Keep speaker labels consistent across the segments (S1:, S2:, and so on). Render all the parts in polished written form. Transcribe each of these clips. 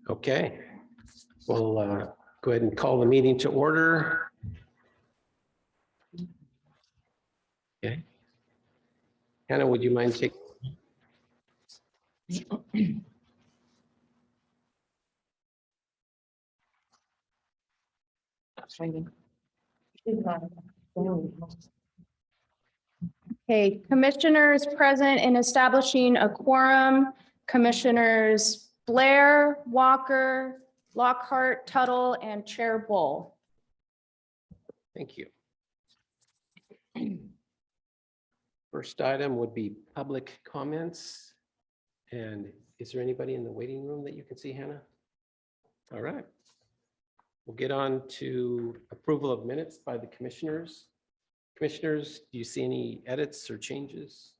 S1: Okay, we'll go ahead and call the meeting to order. Okay. Hannah, would you mind taking?
S2: Okay, commissioners present in establishing a quorum, Commissioners Blair, Walker, Lockhart, Tuttle, and Chair Bull.
S1: Thank you. First item would be public comments. And is there anybody in the waiting room that you can see, Hannah? All right. We'll get on to approval of minutes by the commissioners. Commissioners, do you see any edits or changes?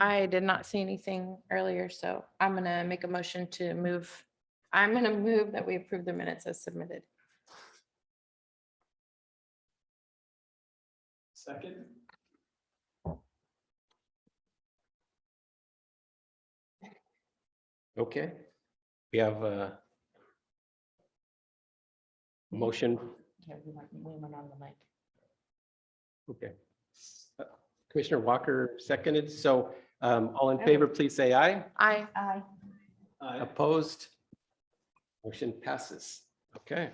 S3: I did not see anything earlier, so I'm gonna make a motion to move. I'm gonna move that we approve the minutes as submitted.
S4: Second.
S1: Okay, we have a motion. Okay. Commissioner Walker seconded. So all in favor, please say aye.
S3: Aye.
S1: Opposed? Motion passes. Okay.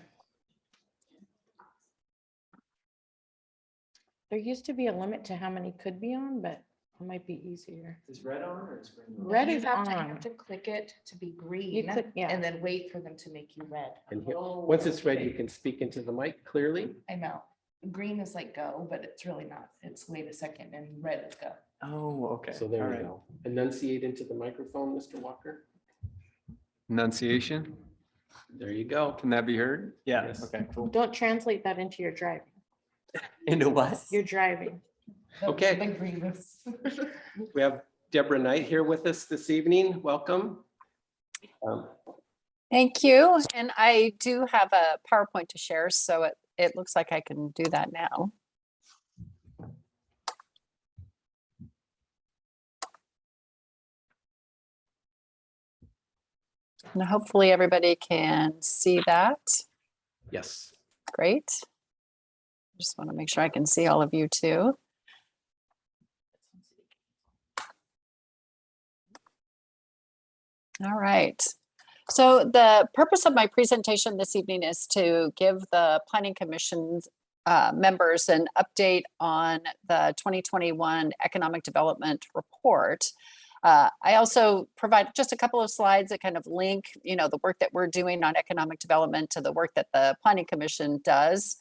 S3: There used to be a limit to how many could be on, but it might be easier.
S4: Is red on or is green?
S3: Red
S5: You
S3: is
S5: have
S3: on.
S5: to click it to be
S3: You
S5: green
S3: click, yeah.
S5: and then wait for them to make you red.
S1: And here,
S5: Oh,
S1: once it's ready,
S5: okay.
S1: you can speak into the mic clearly.
S5: I know. Green is like go, but it's really not. It's wait a second and red is go.
S4: Oh, okay.
S1: So there
S4: All
S1: you
S4: right.
S1: go. Enunciate into the microphone, Mr. Walker.
S6: Enunciation,
S1: There you go.
S6: can that be heard?
S4: Yeah,
S1: Yes.
S4: okay, cool.
S3: Don't translate that into your driving.
S6: Into what?
S3: You're driving.
S1: Okay.
S5: The green is.
S1: We have Deborah Knight here with us this evening. Welcome.
S7: Thank you. And I do have a PowerPoint to share, so it looks like I can do that now. And hopefully everybody can see that.
S1: Yes.
S7: Great. Just want to make sure I can see all of you too. All right. So the purpose of my presentation this evening is to give the Planning Commission members an update on the 2021 Economic Development Report. I also provide just a couple of slides that kind of link, the work that we're doing on economic development to the work that the Planning Commission does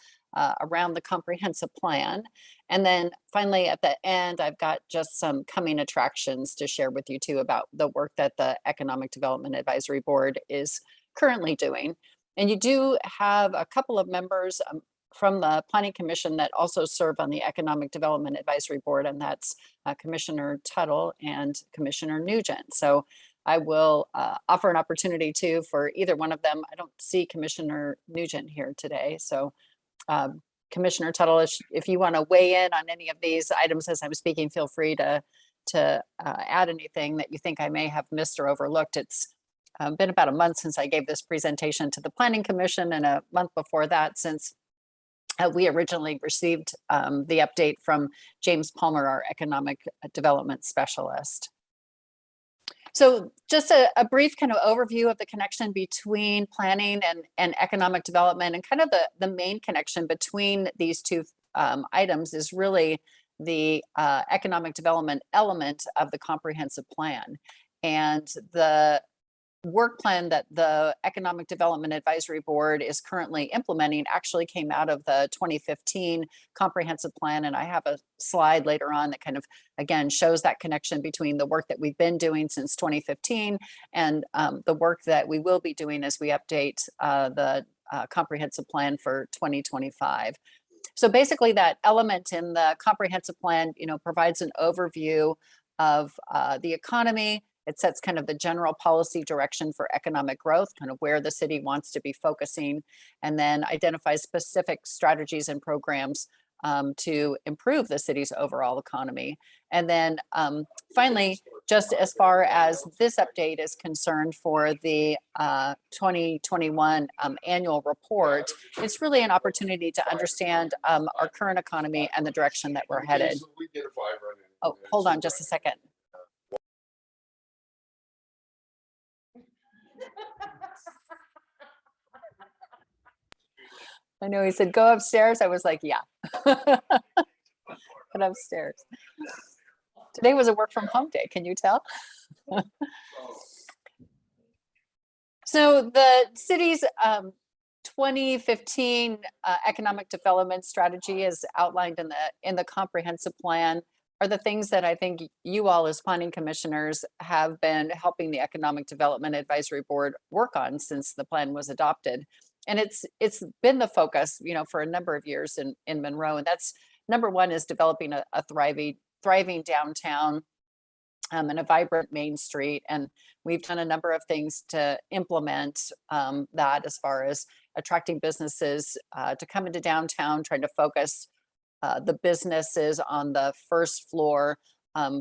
S7: around the comprehensive plan. And then finally, at the end, I've got just some coming attractions to share with you too about the work that the Economic Development Advisory Board is currently doing. And you do have a couple of members from the Planning Commission that also serve on the Economic Development Advisory Board, and that's Commissioner Tuttle and Commissioner Nugent. So I will offer an opportunity too for either one of them. I don't see Commissioner Nugent here today, so Commissioner Tuttle, if you want to weigh in on any of these items as I'm speaking, feel free to add anything that you think I may have missed or overlooked. It's been about a month since I gave this presentation to the Planning Commission, and a month before that since we originally received the update from James Palmer, our economic development specialist. So just a brief kind of overview of the connection between planning and economic development, and kind of the main connection between these two items is really the economic development element of the comprehensive plan. And the work plan that the Economic Development Advisory Board is currently implementing actually came out of the 2015 comprehensive plan. And I have a slide later on that kind of, again, shows that connection between the work that we've been doing since 2015 and the work that we will be doing as we update the comprehensive plan for 2025. So basically that element in the comprehensive plan, provides an overview of the economy. It sets kind of the general policy direction for economic growth, kind of where the city wants to be focusing, and then identifies specific strategies and programs to improve the city's overall economy. And then finally, just as far as this update is concerned for the 2021 annual report, it's really an opportunity to understand our current economy and the direction that we're headed. Oh, hold on just a second. I know he said, go upstairs. I was like, yeah. Get upstairs. Today was a work from home day. Can you tell? So the city's 2015 economic development strategy is outlined in the comprehensive plan are the things that I think you all as planning commissioners have been helping the Economic Development Advisory Board work on since the plan was adopted. And it's been the focus, for a number of years in Monroe. And that's number one is developing a thriving downtown and a vibrant Main Street. And we've done a number of things to implement that as far as attracting businesses to come into downtown, trying to focus the businesses on the first floor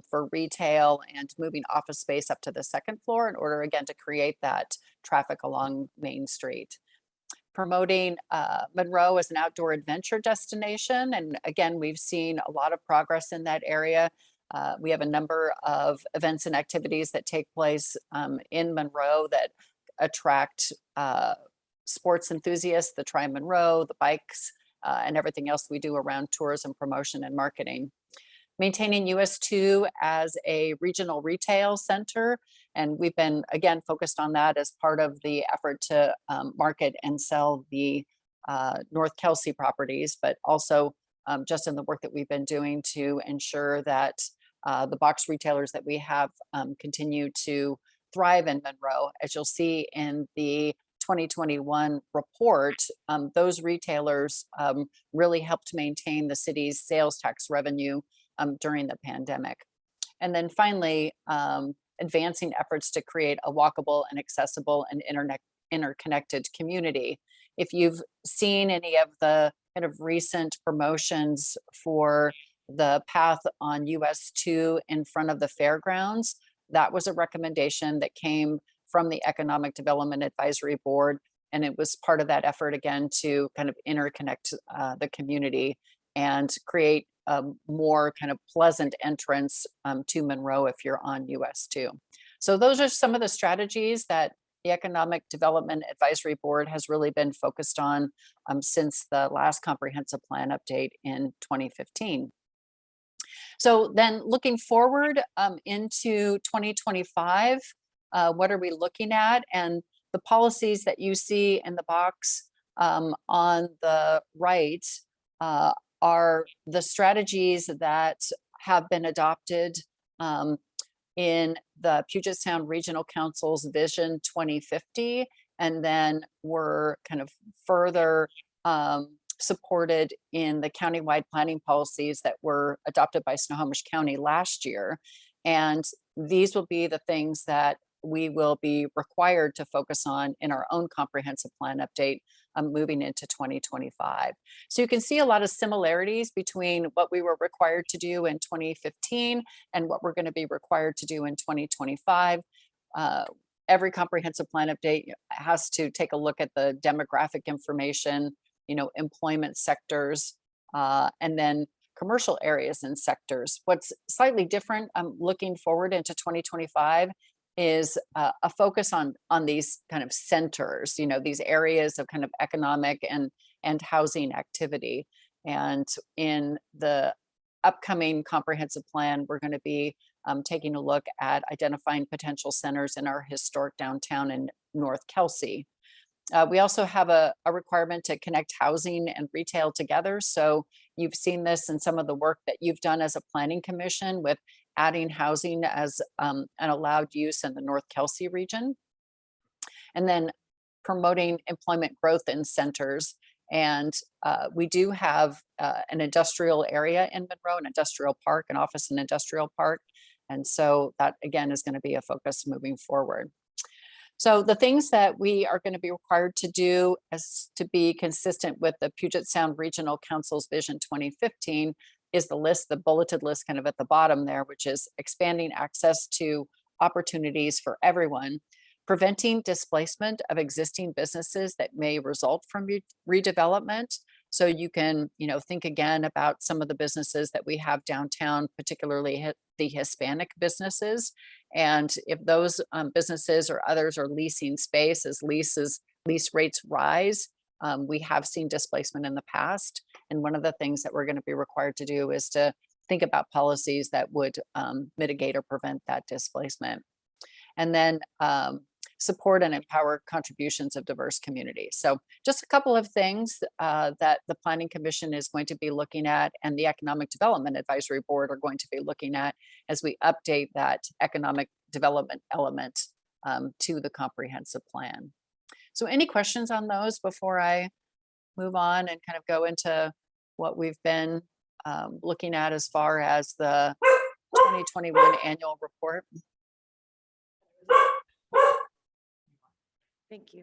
S7: for retail and moving office space up to the second floor in order, again, to create that traffic along Main Street. Promoting Monroe as an outdoor adventure destination. And again, we've seen a lot of progress in that area. We have a number of events and activities that take place in Monroe that attract sports enthusiasts, the Tri Monroe, the bikes, and everything else we do around tourism promotion and marketing. Maintaining US 2 as a regional retail center. And we've been, again, focused on that as part of the effort to market and sell the North Kelsey properties, but also just in the work that we've been doing to ensure that the box retailers that we have continue to thrive in Monroe. As you'll see in the 2021 report, those retailers really helped maintain the city's sales tax revenue during the pandemic. And then finally, advancing efforts to create a walkable and accessible and interconnected community. If you've seen any of the kind of recent promotions for the path on US 2 in front of the fairgrounds, that was a recommendation that came from the Economic Development Advisory Board. And it was part of that effort, again, to kind of interconnect the community and create a more kind of pleasant entrance to Monroe if you're on US 2. So those are some of the strategies that the Economic Development Advisory Board has really been focused on since the last comprehensive plan update in 2015. So then looking forward into 2025, what are we looking at? And the policies that you see in the box on the right are the strategies that have been adopted in the Puget Sound Regional Council's Vision 2050, and then were kind of further supported in the countywide planning policies that were adopted by Snohomish County last year. And these will be the things that we will be required to focus on in our own comprehensive plan update moving into 2025. So you can see a lot of similarities between what we were required to do in 2015 and what we're going to be required to do in 2025. Every comprehensive plan update has to take a look at the demographic information, employment sectors, and then commercial areas and sectors. What's slightly different looking forward into 2025 is a focus on these kind of centers, these areas of kind of economic and housing activity. And in the upcoming comprehensive plan, we're going to be taking a look at identifying potential centers in our historic downtown in North Kelsey. We also have a requirement to connect housing and retail together. So you've seen this in some of the work that you've done as a planning commission with adding housing as an allowed use in the North Kelsey region. And then promoting employment growth in centers. And we do have an industrial area in Monroe, an industrial park, an office and industrial park. And so that, again, is going to be a focus moving forward. So the things that we are going to be required to do as to be consistent with the Puget Sound Regional Council's Vision 2015 is the list, the bulleted list kind of at the bottom there, which is expanding access to opportunities for everyone, preventing displacement of existing businesses that may result from redevelopment. So you can, think again about some of the businesses that we have downtown, particularly the Hispanic businesses. And if those businesses or others are leasing space as lease rates rise, we have seen displacement in the past. And one of the things that we're going to be required to do is to think about policies that would mitigate or prevent that displacement. And then support and empower contributions of diverse communities. So just a couple of things that the Planning Commission is going to be looking at and the Economic Development Advisory Board are going to be looking at as we update that economic development element to the comprehensive plan. So any questions on those before I move on and kind of go into what we've been looking at as far as the 2021 annual report?
S3: Thank you.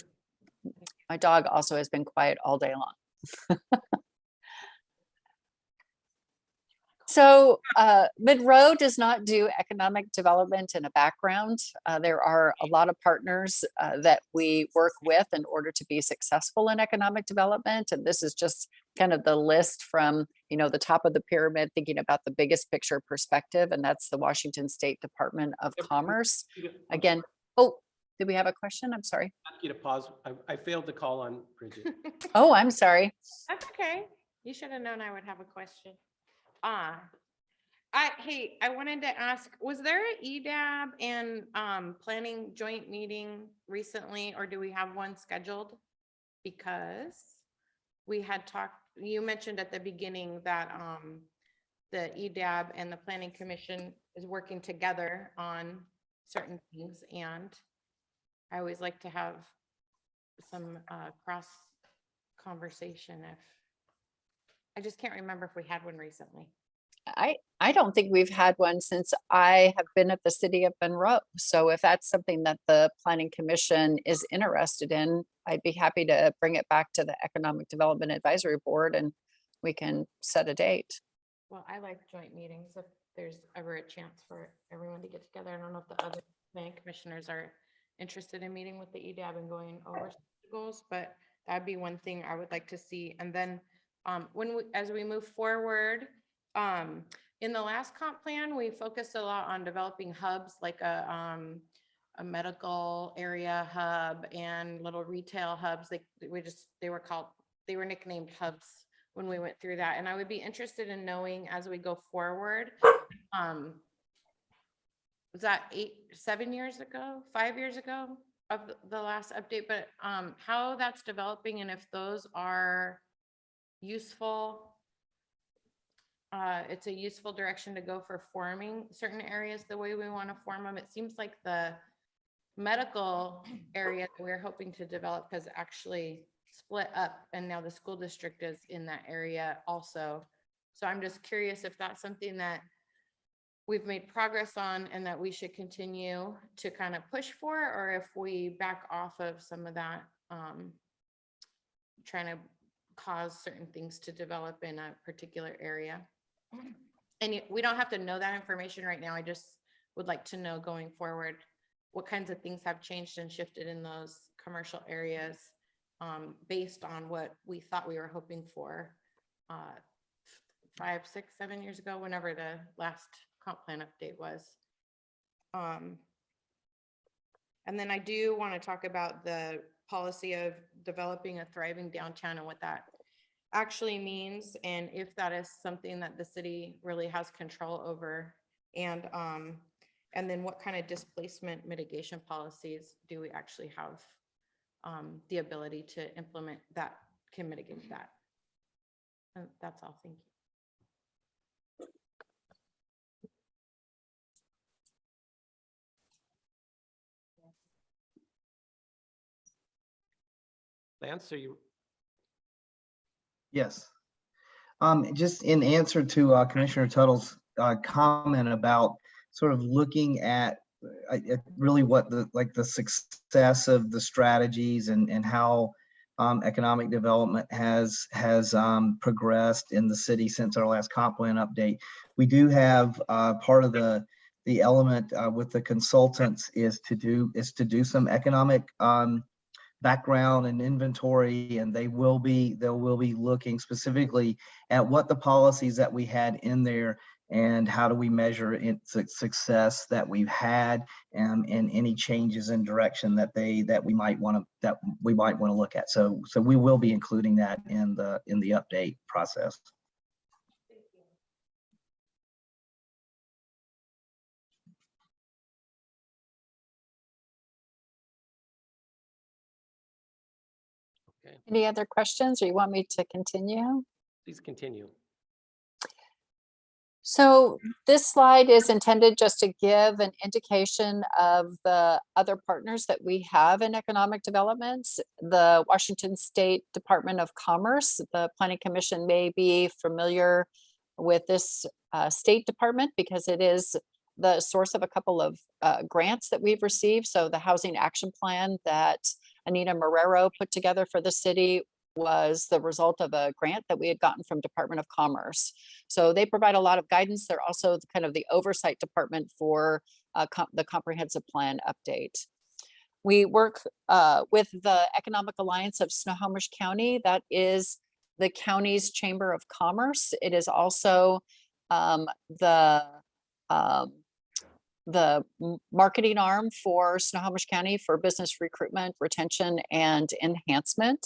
S7: My dog also has been quiet all day long. So Monroe does not do economic development in a background. There are a lot of partners that we work with in order to be successful in economic development. And this is just kind of the list from, the top of the pyramid, thinking about the biggest picture perspective. And that's the Washington State Department of Commerce. Again, did we have a question? I'm sorry.
S1: I'd like you to pause. I failed to call on Bridget.
S7: Oh, I'm sorry.
S3: That's okay. You should have known I would have a question. I wanted to ask, was there an EDAB and planning joint meeting recently, or do we have one scheduled? Because we had talked, you mentioned at the beginning that the EDAB and the Planning Commission is working together on certain things, and I always like to have some cross conversation. If I just can't remember if we had one recently.
S7: I don't think we've had one since I have been at the city of Monroe. So if that's something that the Planning Commission is interested in, I'd be happy to bring it back to the Economic Development Advisory Board and we can set a date.
S3: Well, I like joint meetings if there's ever a chance for everyone to get together. I don't know if the other planning commissioners are interested in meeting with the EDAB and going over goals, but that'd be one thing I would like to see. And then as we move forward, in the last comp plan, we focused a lot on developing hubs like a medical area hub and little retail hubs. They were nicknamed hubs when we went through that. And I would be interested in knowing as we go forward, was that 7 years ago, 5 years ago of the last update, but how that's developing and if those are useful. It's a useful direction to go for forming certain areas the way we want to form them. It seems like the medical area that we're hoping to develop has actually split up, and now the school district is in that area also. So I'm just curious if that's something that we've made progress on and that we should continue to kind of push for, or if we back off of some of that, trying to cause certain things to develop in a particular area. And we don't have to know that information right now. I just would like to know going forward what kinds of things have changed and shifted in those commercial areas based on what we thought we were hoping for 5, 6, 7 years ago, whenever the last comp plan update was. And then I do want to talk about the policy of developing a thriving downtown and what that actually means, and if that is something that the city really has control over, and then what kind of displacement mitigation policies do we actually have the ability to implement that can mitigate that. And that's all. Thank you.
S1: Lance, are you?
S8: Yes. Just in answer to Commissioner Tuttle's comment about sort of looking at really what the success of the strategies and how economic development has progressed in the city since our last comp plan update. We do have part of the element with the consultants is to do some economic background and inventory, and they will be looking specifically at what the policies that we had in there and how do we measure success that we've had, and any changes in direction that we might want to look at. So we will be including that in the update process.
S7: Any other questions, or you want me to continue?
S1: Please continue.
S7: So this slide is intended just to give an indication of the other partners that we have in economic development. The Washington State Department of Commerce, the Planning Commission may be familiar with this State Department because it is the source of a couple of grants that we've received. So the Housing Action Plan that Anita Marrero put together for the city was the result of a grant that we had gotten from Department of Commerce. So they provide a lot of guidance. They're also kind of the oversight department for the comprehensive plan update. We work with the Economic Alliance of Snohomish County. That is the county's Chamber of Commerce. It is also the marketing arm for Snohomish County for business recruitment, retention, and enhancement.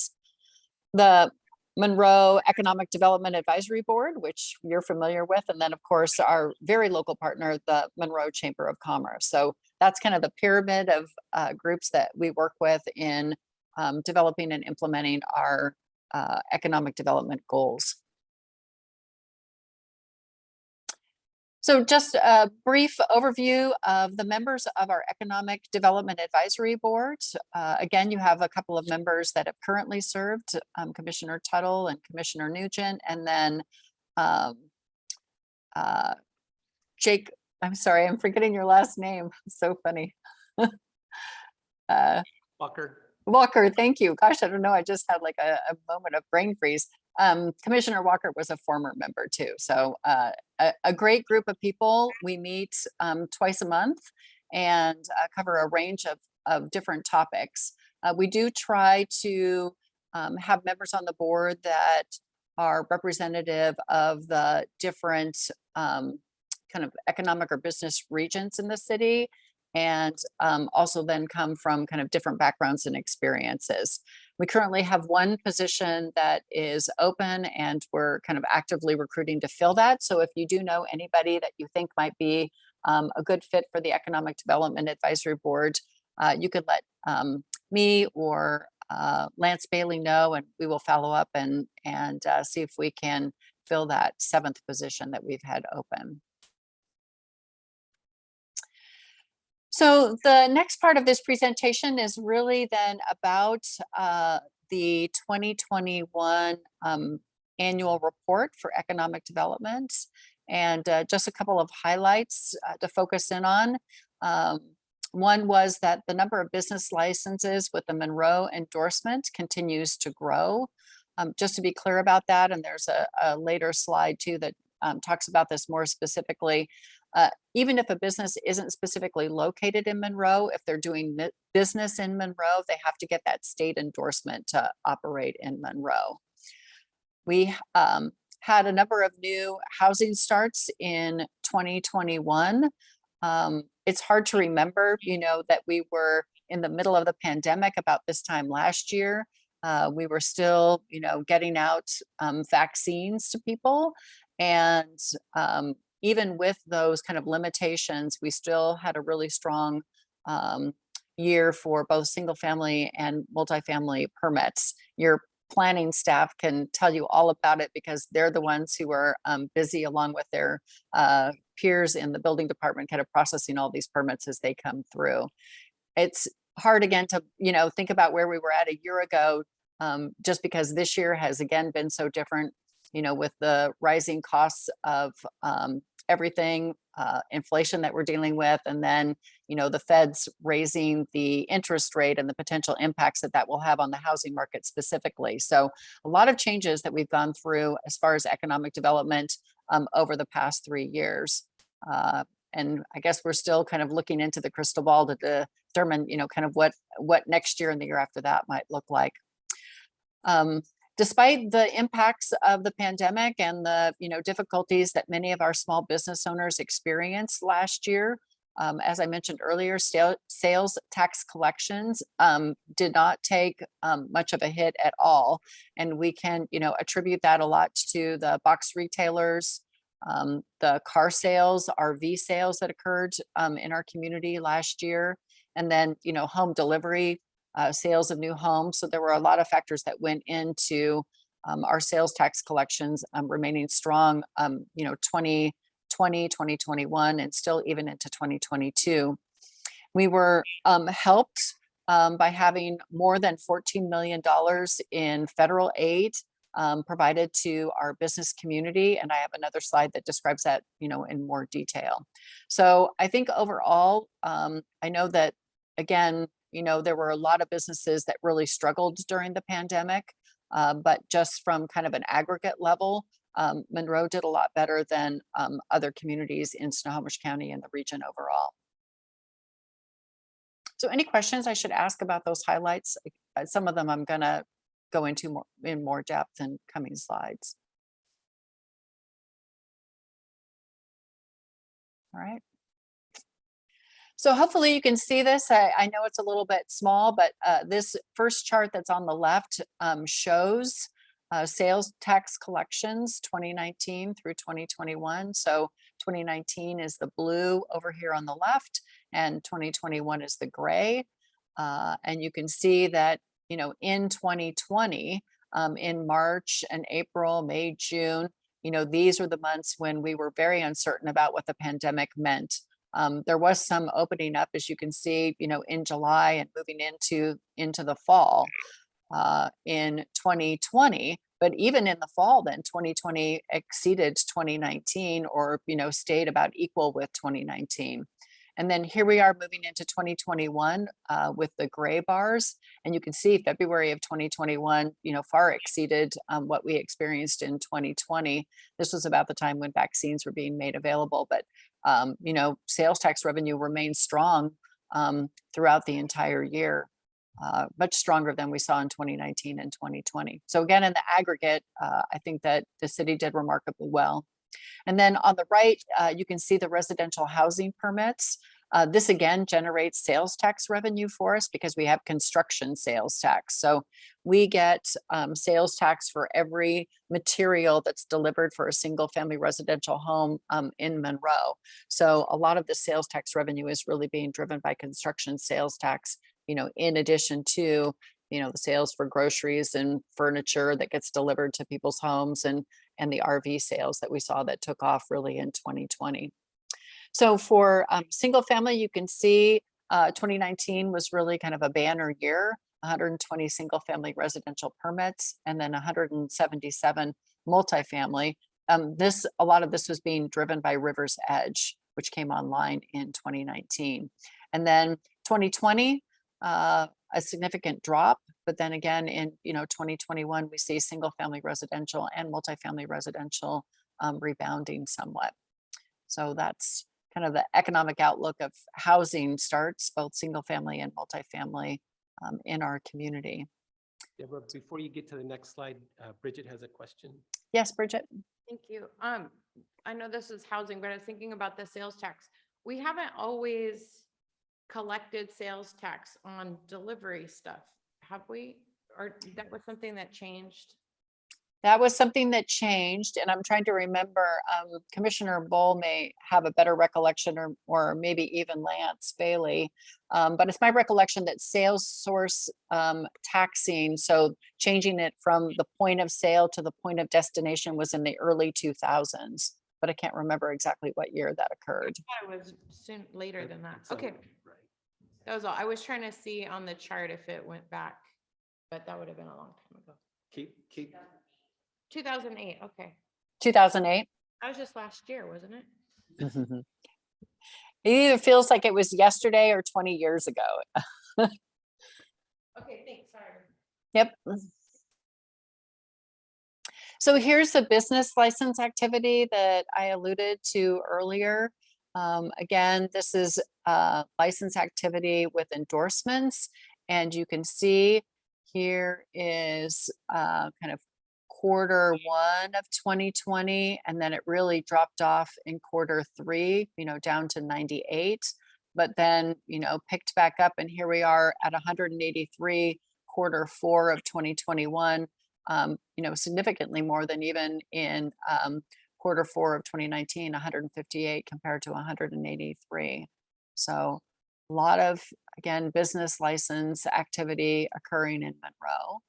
S7: The Monroe Economic Development Advisory Board, which you're familiar with, and then of course our very local partner, the Monroe Chamber of Commerce. So that's kind of the pyramid of groups that we work with in developing and implementing our economic development goals. So just a brief overview of the members of our Economic Development Advisory Board. Again, you have a couple of members that have currently served, Commissioner Tuttle and Commissioner Nugent, and then Jake, I'm sorry, I'm forgetting your last name. It's so funny. Walker, thank you. Gosh, I don't know, I just had like a moment of brain freeze. Commissioner Walker was a former member too. So a great group of people. We meet twice a month and cover a range of different topics. We do try to have members on the board that are representative of the different kind of economic or business regions in the city, and also then come from kind of different backgrounds and experiences. We currently have one position that is open, and we're kind of actively recruiting to fill that. So if you do know anybody that you think might be a good fit for the Economic Development Advisory Board, you could let me or Lance Bailey know, and we will follow up and see if we can fill that 7th position that we've had open. So the next part of this presentation is really then about the 2021 annual report for economic development, and just a couple of highlights to focus in on. One was that the number of business licenses with the Monroe endorsement continues to grow. Just to be clear about that, and there's a later slide too that talks about this more specifically. Even if a business isn't specifically located in Monroe, if they're doing business in Monroe, they have to get that state endorsement to operate in Monroe. We had a number of new housing starts in 2021. It's hard to remember, you know, that we were in the middle of the pandemic about this time last year. We were still, you know, getting out vaccines to people, and even with those kind of limitations, we still had a really strong year for both single family and multifamily permits. Your planning staff can tell you all about it because they're the ones who are busy along with their peers in the building department, kind of processing all these permits as they come through. It's hard again to, you know, think about where we were at a year ago, just because this year has again been so different, you know, with the rising costs of everything, inflation that we're dealing with, and then, the Fed's raising the interest rate and the potential impacts that that will have on the housing market specifically. So a lot of changes that we've gone through as far as economic development over the past 3 years. And I guess we're still kind of looking into the crystal ball to determine, kind of what next year and the year after that might look like. Despite the impacts of the pandemic and the difficulties that many of our small business owners experienced last year, as I mentioned earlier, sales tax collections did not take much of a hit at all, and we can attribute that a lot to the box retailers, the car sales, RV sales that occurred in our community last year, and then home delivery. Sales of new homes. So there were a lot of factors that went into our sales tax collections remaining strong, 2020, 2021, and still even into 2022. We were helped by having more than $14 million in federal aid provided to our business community. And I have another slide that describes that, in more detail. So I think overall, I know that, again, there were a lot of businesses that really struggled during the pandemic, but just from kind of an aggregate level, Monroe did a lot better than other communities in Snohomish County and the region overall. So any questions I should ask about those highlights? Some of them I'm going to go into in more depth in coming slides. All right. So hopefully you can see this. I know it's a little bit small, but this first chart that's on the left shows sales tax collections 2019 through 2021. So 2019 is the blue over here on the left, and 2021 is the gray. And you can see that, in 2020, in March and April, May, June, these were the months when we were very uncertain about what the pandemic meant. There was some opening up, as you can see, in July and moving into the fall in 2020. But even in the fall, then 2020 exceeded 2019, or stayed about equal with 2019. And then here we are moving into 2021 with the gray bars, and you can see February of 2021, far exceeded what we experienced in 2020. This was about the time when vaccines were being made available, but sales tax revenue remained strong throughout the entire year, much stronger than we saw in 2019 and 2020. So again, in the aggregate, I think that the city did remarkably well. And then on the right, you can see the residential housing permits. This again generates sales tax revenue for us because we have construction sales tax. So we get sales tax for every material that's delivered for a single family residential home in Monroe. So a lot of the sales tax revenue is really being driven by construction sales tax, in addition to the sales for groceries and furniture that gets delivered to people's homes, and the RV sales that we saw that took off really in 2020. So for single family, you can see 2019 was really kind of a banner year, 120 single family residential permits, and then 177 multifamily. A lot of this was being driven by River's Edge, which came online in 2019. And then 2020, a significant drop, but then again in 2021 we see single family residential and multifamily residential rebounding somewhat. So that's kind of the economic outlook of housing starts, both single family and multifamily in our community.
S1: Deborah, before you get to the next slide, Bridget has a question.
S7: Yes, Bridget.
S3: Thank you. I know this is housing, but I was thinking about the sales tax. We haven't always collected sales tax on delivery stuff, have we? Or that was something that changed?
S7: That was something that changed, and I'm trying to remember, Commissioner Bull may have a better recollection, or maybe even Lance Bailey, but it's my recollection that sales source taxing, so changing it from the point of sale to the point of destination, was in the early 2000s, but I can't remember exactly what year that occurred.
S3: I thought it was soon later than that. Okay. That was all. I was trying to see on the chart if it went back, but that would have been a long time ago.
S1: Keep
S3: 2008. Okay.
S7: 2008.
S3: That was just last year, wasn't it?
S7: It either feels like it was yesterday or 20 years ago.
S3: Okay, thanks, sorry.
S7: Yep. So here's the business license activity that I alluded to earlier. Again, this is license activity with endorsements, and you can see here is kind of quarter one of 2020, and then it really dropped off in quarter three, down to 98, but then, picked back up, and here we are at 183 quarter four of 2021. Significantly more than even in quarter four of 2019, 158 compared to 183. So a lot of, again, business license activity occurring in Monroe.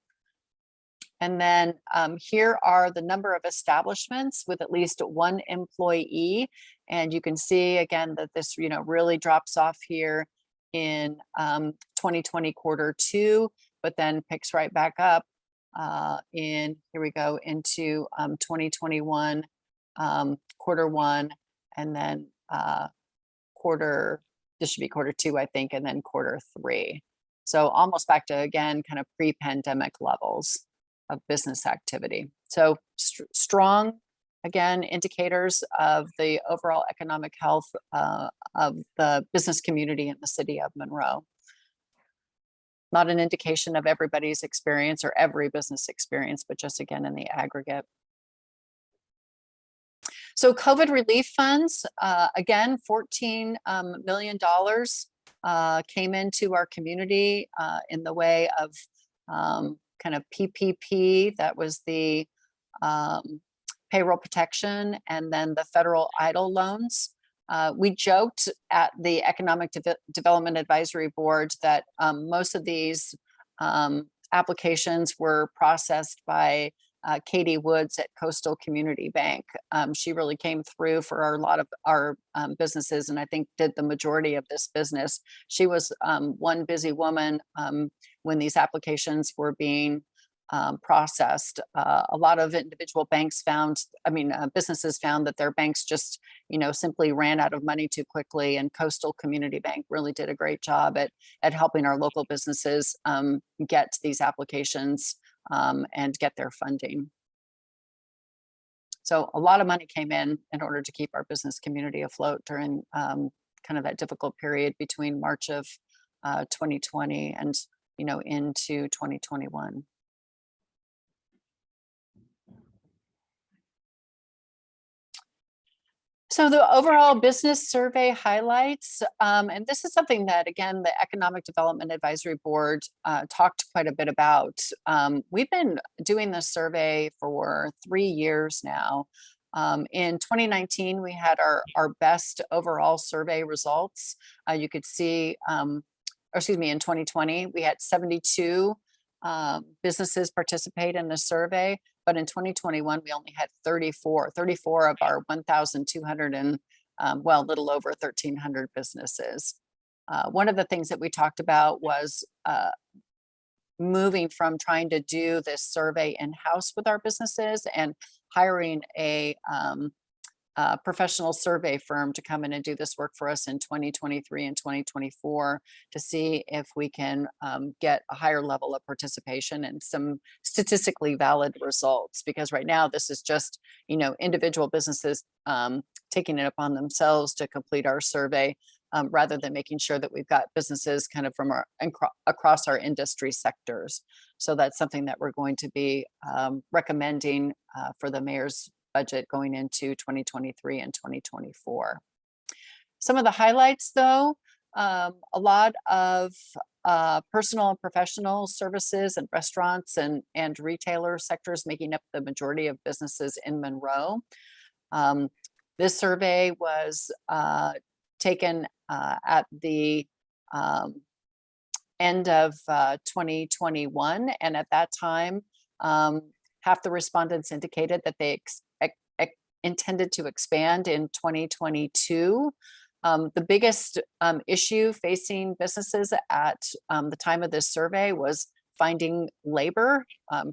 S7: And then here are the number of establishments with at least one employee. And you can see again that this, really drops off here in 2020 quarter two, but then picks right back up here we go into 2021 quarter one, and then this should be quarter two, I think, and then quarter three. So almost back to, again, kind of pre-pandemic levels of business activity. So strong, again, indicators of the overall economic health of the business community in the city of Monroe. Not an indication of everybody's experience or every business experience, but just again in the aggregate. So COVID relief funds, again, $14 million came into our community in the way of kind of PPP, that was the payroll protection, and then the federal EIDL loans. We joked at the Economic Development Advisory Board that most of these applications were processed by Katie Woods at Coastal Community Bank. She really came through for a lot of our businesses, and I think did the majority of this business. She was one busy woman when these applications were being processed. A lot of individual banks businesses found that their banks just, simply ran out of money too quickly, and Coastal Community Bank really did a great job at helping our local businesses get these applications and get their funding. So a lot of money came in order to keep our business community afloat during kind of that difficult period between March of 2020 and into 2021. So the overall business survey highlights, and this is something that, again, the Economic Development Advisory Board talked quite a bit about. We've been doing this survey for 3 years now. In 2019, we had our best overall survey results. You could see, in 2020, we had 72 businesses participate in the survey. But in 2021, we only had 34 of our 1,200 and, a little over 1,300 businesses. One of the things that we talked about was moving from trying to do this survey in-house with our businesses and hiring a professional survey firm to come in and do this work for us in 2023 and 2024 to see if we can get a higher level of participation and some statistically valid results. Because right now this is just, individual businesses taking it upon themselves to complete our survey rather than making sure that we've got businesses kind of from across our industry sectors. So that's something that we're going to be recommending for the mayor's budget going into 2023 and 2024. Some of the highlights, though, a lot of personal and professional services and restaurants and retailer sectors making up the majority of businesses in Monroe. This survey was taken at the end of 2021, and at that time, half the respondents indicated that they intended to expand in 2022. The biggest issue facing businesses at the time of this survey was finding labor,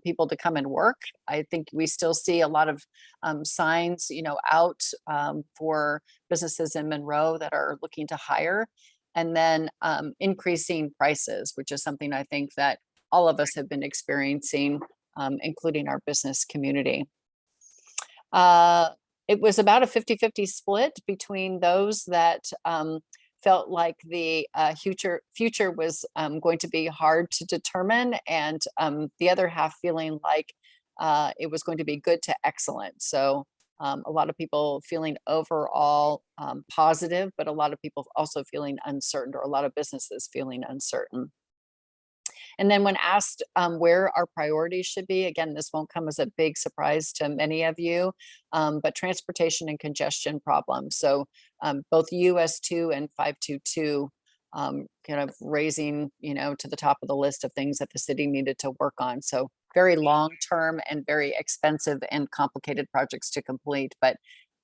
S7: people to come and work. I think we still see a lot of signs, out for businesses in Monroe that are looking to hire. And then increasing prices, which is something I think that all of us have been experiencing, including our business community. It was about a 50-50 split between those that felt like the future was going to be hard to determine, and the other half feeling like it was going to be good to excellent. So a lot of people feeling overall positive, but a lot of people also feeling uncertain, or a lot of businesses feeling uncertain. And then when asked where our priorities should be, again, this won't come as a big surprise to many of you, but transportation and congestion problems. So both US 2 and 522 kind of raising, to the top of the list of things that the city needed to work on. So very long-term and very expensive and complicated projects to complete. But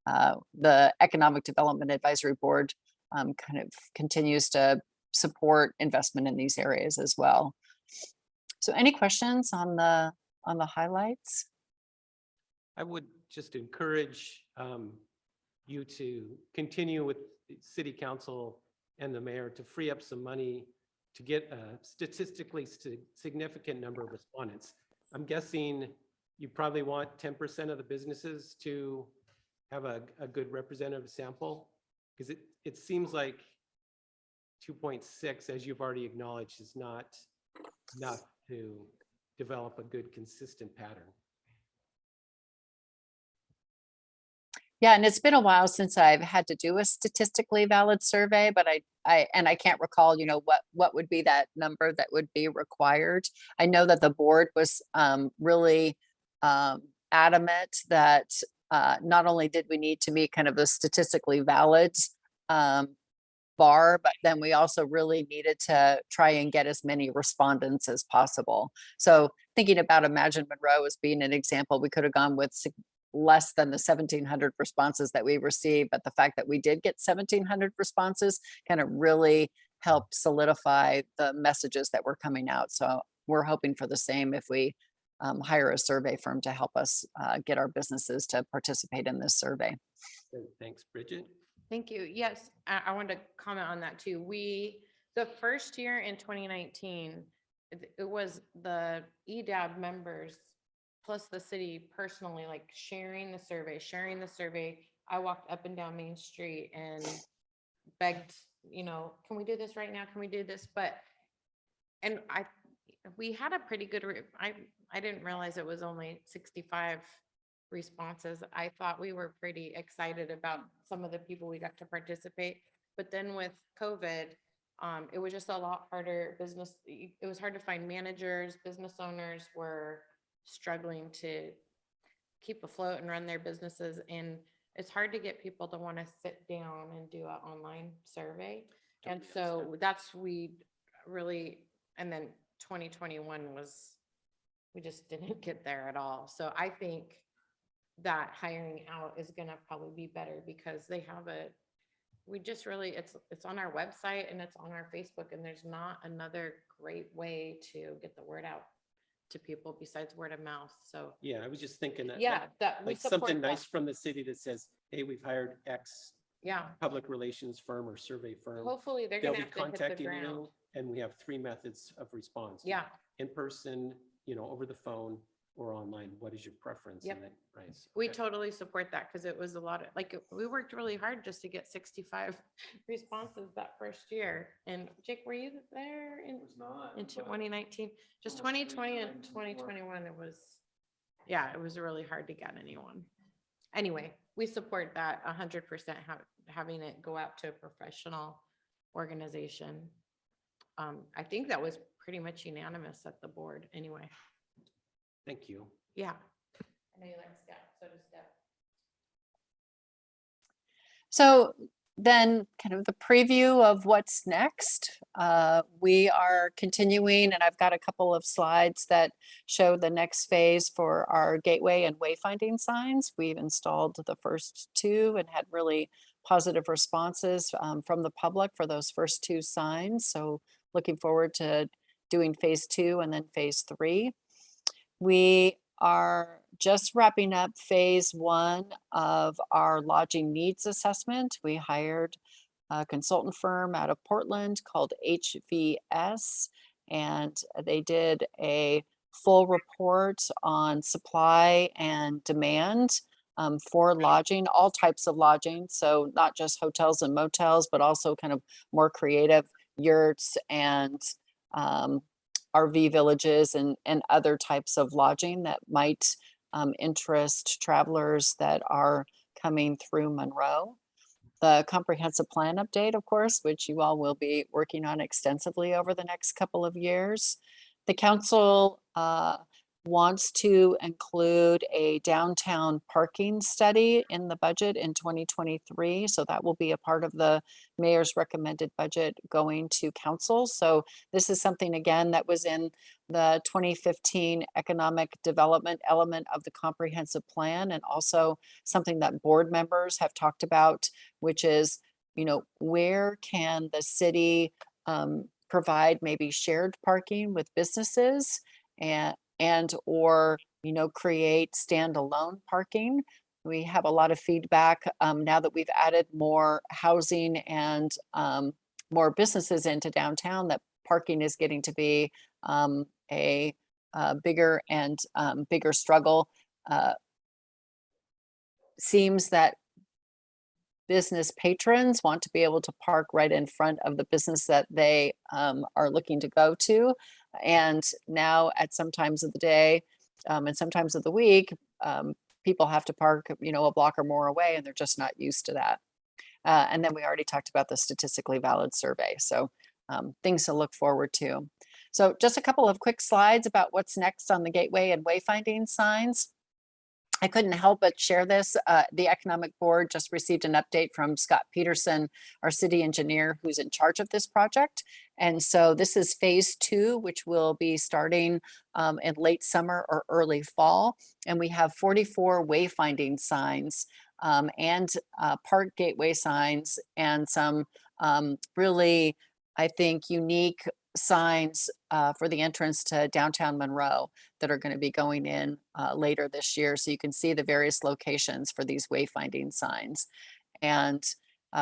S7: the Economic Development Advisory Board kind of continues to support investment in these areas as well. So any questions on the highlights?
S1: I would just encourage you to continue with the city council and the mayor to free up some money to get a statistically significant number of respondents. I'm guessing you probably want 10% of the businesses to have a good representative sample, because it seems like 2.6, as you've already acknowledged, is not enough to develop a good consistent pattern.
S7: Yeah, and it's been a while since I've had to do a statistically valid survey, but I can't recall, what would be that number that would be required. I know that the board was really adamant that not only did we need to meet kind of a statistically valid bar, but then we also really needed to try and get as many respondents as possible. So thinking about Imagine Monroe as being an example, we could have gone with less than the 1,700 responses that we received, but the fact that we did get 1,700 responses kind of really helped solidify the messages that were coming out. So we're hoping for the same if we hire a survey firm to help us get our businesses to participate in this survey.
S1: Thanks, Bridget.
S3: Thank you. Yes, I wanted to comment on that too. The first year in 2019, it was the EDAB members plus the city personally, like sharing the survey. I walked up and down Main Street and begged, can we do this right now? Can we do this? We had a pretty good, I didn't realize it was only 65 responses. I thought we were pretty excited about some of the people we got to participate. But then with COVID, it was just a lot harder. It was hard to find managers. Business owners were struggling to keep afloat and run their businesses. And it's hard to get people to want to sit down and do an online survey. And so and then 2021 we just didn't get there at all. So I think that hiring out is going to probably be better, because they have it's on our website and it's on our Facebook, and there's not another great way to get the word out to people besides word of mouth. So
S1: Yeah, I was just thinking that.
S3: that we
S1: Like
S3: support
S1: something
S3: that.
S1: nice from the city that says, hey, we've hired X
S3: Yeah,
S1: public relations firm or survey firm.
S3: hopefully they're
S1: They'll
S3: gonna
S1: be
S3: have to hit the
S1: contacting
S3: ground.
S1: you, and we have 3 methods of response.
S3: Yeah,
S1: In person, over the phone, or online. What is your preference?
S3: Yep.
S1: And then, right.
S3: we
S1: Okay.
S3: totally support that, because it was a lot of, we worked really hard just to get 65 responses that first year. And Jake, were you there in 2019? Just 2020 and 2021, it was really hard to get anyone. Anyway, we support that 100%, having it go out to a professional organization. I think that was pretty much unanimous at the board anyway.
S1: Thank you.
S3: Yeah. I know you like Steph, so does Steph.
S7: So then kind of the preview of what's next. We are continuing, and I've got a couple of slides that show the next phase for our gateway and wayfinding signs. We've installed the first 2 and had really positive responses from the public for those first 2 signs. So looking forward to doing phase 2 and then phase 3. We are just wrapping up phase 1 of our lodging needs assessment. We hired a consultant firm out of Portland called HVS, and they did a full report on supply and demand for lodging, all types of lodging. So not just hotels and motels, but also kind of more creative yurts and RV villages and other types of lodging that might interest travelers that are coming through Monroe. The comprehensive plan update, of course, which you all will be working on extensively over the next couple of years. The council wants to include a downtown parking study in the budget in 2023. So that will be a part of the mayor's recommended budget going to council. So this is something, again, that was in the 2015 economic development element of the comprehensive plan, and also something that board members have talked about, which is, you know, where can the city provide maybe shared parking with businesses and or, you know, create standalone parking. We have a lot of feedback now that we've added more housing and more businesses into downtown, that parking is getting to be a bigger and bigger struggle. Seems that business patrons want to be able to park right in front of the business that they are looking to go to. And now at some times of the day and sometimes of the week, people have to park, you know, a block or more away, and they're just not used to that. And then we already talked about the statistically valid survey. So things to look forward to. So just a couple of quick slides about what's next on the gateway and wayfinding signs. I couldn't help but share this. The Economic Board just received an update from Scott Peterson, our city engineer, who's in charge of this project. And so this is phase 2, which will be starting in late summer or early fall. And we have 44 wayfinding signs and park gateway signs and some really, I think, unique signs for the entrance to downtown Monroe that are going to be going in later this year. So you can see the various locations for these wayfinding signs. And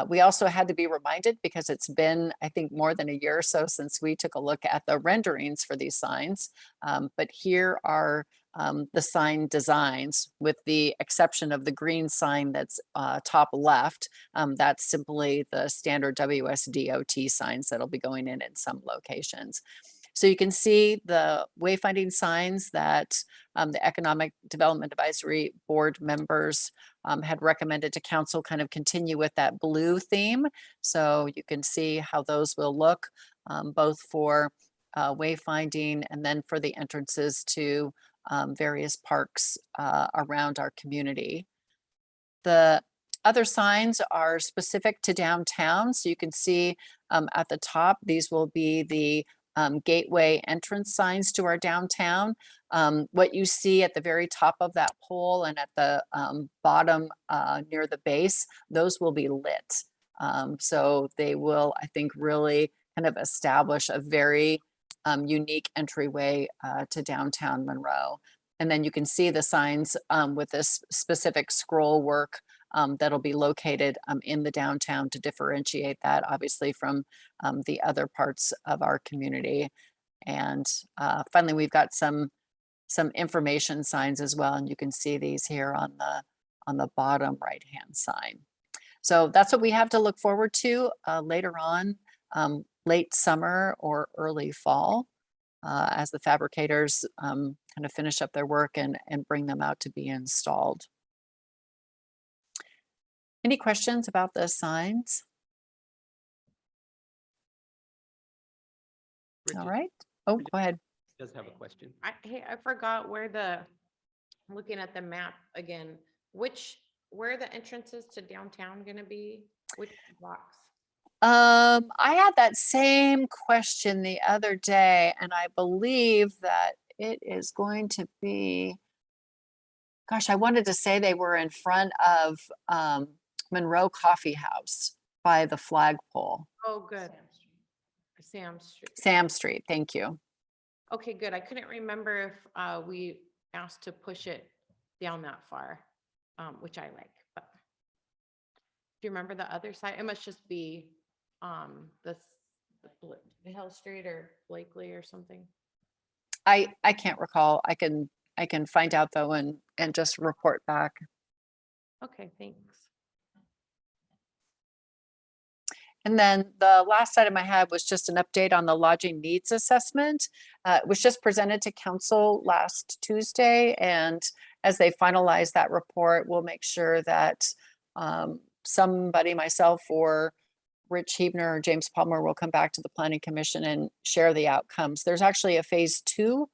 S7: we also had to be reminded, because it's been, I think, more than a year or so since we took a look at the renderings for these signs. But here are the sign designs, with the exception of the green sign that's top left. That's simply the standard WSDOT signs that'll be going in some locations. So you can see the wayfinding signs that the Economic Development Advisory Board members had recommended to council kind of continue with that blue theme. So you can see how those will look both for wayfinding and then for the entrances to various parks around our community. The other signs are specific to downtown. So you can see at the top, these will be the gateway entrance signs to our downtown. What you see at the very top of that pole and at the bottom near the base, those will be lit. So they will, I think, really kind of establish a very unique entryway to downtown Monroe. And then you can see the signs with this specific scroll work that'll be located in the downtown to differentiate that, obviously, from the other parts of our community. And finally, we've got some information signs as well, and you can see these here on the bottom right-hand side. So that's what we have to look forward to later on, late summer or early fall, as the fabricators kind of finish up their work and bring them out to be installed. Any questions about the signs? All right. Oh, go ahead.
S1: Does have a question.
S3: Hey, I forgot looking at the map again, where are the entrances to downtown gonna be? Which blocks?
S7: I had that same question the other day, and I believe that it is going to be, gosh, I wanted to say they were in front of Monroe Coffee House by the flagpole.
S3: Oh, good. Sam Street.
S7: Sam Street, thank you.
S3: Okay, good. I couldn't remember if we asked to push it down that far, which I like, but. Do you remember the other side? It must just be the Hill Street or Blakely or something.
S7: I can't recall. I can find out though and just report back.
S3: Okay, thanks.
S7: And then the last item I had was just an update on the lodging needs assessment. It was just presented to council last Tuesday, and as they finalize that report, we'll make sure that somebody, myself or Rich Hebner or James Palmer, will come back to the Planning Commission and share the outcomes. There's actually a phase 2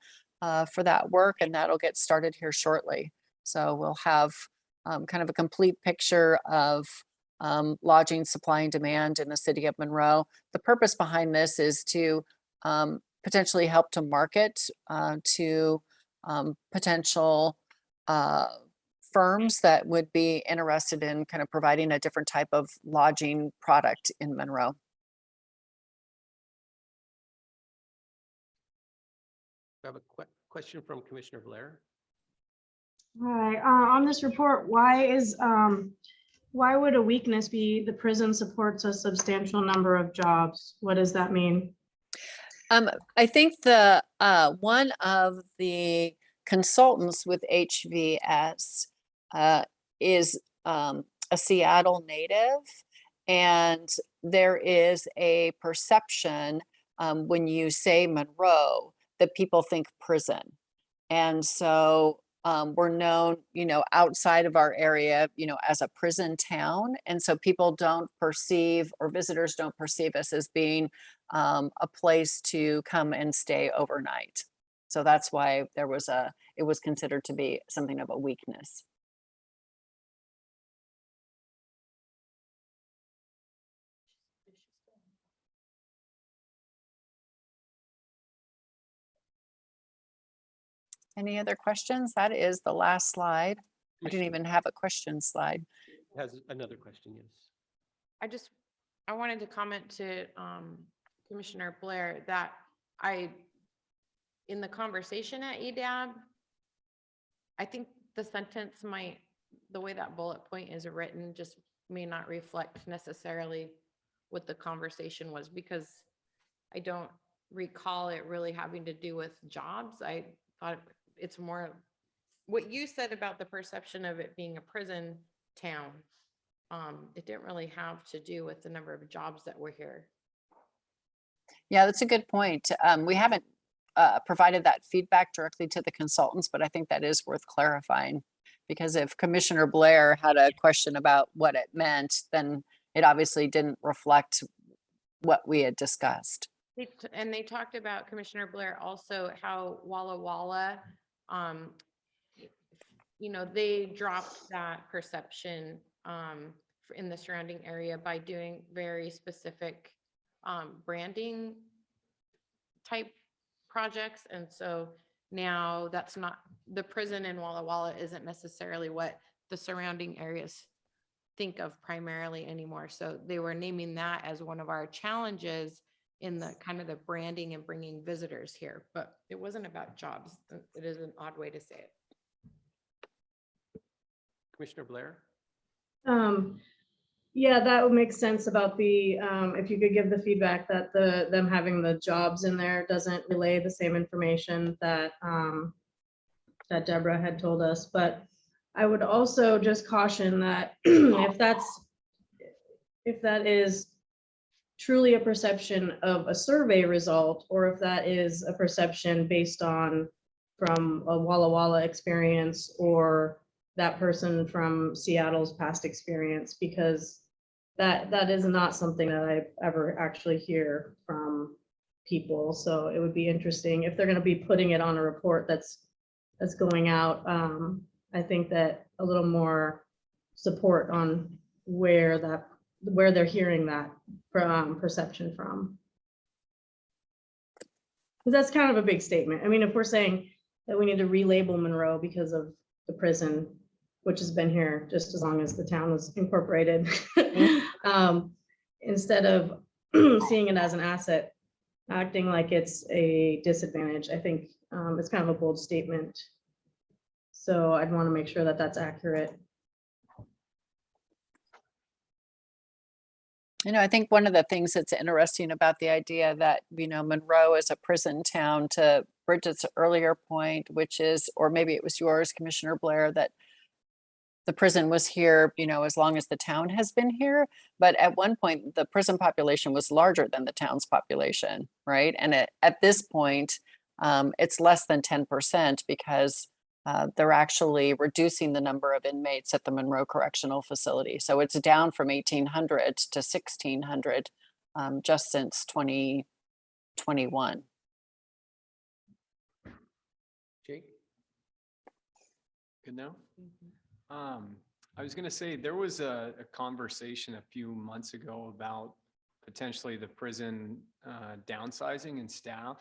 S7: for that work, and that'll get started here shortly. So we'll have kind of a complete picture of lodging supply and demand in the city of Monroe. The purpose behind this is to potentially help to market to potential firms that would be interested in kind of providing a different type of lodging product in Monroe.
S1: I have a question from Commissioner Blair.
S9: Hi, on this report, why would a weakness be the prison supports a substantial number of jobs? What does that mean?
S7: I think the one of the consultants with HVS is a Seattle native, and there is a perception when you say Monroe that people think prison. And so we're known, outside of our area, as a prison town. And so people don't perceive, or visitors don't perceive us as being a place to come and stay overnight. So that's why it was considered to be something of a weakness. Any other questions? That is the last slide. I didn't even have a question slide.
S1: Has another question, yes.
S3: I wanted to comment to Commissioner Blair that in the conversation at EDAB, I think the sentence the way that bullet point is written just may not reflect necessarily what the conversation was, because I don't recall it really having to do with jobs. I thought it's more what you said about the perception of it being a prison town. It didn't really have to do with the number of jobs that were here.
S7: Yeah, that's a good point. We haven't provided that feedback directly to the consultants, but I think that is worth clarifying, because if Commissioner Blair had a question about what it meant, then it obviously didn't reflect what we had discussed.
S3: And they talked about, Commissioner Blair, also how Walla Walla, they dropped that perception in the surrounding area by doing very specific branding type projects. And so now that's not, the prison in Walla Walla isn't necessarily what the surrounding areas think of primarily anymore. So they were naming that as one of our challenges in the kind of the branding and bringing visitors here, but it wasn't about jobs. It is an odd way to say it.
S1: Commissioner Blair?
S9: Yeah, that would make sense about the, if you could give the feedback that them having the jobs in there doesn't relay the same information that that Deborah had told us. But I would also just caution that if that is truly a perception of a survey result, or if that is a perception based on from a Walla Walla experience or that person from Seattle's past experience, because that is not something that I ever actually hear from people. So it would be interesting if they're going to be putting it on a report that's going out. I think that a little more support on where they're hearing that perception from. Because that's kind of a big statement. I mean, if we're saying that we need to relabel Monroe because of the prison, which has been here just as long as the town was incorporated, instead of seeing it as an asset acting like it's a disadvantage. I think it's kind of a bold statement. So I'd want to make sure that that's accurate.
S7: I think one of the things that's interesting about the idea that, Monroe is a prison town, to Bridget's earlier point, which is, or maybe it was yours, Commissioner Blair, that the prison was here, as long as the town has been here. But at one point, the prison population was larger than the town's population, right? And at this point, it's less than 10% because they're actually reducing the number of inmates at the Monroe Correctional Facility. So it's down from 1,800 to 1,600 just since 2021.
S1: Jake?
S4: Good now? I was gonna say, there was a conversation a few months ago about potentially the prison downsizing and staff.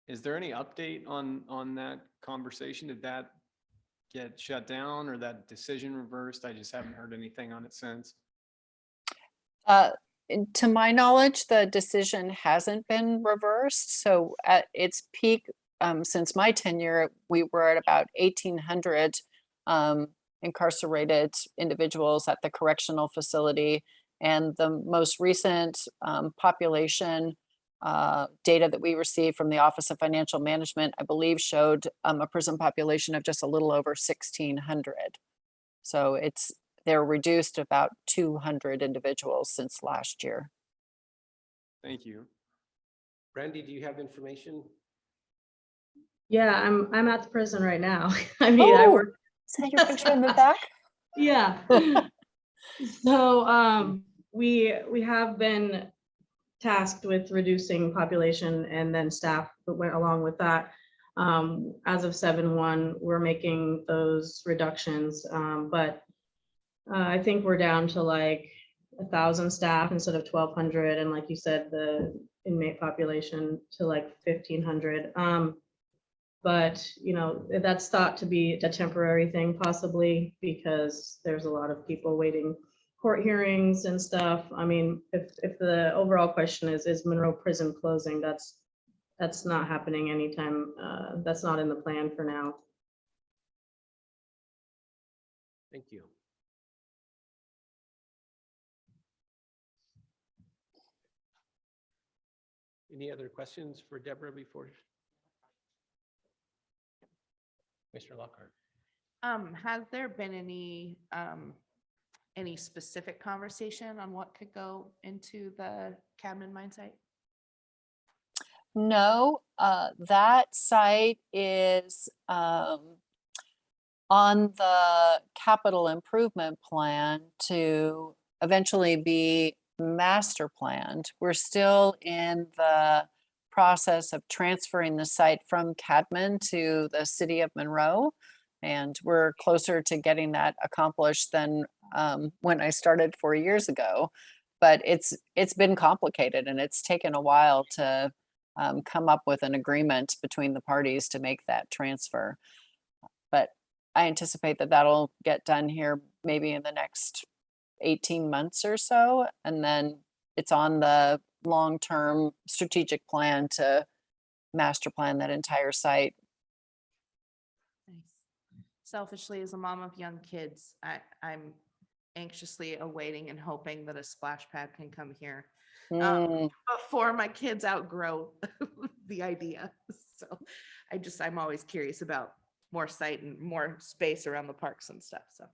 S4: Is there any update on that conversation? Did that get shut down or that decision reversed? I just haven't heard anything on it since.
S7: To my knowledge, the decision hasn't been reversed. So at its peak, since my tenure, we were at about 1,800 incarcerated individuals at the correctional facility. And the most recent population data that we received from the Office of Financial Management, I believe, showed a prison population of just a little over 1,600. So they're reduced about 200 individuals since last year.
S4: Thank you.
S1: Brandy, do you have information?
S9: Yeah, I'm at the prison right now. I mean, I work.
S7: Is that your picture in the back?
S9: Yeah. So we have been tasked with reducing population, and then staff that went along with that. As of 7/1, we're making those reductions, but I think we're down to like 1,000 staff instead of 1,200, and like you said, the inmate population to like 1,500. But that's thought to be a temporary thing, possibly because there's a lot of people waiting court hearings and stuff. I mean, if the overall question is Monroe prison closing, that's not happening anytime. That's not in the plan for now.
S1: Thank you. Any other questions for Deborah before? Mr. Lockhart.
S5: Has there been any specific conversation on what could go into the Cadman mine site?
S7: No, that site is on the capital improvement plan to eventually be master planned. We're still in the process of transferring the site from Cadman to the city of Monroe. And we're closer to getting that accomplished than when I started 4 years ago. But it's been complicated, and it's taken a while to come up with an agreement between the parties to make that transfer. But I anticipate that that'll get done here maybe in the next 18 months or so. And then it's on the long-term strategic plan to master plan that entire site.
S5: Nice. Selfishly, as a mom of young kids, I'm anxiously awaiting and hoping that a splash pad can come here before my kids outgrow the idea. So I'm always curious about more site and more space around the parks and stuff. So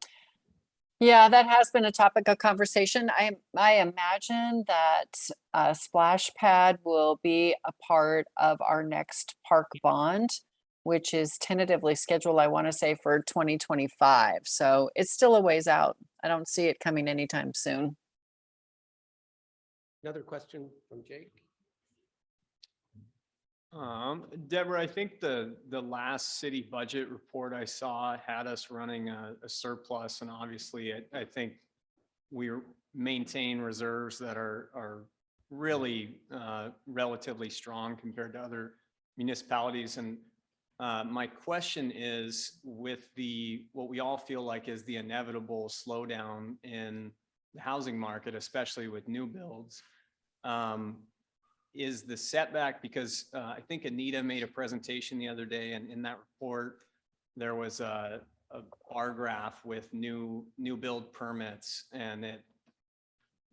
S7: yeah, that has been a topic of conversation. I imagine that a splash pad will be a part of our next park bond, which is tentatively scheduled, I want to say, for 2025. So it's still a ways out. I don't see it coming anytime soon.
S1: Another question from Jake.
S4: Deborah, I think the last city budget report I saw had us running a surplus, and obviously I think we maintain reserves that are really relatively strong compared to other municipalities. And my question is, with what we all feel like is the inevitable slowdown in the housing market, especially with new builds, is the setback, because I think Anita made a presentation the other day, and in that report, there was a bar graph with new build permits, and it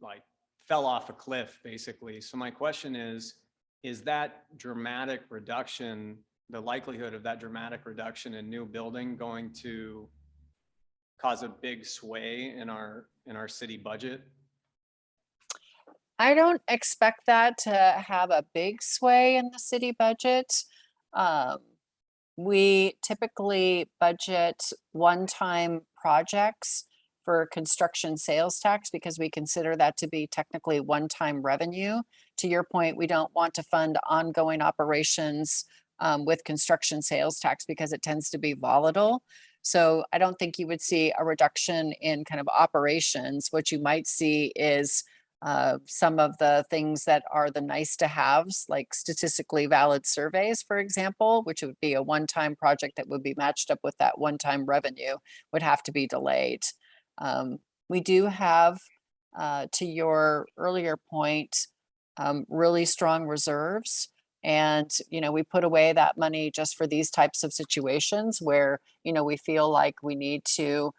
S4: like fell off a cliff basically. So my question is that dramatic reduction, the likelihood of that dramatic reduction in new building going to cause a big sway in our city budget?
S7: I don't expect that to have a big sway in the city budget. We typically budget one-time projects for construction sales tax because we consider that to be technically one-time revenue. To your point, we don't want to fund ongoing operations with construction sales tax because it tends to be volatile. So I don't think you would see a reduction in kind of operations. What you might see is some of the things that are the nice to haves, like statistically valid surveys, for example, which would be a one-time project that would be matched up with that one-time revenue, would have to be delayed. We do have, to your earlier point, really strong reserves. And, we put away that money just for these types of situations where, we feel like we need to,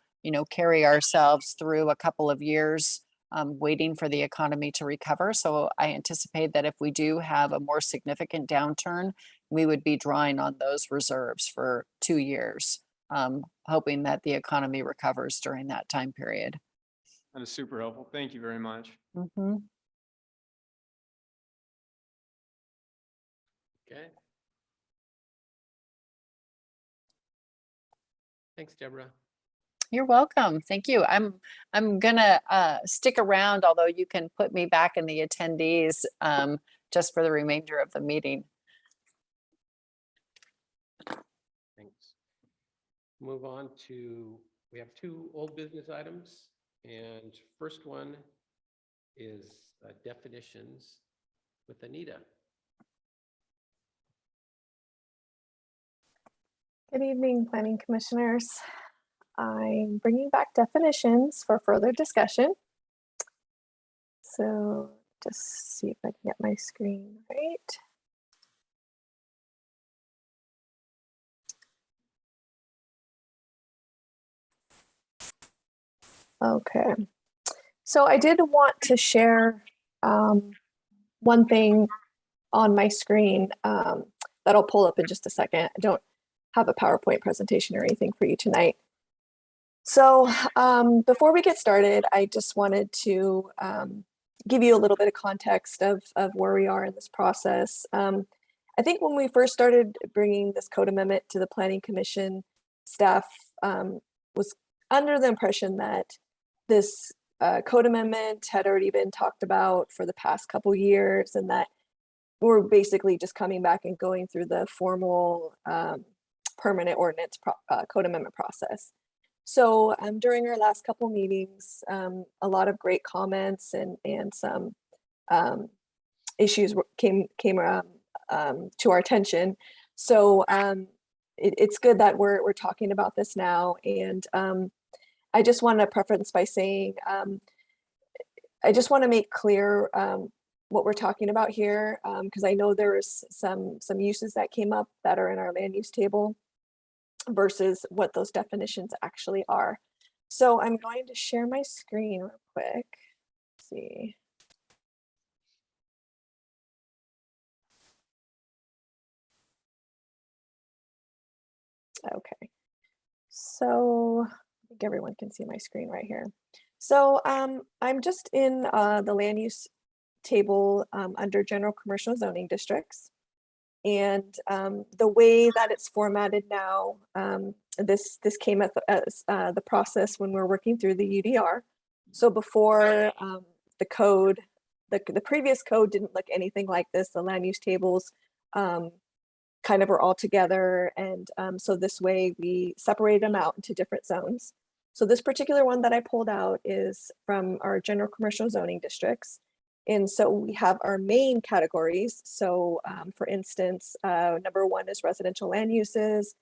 S7: carry ourselves through a couple of years waiting for the economy to recover. So I anticipate that if we do have a more significant downturn, we would be drawing on those reserves for 2 years, hoping that the economy recovers during that time period.
S4: That is super helpful. Thank you very much.
S7: Mm-hmm.
S1: Okay. Thanks, Deborah.
S7: You're welcome. Thank you. I'm gonna stick around, although you can put me back in the attendees just for the remainder of the meeting.
S1: Thanks. Move on to, we have 2 old business items, and first one is definitions with Anita.
S10: Good evening, Planning Commissioners. I'm bringing back definitions for further discussion. So just see if I can get my screen right. Okay, so I did want to share one thing on my screen that'll pull up in just a second. I don't have a PowerPoint presentation or anything for you tonight. So before we get started, I just wanted to give you a little bit of context of where we are in this process. I think when we first started bringing this code amendment to the Planning Commission, staff was under the impression that this code amendment had already been talked about for the past couple years, and that we're basically just coming back and going through the formal permanent ordinance code amendment process. So during our last couple meetings, a lot of great comments and some issues came to our attention. So it's good that we're talking about this now. And I just want to preface by saying, I just want to make clear what we're talking about here, because I know there's some uses that came up that are in our land use table versus what those definitions actually are. So I'm going to share my screen real quick. Let's see. Okay, so I think everyone can see my screen right here. So I'm just in the land use table under general commercial zoning districts. And the way that it's formatted now, this came as the process when we're working through the UDR. So before the code, the previous code didn't look anything like this. The land use tables kind of were all together. And so this way we separated them out into different zones. So this particular one that I pulled out is from our general commercial zoning districts. And so we have our main categories. So for instance, number 1 is residential land uses,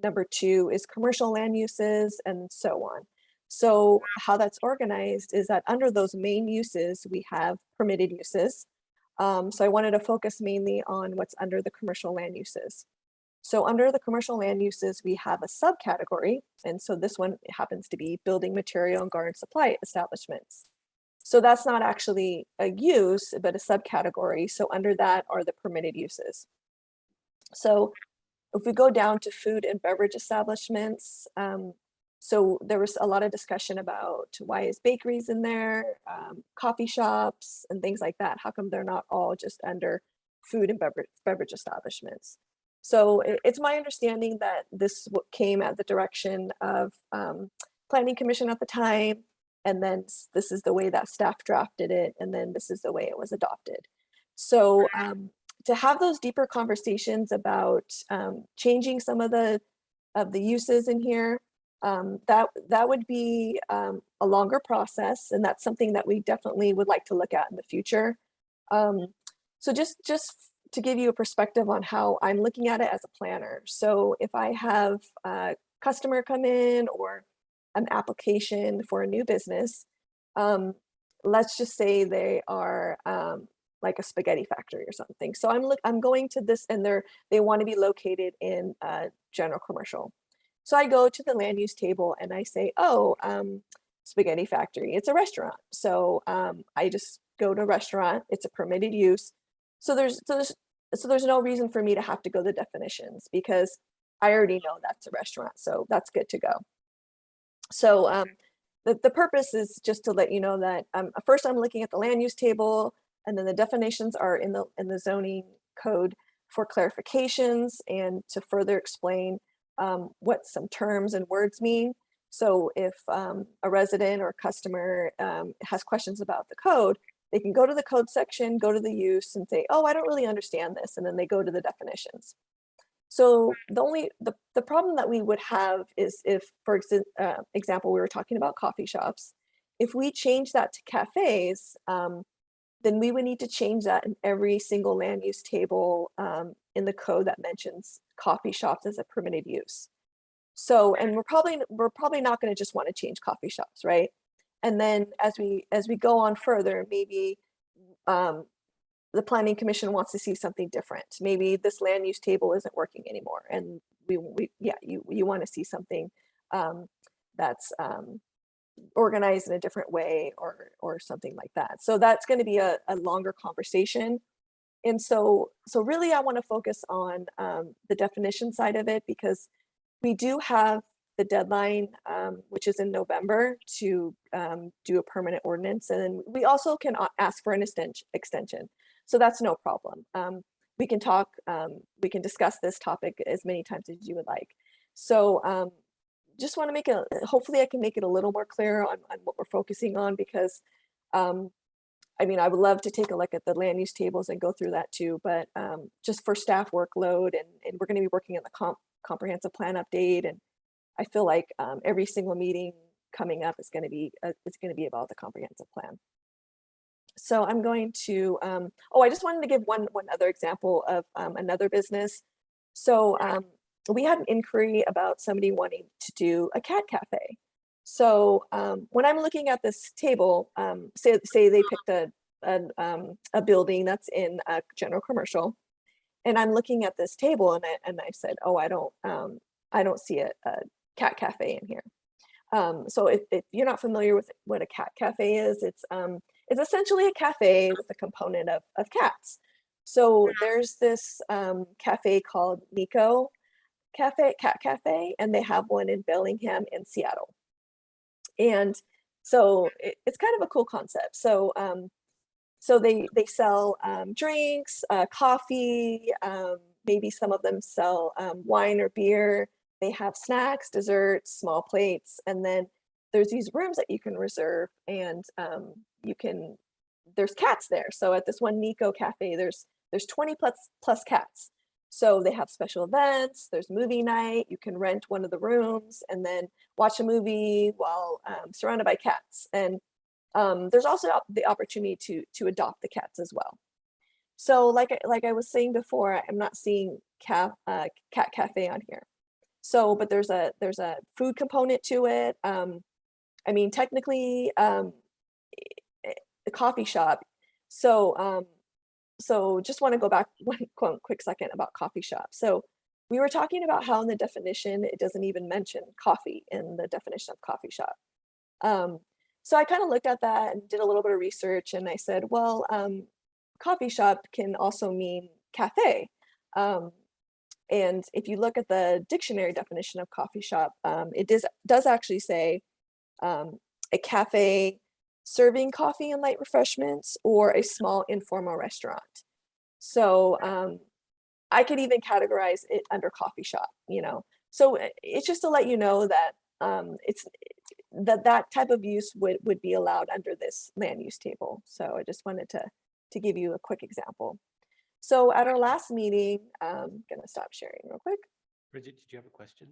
S10: number 2 is commercial land uses, and so on. So how that's organized is that under those main uses, we have permitted uses. So I wanted to focus mainly on what's under the commercial land uses. So under the commercial land uses, we have a subcategory. And so this one happens to be building material and garden supply establishments. So that's not actually a use, but a subcategory. So under that are the permitted uses. So if we go down to food and beverage establishments, so there was a lot of discussion about why is bakeries in there, coffee shops and things like that. How come they're not all just under food and beverage establishments? So it's my understanding that this came at the direction of Planning Commission at the time. And then this is the way that staff drafted it. And then this is the way it was adopted. So to have those deeper conversations about changing some of the uses in here, that would be a longer process, and that's something that we definitely would like to look at in the future. So just to give you a perspective on how I'm looking at it as a planner. So if I have a customer come in or an application for a new business, let's just say they are like a spaghetti factory or something. So I'm going to this, and they want to be located in general commercial. So I go to the land use table and I say, oh, spaghetti factory, it's a restaurant. So I just go to restaurant, it's a permitted use. So there's no reason for me to have to go to definitions because I already know that's a restaurant. So that's good to go. So the purpose is just to let you know that first I'm looking at the land use table, and then the definitions are in the zoning code for clarifications and to further explain what some terms and words mean. So if a resident or a customer has questions about the code, they can go to the code section, go to the use and say, oh, I don't really understand this. And then they go to the definitions. So the problem that we would have is if, for example, we were talking about coffee shops. If we change that to cafes, then we would need to change that in every single land use table in the code that mentions coffee shops as a permitted use. So, and we're probably not going to just want to change coffee shops, right? And then as we go on further, maybe the Planning Commission wants to see something different. Maybe this land use table isn't working anymore, and you want to see something that's organized in a different way or something like that. So that's going to be a longer conversation. And so really I want to focus on the definition side of it, because we do have the deadline, which is in November, to do a permanent ordinance. And then we also can ask for an extension. So that's no problem. We can talk, we can discuss this topic as many times as you would like. So just want to hopefully I can make it a little more clear on what we're focusing on, because I mean, I would love to take a look at the land use tables and go through that too, but just for staff workload, and we're going to be working on the comprehensive plan update, and I feel like every single meeting coming up is going to be about the comprehensive plan. So I'm going to I just wanted to give one other example of another business. So we had an inquiry about somebody wanting to do a cat cafe. So when I'm looking at this table, say they picked a building that's in a general commercial, and I'm looking at this table, and I said, oh, I don't see a cat cafe in here. So if you're not familiar with what a cat cafe is, it's essentially a cafe with a component of cats. So there's this cafe called Nico Cat Cafe, and they have one in Bellingham and Seattle. And so it's kind of a cool concept. So so they sell drinks, coffee, maybe some of them sell wine or beer. They have snacks, desserts, small plates, and then there's these rooms that you can reserve, and there's cats there. So at this one Nico Cafe, there's 20 plus cats. So they have special events, there's movie night, you can rent one of the rooms and then watch a movie while surrounded by cats. And there's also the opportunity to adopt the cats as well. So like I was saying before, I'm not seeing cat cafe on here. So, but there's a food component to it. I mean, technically, a coffee shop. So so just want to go back one quick second about coffee shop. So we were talking about how in the definition, it doesn't even mention coffee in the definition of coffee shop. So I kind of looked at that and did a little bit of research, and I said, well, coffee shop can also mean cafe. And if you look at the dictionary definition of coffee shop, it does actually say a cafe serving coffee and light refreshments, or a small informal restaurant. So I could even categorize it under coffee shop, you know. So it's just to let you know that it's that type of use would be allowed under this land use table. So I just wanted to give you a quick example. So at our last meeting, I'm gonna stop sharing real quick.
S1: Bridget, did you have a question?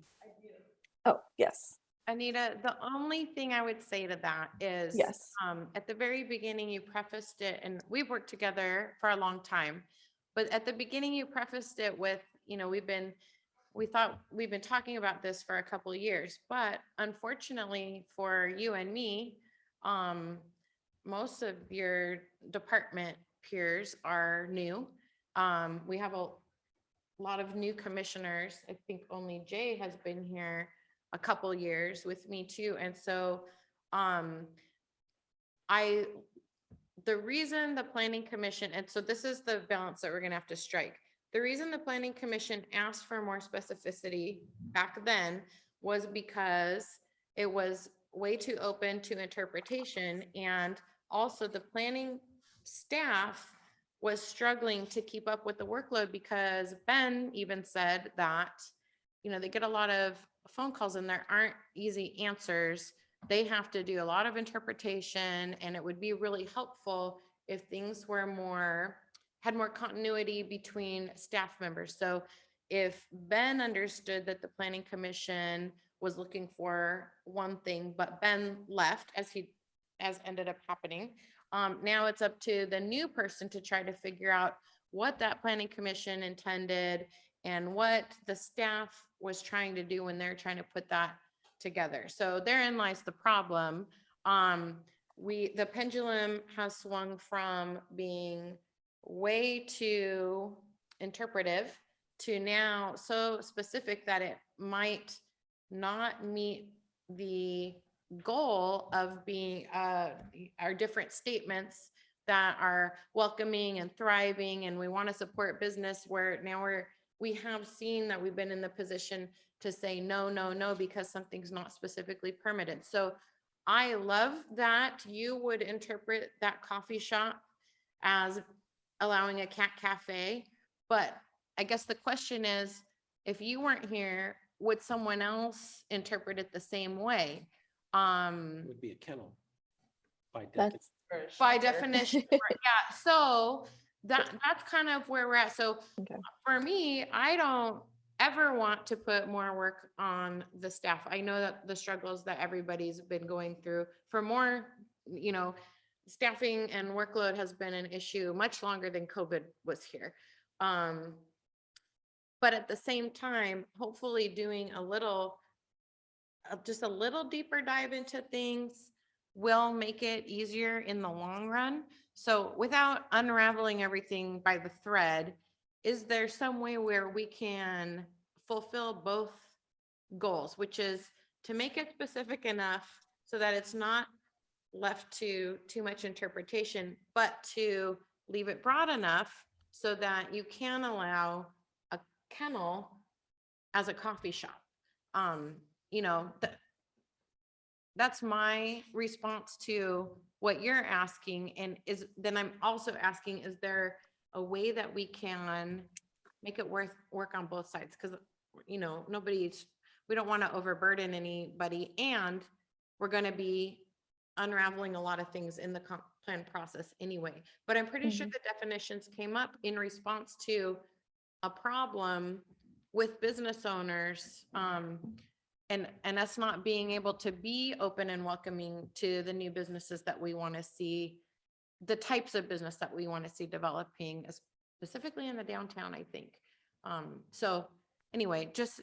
S10: Oh, yes,
S3: Anita, the only thing I would say to that is,
S10: yes.
S3: at the very beginning, you prefaced it, and we've worked together for a long time, but at the beginning, you prefaced it with, you know, we've been talking about this for a couple of years, but unfortunately for you and me, most of your department peers are new. We have a lot of new commissioners. I think only Jay has been here a couple years with me too. And so, the reason the planning commission, and so this is the balance that we're gonna have to strike. The reason the planning commission asked for more specificity back then was because it was way too open to interpretation. And also the planning staff was struggling to keep up with the workload, because Ben even said that, you know, they get a lot of phone calls and there aren't easy answers. They have to do a lot of interpretation, and it would be really helpful if things were had more continuity between staff members. So if Ben understood that the planning commission was looking for one thing, but Ben left, as ended up happening, now it's up to the new person to try to figure out what that planning commission intended and what the staff was trying to do when they're trying to put that together. So therein lies the problem. The pendulum has swung from being way too interpretive to now so specific that it might not meet the goal of being our different statements that are welcoming and thriving, and we want to support business, where now we have seen that we've been in the position to say no, no, no, because something's not specifically permitted. So I love that you would interpret that coffee shop as allowing a cat cafe, but I guess the question is, if you weren't here, would someone else interpret it the same way?
S1: It would be a kennel. By definition.
S10: That's
S3: By definition, yeah. So that's kind of where we're at. So
S10: okay.
S3: for me, I don't ever want to put more work on the staff. I know that the struggles that everybody's been going through for more, you know, staffing and workload has been an issue much longer than COVID was here. But at the same time, hopefully doing just a little deeper dive into things will make it easier in the long run. So without unraveling everything by the thread, is there some way where we can fulfill both goals, which is to make it specific enough so that it's not left to too much interpretation, but to leave it broad enough so that you can allow a kennel as a coffee shop? You know, that's my response to what you're asking. And then I'm also asking, is there a way that we can make it work on both sides? Because, you know, we don't want to overburden anybody, and we're going to be unraveling a lot of things in the plan process anyway. But I'm pretty sure the definitions came up in response to a problem with business owners, and us not being able to be open and welcoming to the new businesses that we want to see, the types of business that we want to see developing, specifically in the downtown, I think. So anyway, just,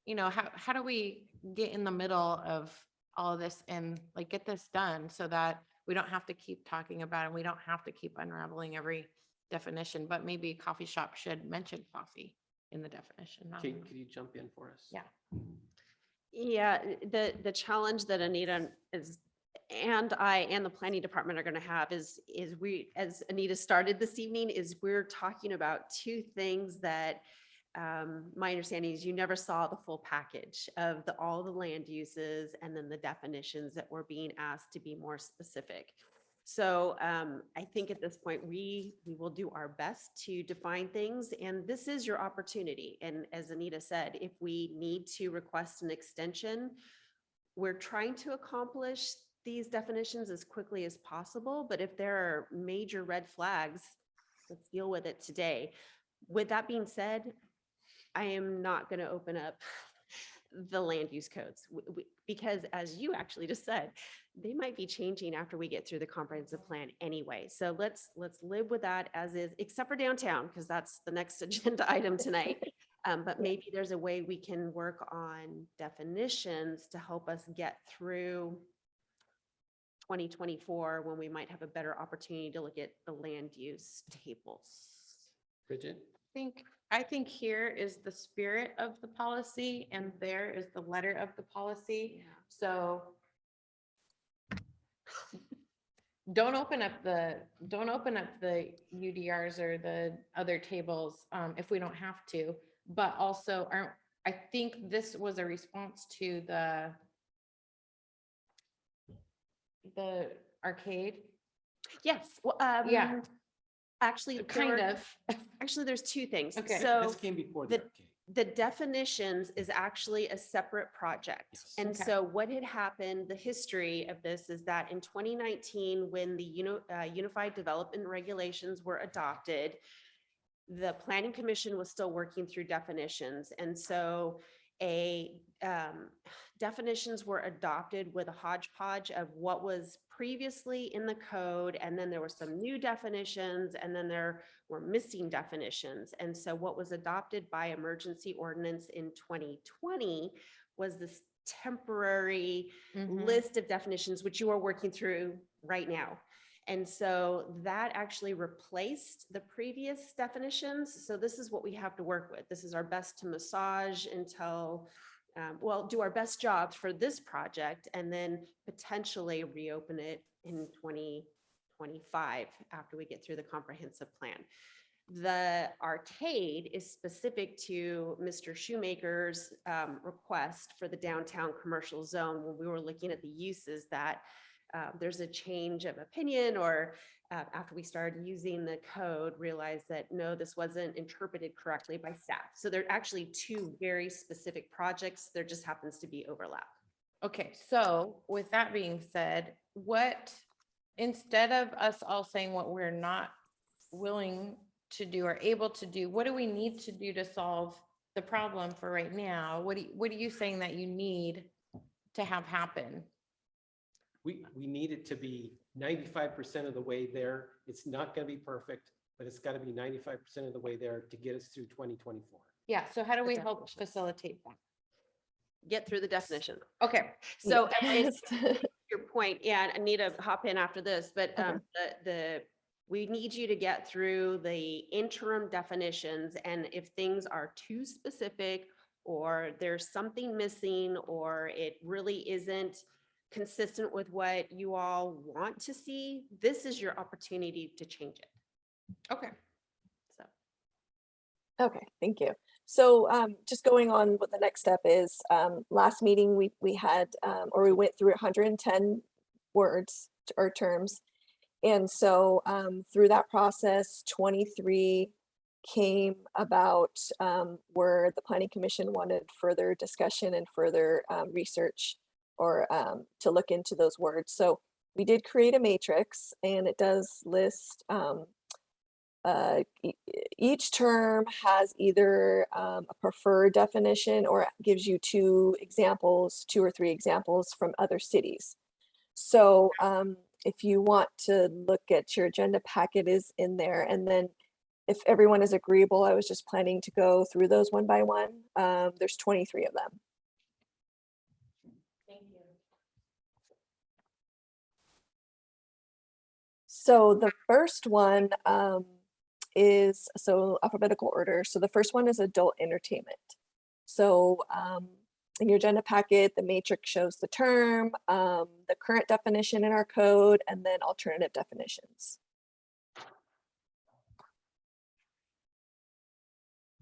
S3: you know, how do we get in the middle of all of this and like get this done so that we don't have to keep talking about it, and we don't have to keep unraveling every definition, but maybe a coffee shop should mention coffee in the definition. I don't
S1: Kate,
S3: know.
S1: could you jump in for us?
S3: Yeah.
S11: Yeah, the challenge that Anita is, and I and the planning department are gonna have is we, as Anita started this evening, is we're talking about two things that my understanding is you never saw the full package of all the land uses and then the definitions that were being asked to be more specific. So I think at this point, we will do our best to define things, and this is your opportunity. And as Anita said, if we need to request an extension, we're trying to accomplish these definitions as quickly as possible, but if there are major red flags, let's deal with it today. With that being said, I am not going to open up the land use codes because, as you actually just said, they might be changing after we get through the comprehensive plan anyway. So let's live with that as is, except for downtown, because that's the next agenda item tonight. But maybe there's a way we can work on definitions to help us get through 2024 when we might have a better opportunity to look at the land use tables.
S1: Bridget?
S3: I think here is the spirit of the policy and there is the letter of the policy. So don't open up the UDRs or the other tables if we don't have to. But also, I think this was a response to the arcade.
S11: Yes. Well,
S3: Yeah.
S11: Actually,
S3: Kind of.
S11: Actually, there's two things.
S3: Okay.
S11: So
S1: This came before the arcade.
S11: the definitions is actually a separate project.
S1: Yes.
S11: And
S3: Okay.
S11: so what had happened, the history of this is that in 2019, when the Unified Development Regulations were adopted, the Planning Commission was still working through definitions. And so definitions were adopted with a hodgepodge of what was previously in the code. And then there were some new definitions, and then there were missing definitions. And so what was adopted by emergency ordinance in 2020 was this temporary list of definitions, which you are working through right now. And so that actually replaced the previous definitions. So this is what we have to work with. This is our best to massage until, do our best jobs for this project and then potentially reopen it in 2025 after we get through the comprehensive plan. The arcade is specific to Mr. Shoemaker's request for the downtown commercial zone when we were looking at the uses that there's a change of opinion, or after we started using the code, realized that no, this wasn't interpreted correctly by staff. So they're actually two very specific projects. There just happens to be overlap.
S3: Okay, so with that being said, instead of us all saying what we're not willing to do or able to do, what do we need to do to solve the problem for right now? What are you saying that you need to have happen?
S1: We need it to be 95% of the way there. It's not going to be perfect, but it's got to be 95% of the way there to get us through 2024.
S3: Yeah, so how do we
S11: The
S3: help
S11: definition.
S3: facilitate that?
S11: Get through the definition.
S3: Okay,
S11: So
S10: Yes.
S11: your point, yeah, Anita, hop in after this, but we need you to get through the interim definitions, and if things are too specific or there's something missing or it really isn't consistent with what you all want to see, this is your opportunity to change it.
S3: okay.
S11: So
S10: Okay, thank you. So just going on what the next step is, last meeting we had, or we went through 110 words or terms. And so through that process, 23 came about where the Planning Commission wanted further discussion and further research or to look into those words. So we did create a matrix, and it does list each term has either a preferred definition or gives you two or three examples from other cities. So if you want to look at your agenda packet is in there, and then if everyone is agreeable, I was just planning to go through those one by one. There's 23 of them.
S3: Thank you.
S10: So the first one is, so alphabetical order. So the first one is adult entertainment. So in your agenda packet, the matrix shows the term, the current definition in our code, and then alternative definitions.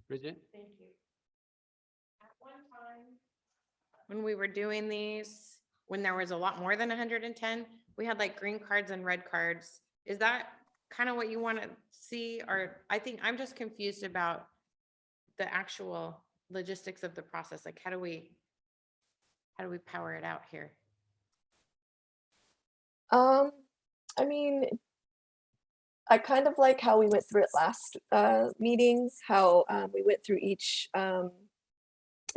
S1: Bridget?
S3: Thank you. At one time, when we were doing these, when there was a lot more than 110, we had like green cards and red cards. Is that kind of what you want to see? Or I think I'm just confused about the actual logistics of the process. Like, how do we power it out here?
S10: I mean, I kind of like how we went through it last meeting, how we went through each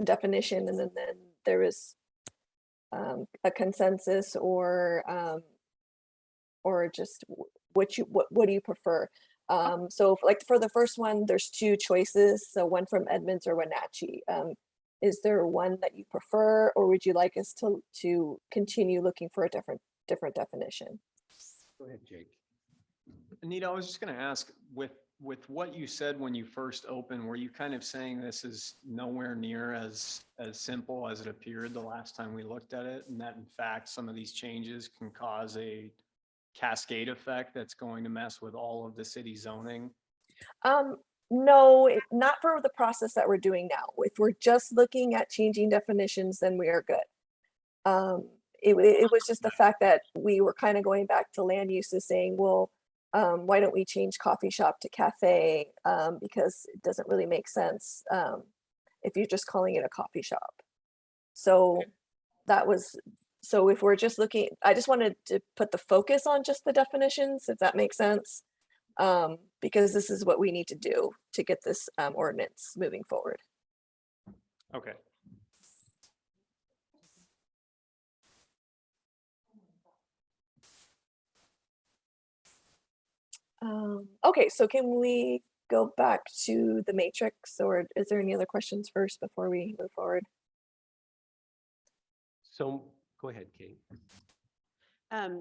S10: definition, and then there was a consensus or just what do you prefer? So like for the first one, there's two choices. So one from Edmonds or Wenatchee. Is there one that you prefer, or would you like us to continue looking for a different definition?
S1: Go ahead, Jake.
S4: Anita, I was just going to ask, with what you said when you first opened, were you kind of saying this is nowhere near as simple as it appeared the last time we looked at it, and that in fact some of these changes can cause a cascade effect that's going to mess with all of the city zoning?
S10: No, not for the process that we're doing now. If we're just looking at changing definitions, then we are good. It was just the fact that we were kind of going back to land uses, saying, well, why don't we change coffee shop to cafe? Because it doesn't really make sense if you're just calling it a coffee shop. So that was, so if we're just looking, I just wanted to put the focus on just the definitions, if that makes sense. Because this is what we need to do to get this ordinance moving forward.
S4: Okay.
S10: Okay, so can we go back to the matrix, or is there any other questions first before we move forward?
S1: So go ahead, Kate.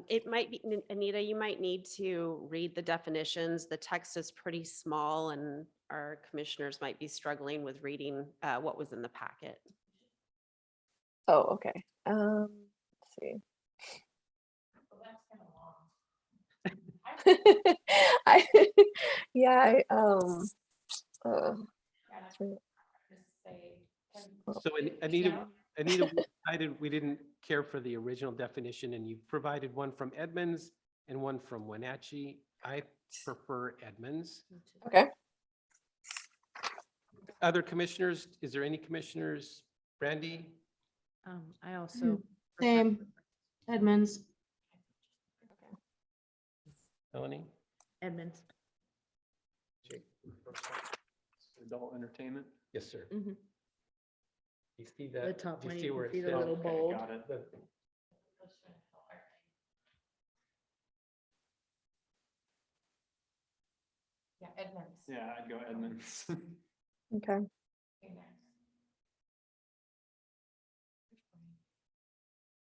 S11: It might be, Anita, you might need to read the definitions. The text is pretty small and our commissioners might be struggling with reading what was in the packet.
S10: Oh, okay. Let's see. I, yeah,
S1: So Anita, we decided we didn't care for the original definition, and you provided one from Edmonds and one from Wenatchee. I prefer Edmonds.
S10: okay.
S1: Other commissioners, is there any commissioners? Brandy?
S3: I also.
S9: Same, Edmonds.
S1: Melanie?
S3: Edmonds.
S1: Jake?
S4: Adult entertainment?
S1: Yes, sir.
S3: Mhm.
S1: You see that?
S3: The top
S1: do you
S3: one,
S1: see
S3: you
S1: where
S3: can
S1: it
S3: see the
S1: says-
S3: little bold.
S4: Got it.
S3: Yeah, Edmonds.
S4: Yeah, I'd go Edmonds.
S10: Okay.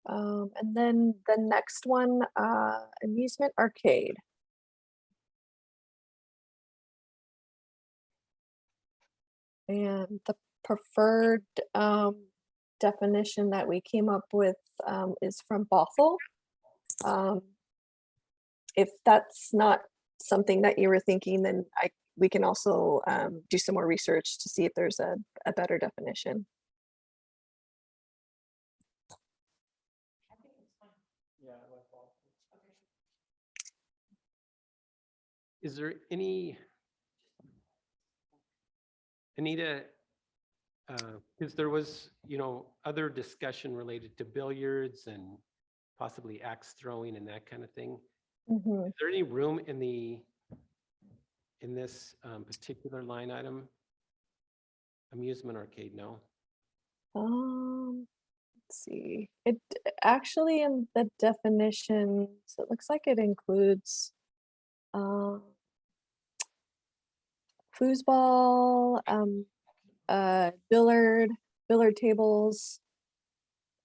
S10: And then the next one, amusement arcade. And the preferred definition that we came up with is from Bothell. If that's not something that you were thinking, then we can also do some more research to see if there's a better definition.
S4: Yeah, I like all.
S1: Is there any, Anita, because there was, other discussion related to billiards and possibly axe throwing and that kind of thing.
S10: Mhm.
S1: Is there any room in this particular line item? Amusement arcade, no?
S10: Let's see. It actually in the definitions, it looks like it includes foosball, billiard tables.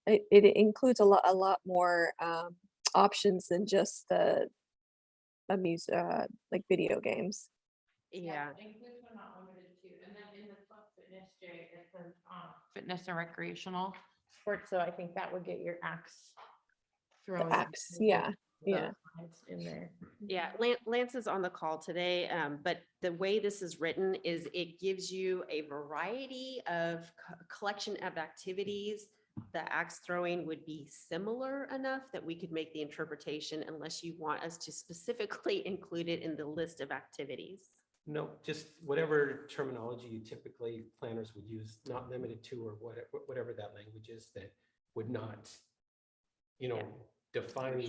S10: It includes a lot more options than just the like video games.
S11: Yeah.
S3: Includes but not limited to, and then in the club fitness, Jay, it says, fitness and recreational sports, so I think that would get your axe thrown.
S10: axe, yeah, yeah.
S3: In there.
S11: Yeah, Lance is on the call today, but the way this is written is it gives you a variety of collection of activities. The axe throwing would be similar enough that we could make the interpretation unless you want us to specifically include it in the list of activities.
S1: No, just whatever terminology you typically planners would use, not limited to, or whatever that language is that would not, define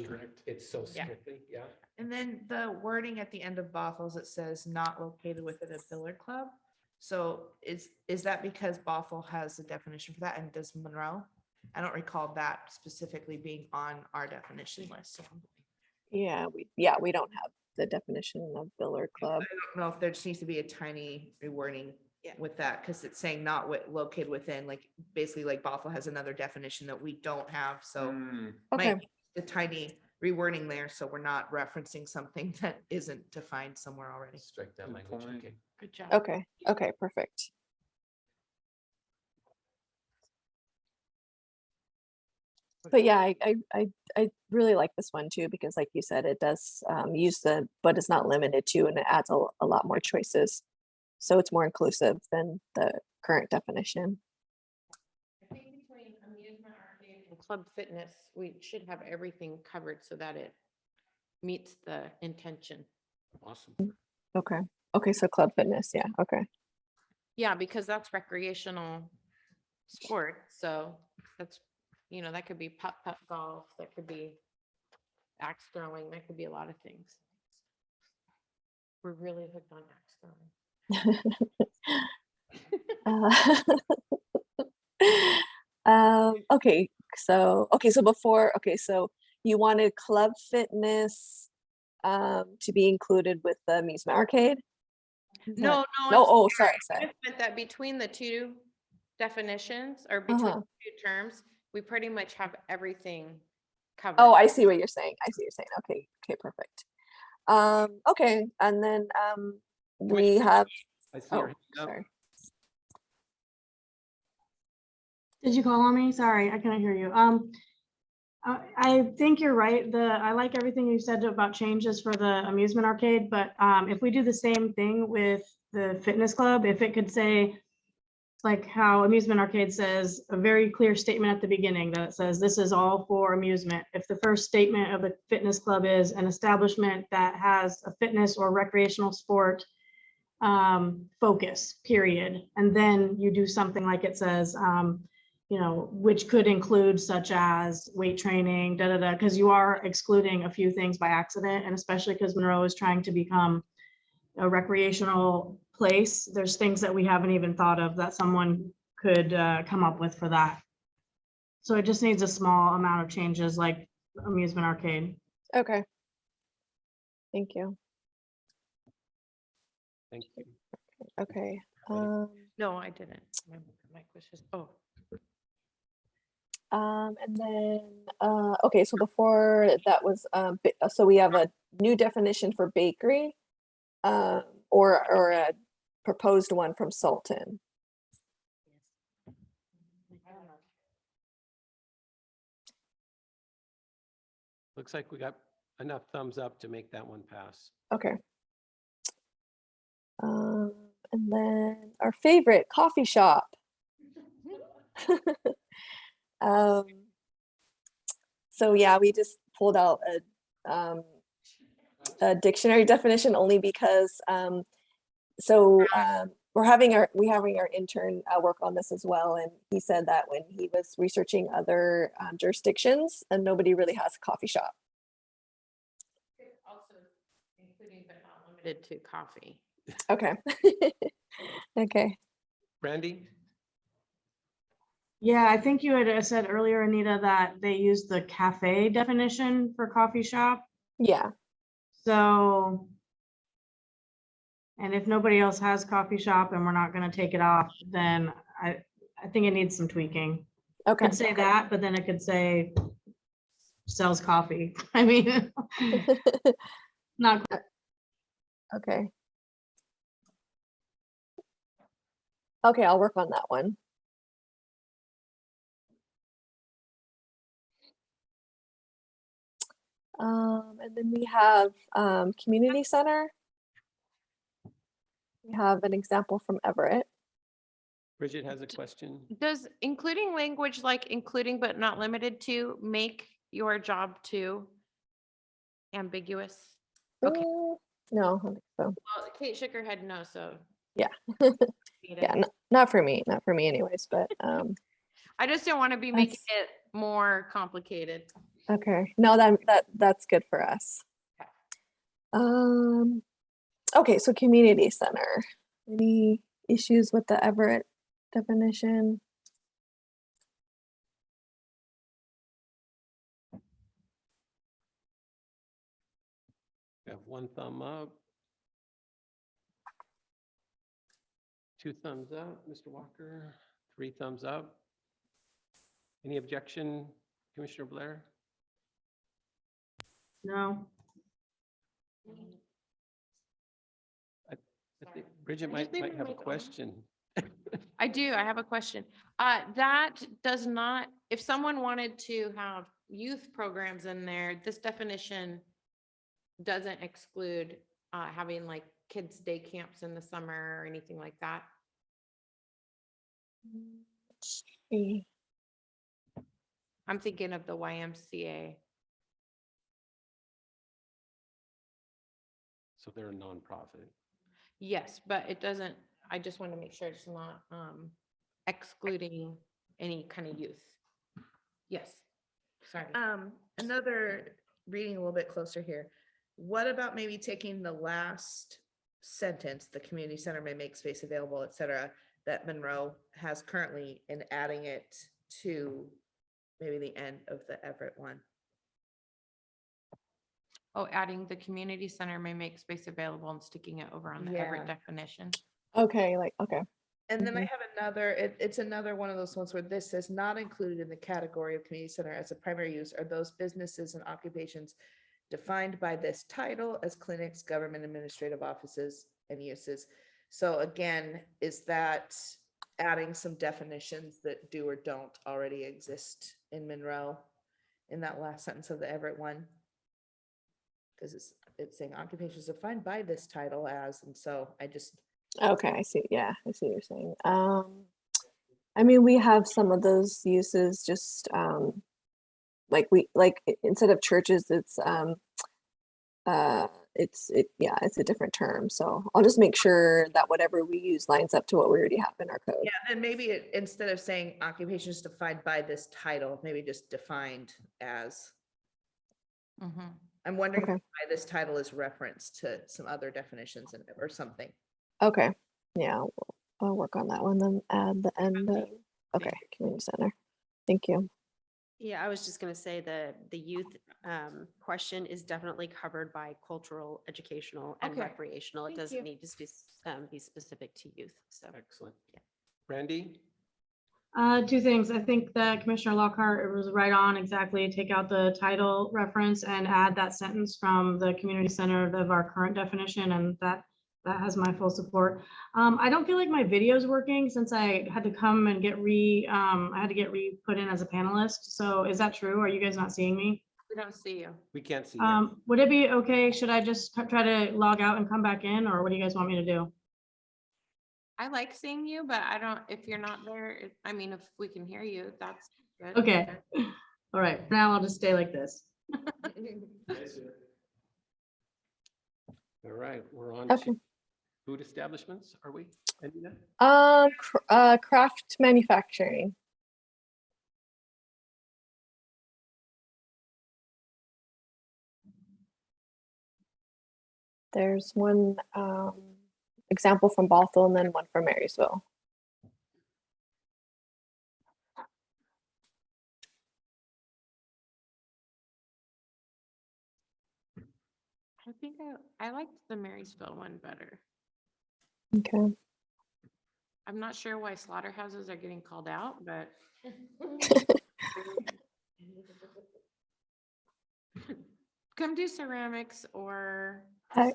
S1: it so strictly, yeah.
S5: And then the wording at the end of Bothell's, it says not located within a billiard club. So is that because Bothell has a definition for that, and does Monroe? I don't recall that specifically being on our definition list. So
S10: Yeah, we don't have the definition of billiard club.
S5: I don't know if there just needs to be a tiny rewording with that, because it's saying not located within, like basically like Bothell has another definition that we don't have. So
S10: Okay,
S5: might be a tiny rewording there, so we're not referencing something that isn't defined somewhere already.
S1: Strike that
S4: Good
S1: language,
S4: point.
S1: okay.
S3: Good job.
S10: okay, perfect. But yeah, I really like this one too, because like you said, it does use the but is not limited to, and it adds a lot more choices. So it's more inclusive than the current definition.
S3: I think between amusement, arcade, and club fitness, we should have everything covered so that it meets the intention.
S1: Awesome.
S10: Okay, so club fitness, yeah, okay.
S3: Yeah, because that's recreational sport, so that's, that could be putt golf, that could be axe throwing, that could be a lot of things. We're really hooked on axe throwing.
S10: Okay, so so you wanted club fitness to be included with the amusement arcade?
S3: No,
S10: Oh, sorry.
S3: I just meant that between the two definitions, or between the two terms, we pretty much have everything covered.
S10: Oh, I see what you're saying. Okay, perfect. Okay, and then we have,
S1: I see your hand up.
S10: sorry.
S9: Did you call on me? Sorry, I couldn't hear you. I think you're right. I like everything you said about changes for the amusement arcade, but if we do the same thing with the fitness club, if it could say, like how amusement arcade says, a very clear statement at the beginning that says this is all for amusement. If the first statement of the fitness club is an establishment that has a fitness or recreational sport focus, period, and then you do something like it says, which could include such as weight training, because you are excluding a few things by accident, and especially because Monroe is trying to become a recreational place. There's things that we haven't even thought of that someone could come up with for that. So it just needs a small amount of changes like amusement arcade.
S10: Okay. Thank you.
S1: Thank you.
S10: Okay.
S3: No, I didn't. My mic was just,
S10: And then, okay, so before that was, so we have a new definition for bakery, or a proposed one from Sultan.
S1: Looks like we got enough thumbs up to make that one pass.
S10: Okay. And then our favorite coffee shop. So yeah, we just pulled out a dictionary definition only because we're having our intern work on this as well, and he said that when he was researching other jurisdictions, and nobody really has a coffee shop.
S3: also including but not limited to coffee.
S10: Okay. Okay.
S1: Brandy?
S9: Yeah, I think you had said earlier, Anita, that they use the cafe definition for coffee shop.
S10: Yeah.
S9: So, and if nobody else has coffee shop and we're not going to take it off, then I think it needs some tweaking.
S10: Okay.
S9: Could say that, but then it could say sells coffee. I mean, not.
S10: Okay. Okay, I'll work on that one. And then we have community center. We have an example from Everett.
S1: Bridget has a question.
S3: Does including language like including but not limited to make your job too ambiguous? Okay.
S10: No, I don't think so.
S3: Well, Kate shook her head no, so.
S10: Yeah.
S3: Need
S10: Yeah,
S3: it.
S10: not for me, not for me anyways, but
S3: I just don't want to be making
S10: That's-
S3: it more complicated.
S10: okay. No, that's good for us. Okay, so community center. Any issues with the Everett definition?
S1: We have one thumb up. Two thumbs up, Mr. Walker. Three thumbs up. Any objection, Commissioner Blair?
S9: No.
S1: I think Bridget
S3: I
S1: might
S3: just need to
S1: have a
S3: make one.
S1: question.
S3: I do. I have a question. That does not, if someone wanted to have youth programs in there, this definition doesn't exclude having like kids' day camps in the summer or anything like that.
S10: Let's see.
S3: I'm thinking of the YMCA.
S1: So they're a nonprofit.
S3: Yes, but it doesn't, I just want to make sure it's not excluding any kind of youth. Yes, sorry.
S5: Another reading a little bit closer here. What about maybe taking the last sentence, the community center may make space available, et cetera, that Monroe has currently, and adding it to maybe the end of the Everett one?
S3: Oh, adding the community center may make space available and sticking it over on the Everett
S5: Yeah.
S3: definition.
S10: Okay, okay.
S5: And then I have another, it's another one of those ones where this says not included in the category of community center as a primary use are those businesses and occupations defined by this title as clinics, government administrative offices and uses. So again, is that adding some definitions that do or don't already exist in Monroe in that last sentence of the Everett one? Because it's saying occupations defined by this title as, and so I just,
S10: Okay, I see. Yeah, I see what you're saying. I mean, we have some of those uses just instead of churches, it's it's a different term. So I'll just make sure that whatever we use lines up to what we already have in our code.
S5: yeah, then maybe instead of saying occupations defined by this title, maybe just defined as.
S3: Mhm.
S5: I'm wondering
S10: Okay.
S5: why this title is referenced to some other definitions or something.
S10: Okay. Yeah, I'll work on that one then add the end of, okay, community center. Thank you.
S11: Yeah, I was just gonna say the youth question is definitely covered by cultural, educational, and
S3: Okay.
S11: recreational. It
S3: Thank
S11: doesn't
S3: you.
S11: need to be specific to youth, so.
S1: Excellent.
S11: Yeah.
S1: Randy?
S9: Two things. I think that Commissioner Lockhart was right on exactly. Take out the title reference and add that sentence from the community center of our current definition, and that has my full support. I don't feel like my video is working since I had to come and get put in as a panelist. So is that true? Are you guys not seeing me?
S3: We don't see you.
S1: We can't see you.
S9: Would it be okay? Should I just try to log out and come back in, or what do you guys want me to do?
S3: I like seeing you, but I don't, if you're not there, I mean, if we can hear you, that's good.
S9: Okay. All right. Now I'll just stay like this.
S1: All right, we're on
S10: Okay.
S1: to food establishments, are we? Anita?
S10: Craft manufacturing. There's one example from Bothell and then one from Marysville.
S3: I think I liked the Marysville one better.
S10: Okay.
S3: I'm not sure why slaughterhouses are getting called out, but. Come do ceramics or.
S10: Okay.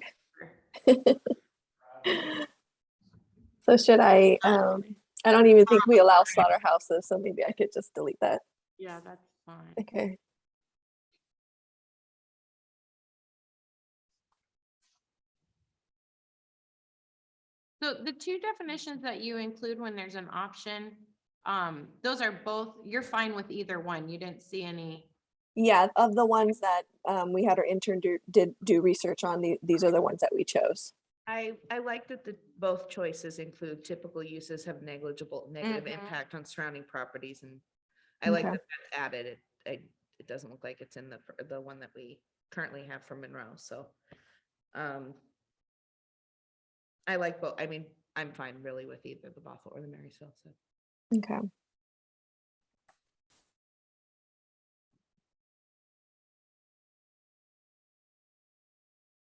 S10: So should I I don't even think we allow slaughterhouses, so maybe I could just delete that.
S3: Yeah, that's fine.
S10: Okay.
S3: So the two definitions that you include when there's an option, those are both, you're fine with either one. You didn't see any.
S10: Yeah, of the ones that we had our intern did do research on, these are the ones that we chose.
S5: I like that the both choices include typical uses have negligible negative
S3: Mhm.
S5: impact on surrounding properties, and I like
S10: Okay.
S5: that that's added. It doesn't look like it's in the one that we currently have for Monroe, so. I like both. I mean, I'm fine really with either the Bothell or the Marysville, so.
S10: Okay.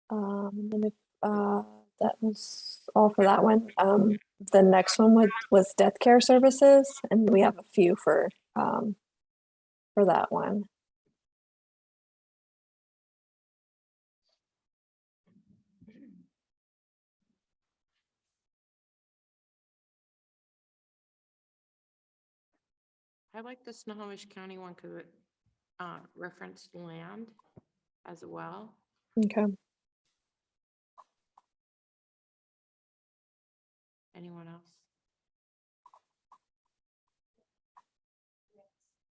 S10: And if that was all for that one. The next one was death care services, and we have a few for that one.
S3: I like the Snohomish County one because it referenced land as well.
S10: Okay.
S3: Anyone else?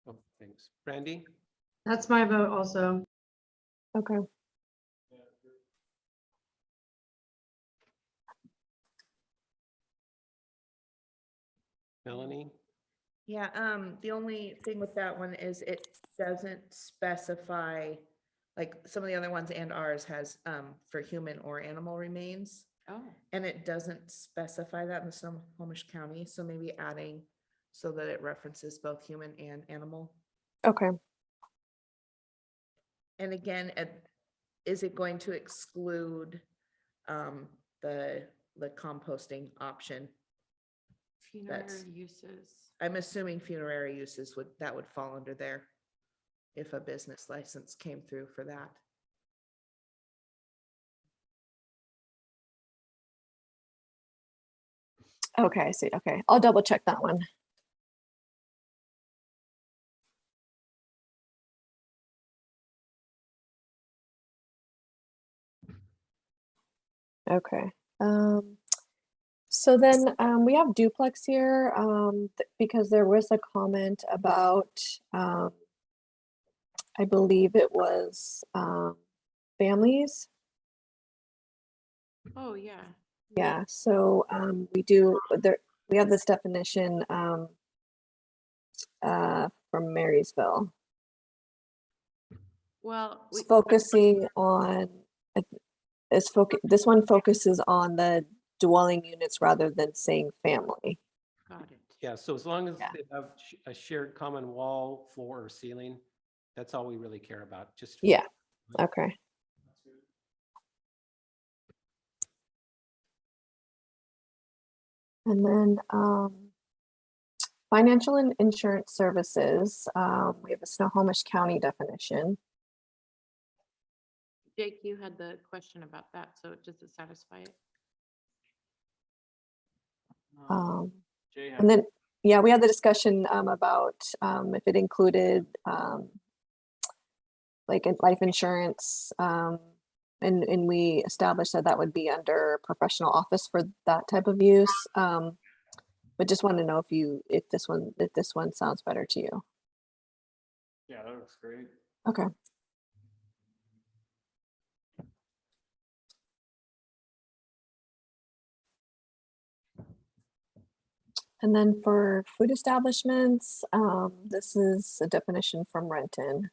S1: Oh, thanks. Brandy?
S9: That's my vote also.
S10: Okay.
S1: Melanie?
S5: Yeah, the only thing with that one is it doesn't specify, like some of the other ones and ours has, for human or animal remains.
S3: Oh,
S5: And it doesn't specify that in Snohomish County, so maybe adding so that it references both human and animal.
S10: Okay.
S5: And again, is it going to exclude the composting option?
S3: funerary
S5: That's-
S3: uses.
S5: I'm assuming funerary uses would fall under there if a business license came through for that.
S10: Okay, I see. Okay, I'll double check that one. Okay. So then we have duplex here because there was a comment about, I believe it was families.
S3: Oh, yeah.
S10: Yeah, so we have this definition from Marysville.
S3: Well,
S10: It's focusing on, this one focuses on the dwelling units rather than saying family.
S3: got it.
S1: Yeah, so as long as
S10: Yeah.
S1: they have a shared common wall, floor, or ceiling, that's all we really care about, just.
S10: Yeah, okay. And then financial and insurance services, we have a Snohomish County definition.
S3: Jake, you had the question about that, so does it satisfy it?
S4: Jay had-
S10: And then, yeah, we had the discussion about if it included like life insurance, and we established that that would be under professional office for that type of use. But just want to know if this one sounds better to you.
S4: Yeah, that looks great.
S10: Okay. And then for food establishments, this is a definition from Renton.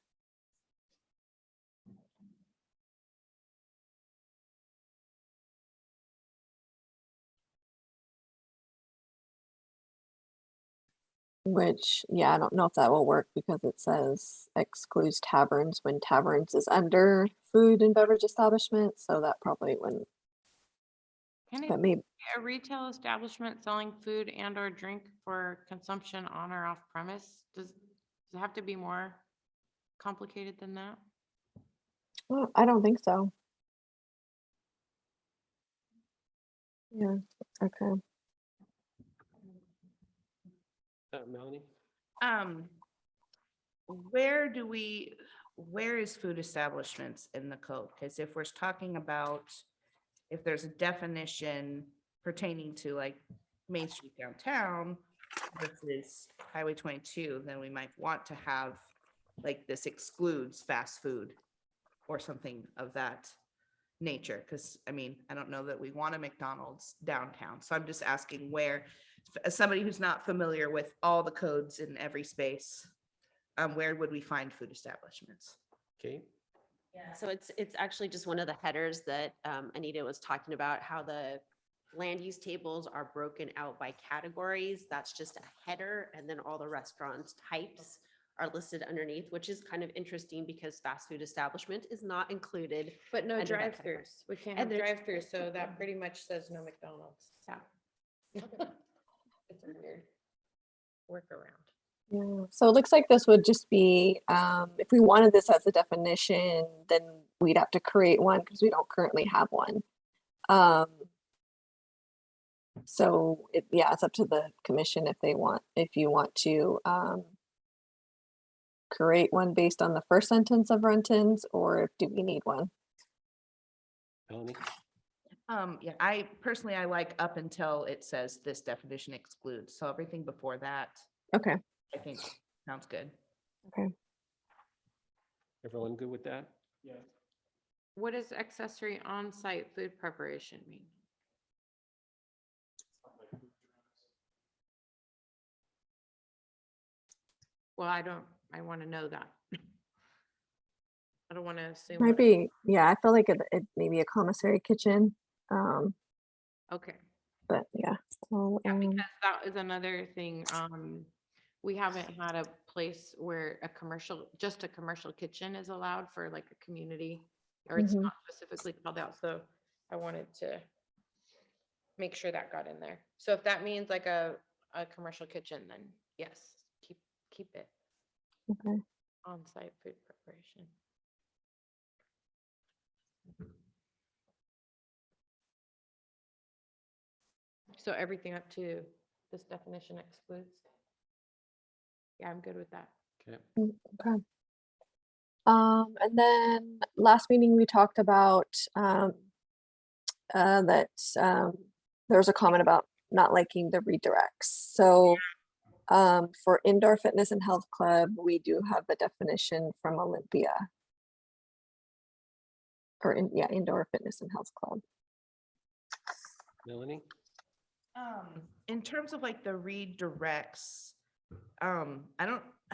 S10: Which, yeah, I don't know if that will work because it says excludes taverns when taverns is under food and beverage establishment, so that probably wouldn't,
S3: Can it
S10: but
S3: be
S10: maybe,
S3: a retail establishment selling food and or drink for consumption on or off premise? Does it have to be more complicated than that?
S10: well, I don't think so. Yeah, okay.
S1: Melanie?
S5: Where is food establishments in the code? Because if we're talking about, if there's a definition pertaining to like Main Street downtown versus Highway 22, then we might want to have like this excludes fast food or something of that nature. Because I mean, I don't know that we want a McDonald's downtown. So I'm just asking where, as somebody who's not familiar with all the codes in every space, where would we find food establishments?
S1: Okay,
S11: Yeah, so it's actually just one of the headers that Anita was talking about, how the land use tables are broken out by categories. That's just a header, and then all the restaurant types are listed underneath, which is kind of interesting because fast food establishment is not included.
S3: But no
S11: under that category.
S3: drive-throughs. We can't
S11: And
S3: have
S11: there's-
S3: drive-throughs, so that pretty much says no McDonald's.
S11: Yeah.
S3: It's a weird workaround.
S10: Yeah, so it looks like this would just be, if we wanted this as a definition, then we'd have to create one because we don't currently have one. So yeah, it's up to the commission if you want to create one based on the first sentence of Renton's, or do we need one?
S1: Melanie?
S5: Yeah, I personally, I like up until it says this definition excludes. So everything before that,
S10: Okay,
S5: I think sounds good.
S1: Everyone good with that?
S4: Yeah.
S3: What does accessory on-site food preparation mean? Well, I want to know that. I don't want to assume.
S10: might be, yeah, I feel like it may be a commissary kitchen,
S3: Okay.
S10: but yeah. So,
S3: Yeah, because that is another thing. We haven't had a place where just a commercial kitchen is allowed for like a community, or it's
S10: Mhm.
S3: not specifically called out. So I wanted to make sure that got in there. So if that means like a commercial kitchen, then yes, keep it
S10: Okay.
S3: on-site food preparation. So everything up to this definition excludes. Yeah, I'm good with that.
S1: Okay,
S10: Okay. And then last meeting we talked about that there was a comment about not liking the redirects. So for indoor fitness and health club, we do have the definition from Olympia. Or indoor fitness and health club.
S1: Melanie?
S5: In terms of like the redirects, I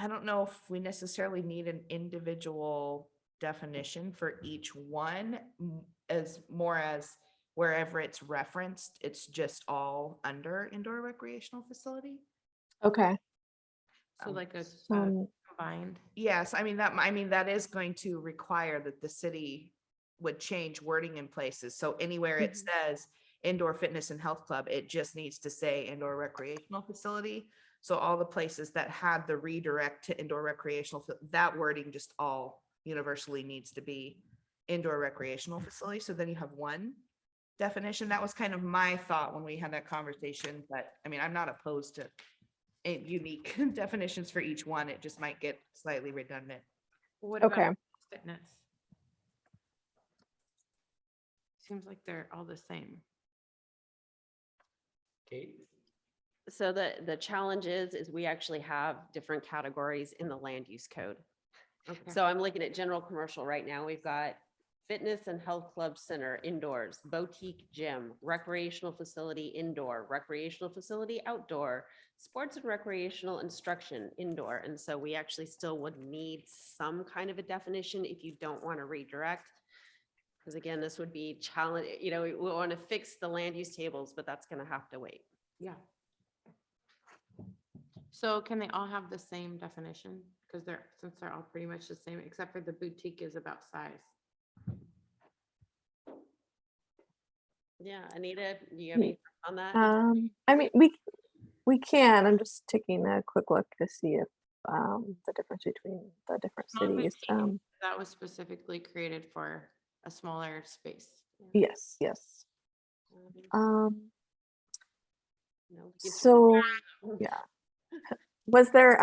S5: don't know if we necessarily need an individual definition for each one, as wherever it's referenced, it's just all under indoor recreational facility.
S10: Okay.
S3: So like a
S10: So
S3: combined.
S5: Yes, I mean, that is going to require that the city would change wording in places. So anywhere it says indoor fitness and health club, it just needs to say indoor recreational facility. So all the places that had the redirect to indoor recreational, that wording just all universally needs to be indoor recreational facility. So then you have one definition. That was kind of my thought when we had that conversation, but I mean, I'm not opposed to unique definitions for each one. It just might get slightly redundant.
S3: What
S10: Okay.
S3: about fitness? Seems like they're all the same.
S1: Kate?
S11: So the challenge is we actually have different categories in the land use code.
S3: Okay.
S11: So I'm looking at general commercial right now. We've got fitness and health club center indoors, boutique gym, recreational facility indoor, recreational facility outdoor, sports and recreational instruction indoor. And so we actually still would need some kind of a definition if you don't want to redirect. Because again, this would be challenge, we want to fix the land use tables, but that's going to have to wait.
S3: Yeah. So can they all have the same definition? Because since they're all pretty much the same, except for the boutique is about size.
S11: Yeah, Anita, do you have any thoughts on that?
S10: I mean, we can. I'm just taking a quick look to see if the difference between the different
S3: Small
S10: cities.
S3: boutique, that was specifically created for a smaller space.
S10: Yes.
S11: No,
S10: So yeah. Was there,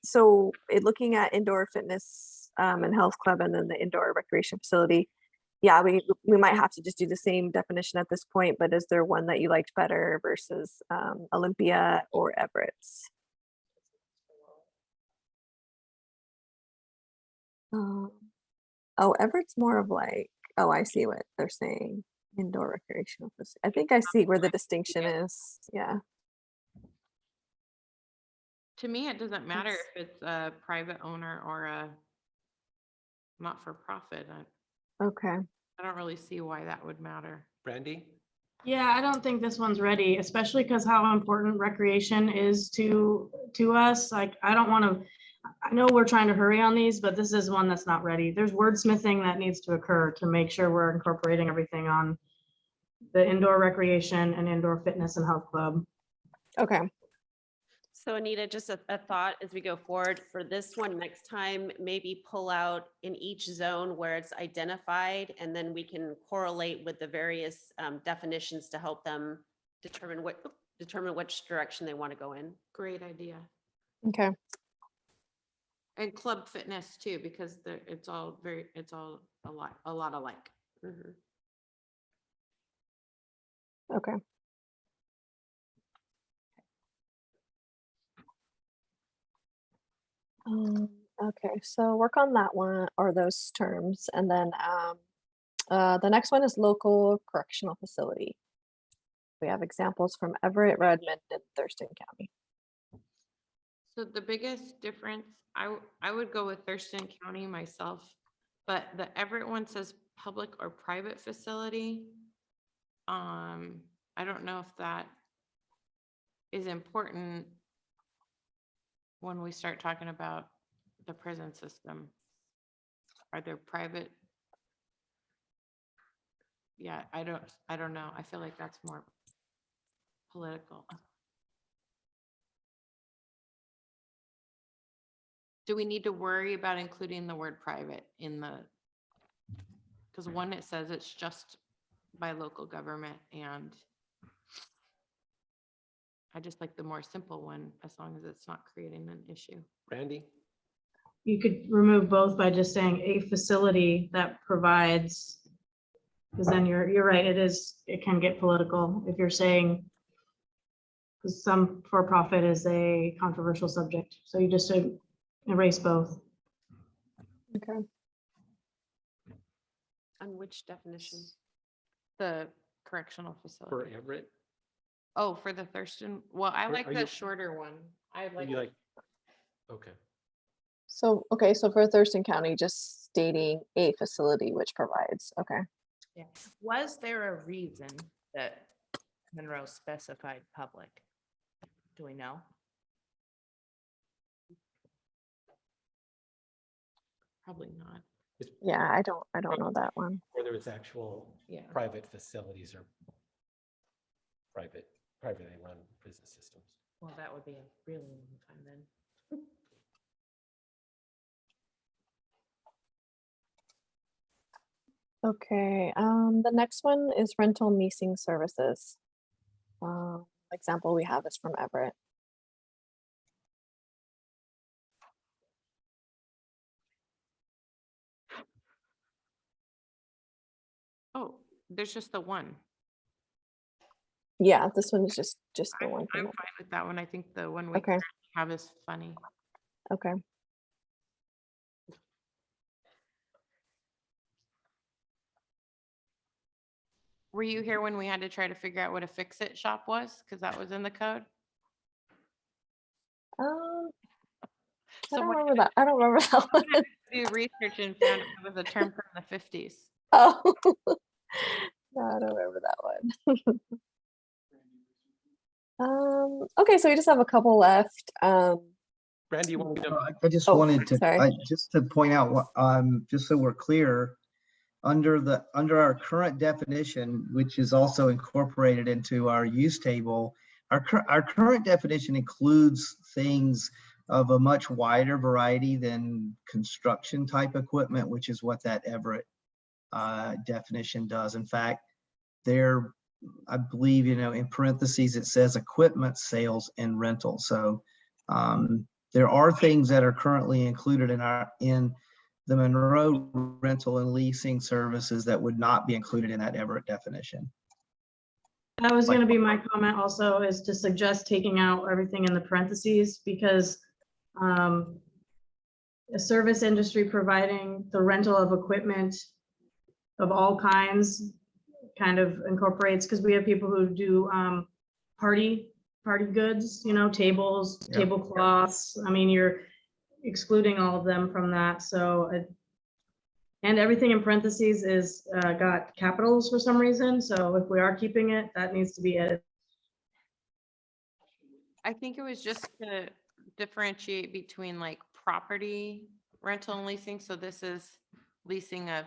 S10: so looking at indoor fitness and health club and then the indoor recreation facility, yeah, we might have to just do the same definition at this point, but is there one that you liked better versus Olympia or Everett's? Oh, Everett's more of like, oh, I see what they're saying. Indoor recreational facility. I think I see where the distinction is. Yeah.
S3: To me, it doesn't matter
S10: That's-
S3: if it's a private owner or a not-for-profit.
S10: Okay.
S3: I don't really see why that would matter.
S1: Brandy?
S9: Yeah, I don't think this one's ready, especially because how important recreation is to us. Like, I don't want to, I know we're trying to hurry on these, but this is one that's not ready. There's wordsmithing that needs to occur to make sure we're incorporating everything on the indoor recreation and indoor fitness and health club.
S10: Okay.
S11: So Anita, just a thought as we go forward for this one, next time, maybe pull out in each zone where it's identified, and then we can correlate with the various definitions to help them determine which direction they want to go in.
S3: Great idea.
S10: Okay.
S3: And club fitness too, because it's all a lot alike.
S11: Mhm.
S10: Okay. Okay, so work on that one or those terms. And then the next one is local correctional facility. We have examples from Everett, Redmond, and Thurston County.
S3: So the biggest difference, I would go with Thurston County myself, but the Everett one says public or private facility. I don't know if that is important when we start talking about the prison system. Are there private? Yeah, I don't know. I feel like that's more political. Do we need to worry about including the word private in the, because one, it says it's just by local government, and I just like the more simple one, as long as it's not creating an issue.
S1: Brandy?
S9: You could remove both by just saying a facility that provides, because then you're right, it can get political if you're saying, because some for-profit is a controversial subject. So you just erase both.
S10: Okay.
S11: On which definition?
S3: The correctional
S1: For
S3: facility.
S1: Everett?
S3: Oh, for the Thurston, well, I like
S1: are
S3: the
S1: you-
S3: shorter one. I like.
S1: You like, okay.
S10: So, okay, so for Thurston County, just stating a facility which provides, okay.
S5: Yeah. Was there a reason that Monroe specified public? Do we know?
S3: Probably not.
S10: Yeah, I don't know that one.
S1: Whether it's actual
S3: Yeah.
S1: private facilities or privately run prison systems.
S3: Well, that would be a really long time then.
S10: Okay, the next one is rental leasing services. Example we have is from Everett.
S3: Oh, there's just the one.
S10: Yeah, this one is just the one
S3: I'm
S10: from
S3: fine
S10: Everett.
S3: with that one. I think the one we
S10: Okay,
S3: currently have is funny.
S10: okay.
S3: Were you here when we had to try to figure out what a fix-it shop was? Because that was in the code.
S10: I
S3: So
S10: don't
S3: when
S10: remember that. I don't remember that one.
S3: do research and found it was a term from the 50s.
S10: Oh, no, I don't remember that one. Okay, so we just have a couple left.
S1: Brandy, you want me to?
S8: I just
S10: Oh,
S8: wanted to,
S10: sorry.
S8: just to point out, just so we're clear, under our current definition, which is also incorporated into our use table, our current definition includes things of a much wider variety than construction type equipment, which is what that Everett definition does. In fact, I believe, in parentheses, it says equipment sales and rental. So There are things that are currently included in the Monroe rental and leasing services that would not be included in that Everett definition.
S9: That was gonna be my comment also, is to suggest taking out everything in the parentheses, because a service industry providing the rental of equipment of all kinds kind of incorporates, because we have people who do party goods, you know, tables,
S8: Yeah.
S9: tablecloths. I mean, you're excluding all of them from that, so and everything in parentheses is got capitals for some reason, so if we are keeping it, that needs to be edited.
S3: I think it was just to differentiate between like property rental and leasing. So this is leasing of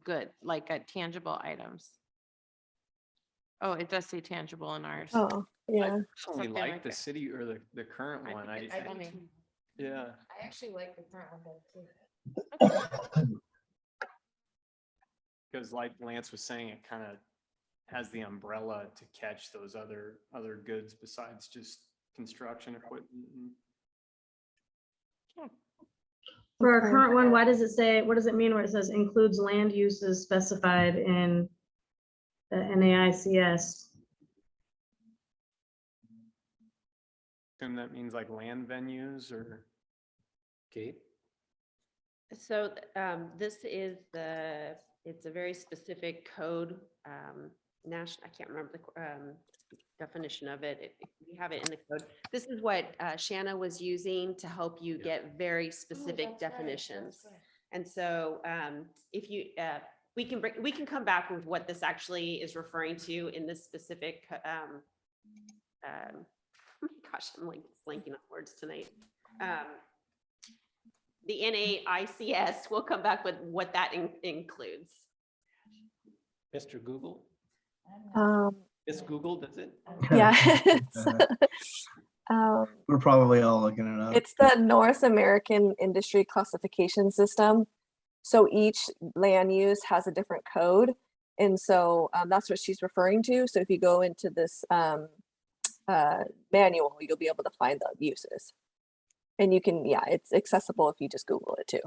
S3: good, like tangible items. Oh, it does say tangible in ours.
S10: Oh, yeah.
S4: Really
S3: Something
S4: like
S3: like
S4: the
S3: that.
S4: city or the current one. Yeah.
S3: I actually like the current one too.
S4: Because like Lance was saying, it kind of has the umbrella to catch those other goods besides just construction equipment.
S9: For our
S10: Okay.
S9: current one, why does it say, what does it mean where it says includes land uses specified in the NAICS?
S4: Assume that means like land venues or.
S1: Okay,
S11: So this is it's a very specific code, national, I can't remember the definition of it. We have it in the code. This is what Shanna was using to help you get very specific definitions. And so if you, we can come back with what this actually is referring to in this specific, gosh, I'm like blanking on words tonight. The NAICS will come back with what that includes.
S1: Mr. Google,
S10: Um,
S1: Miss Google, does it?
S10: yeah. It's,
S8: We're probably all looking it up.
S10: it's the North American Industry Classification System. So each land use has a different code. And so that's what she's referring to. So if you go into this manual, you'll be able to find the uses. And you can, yeah, it's accessible if you just Google it too.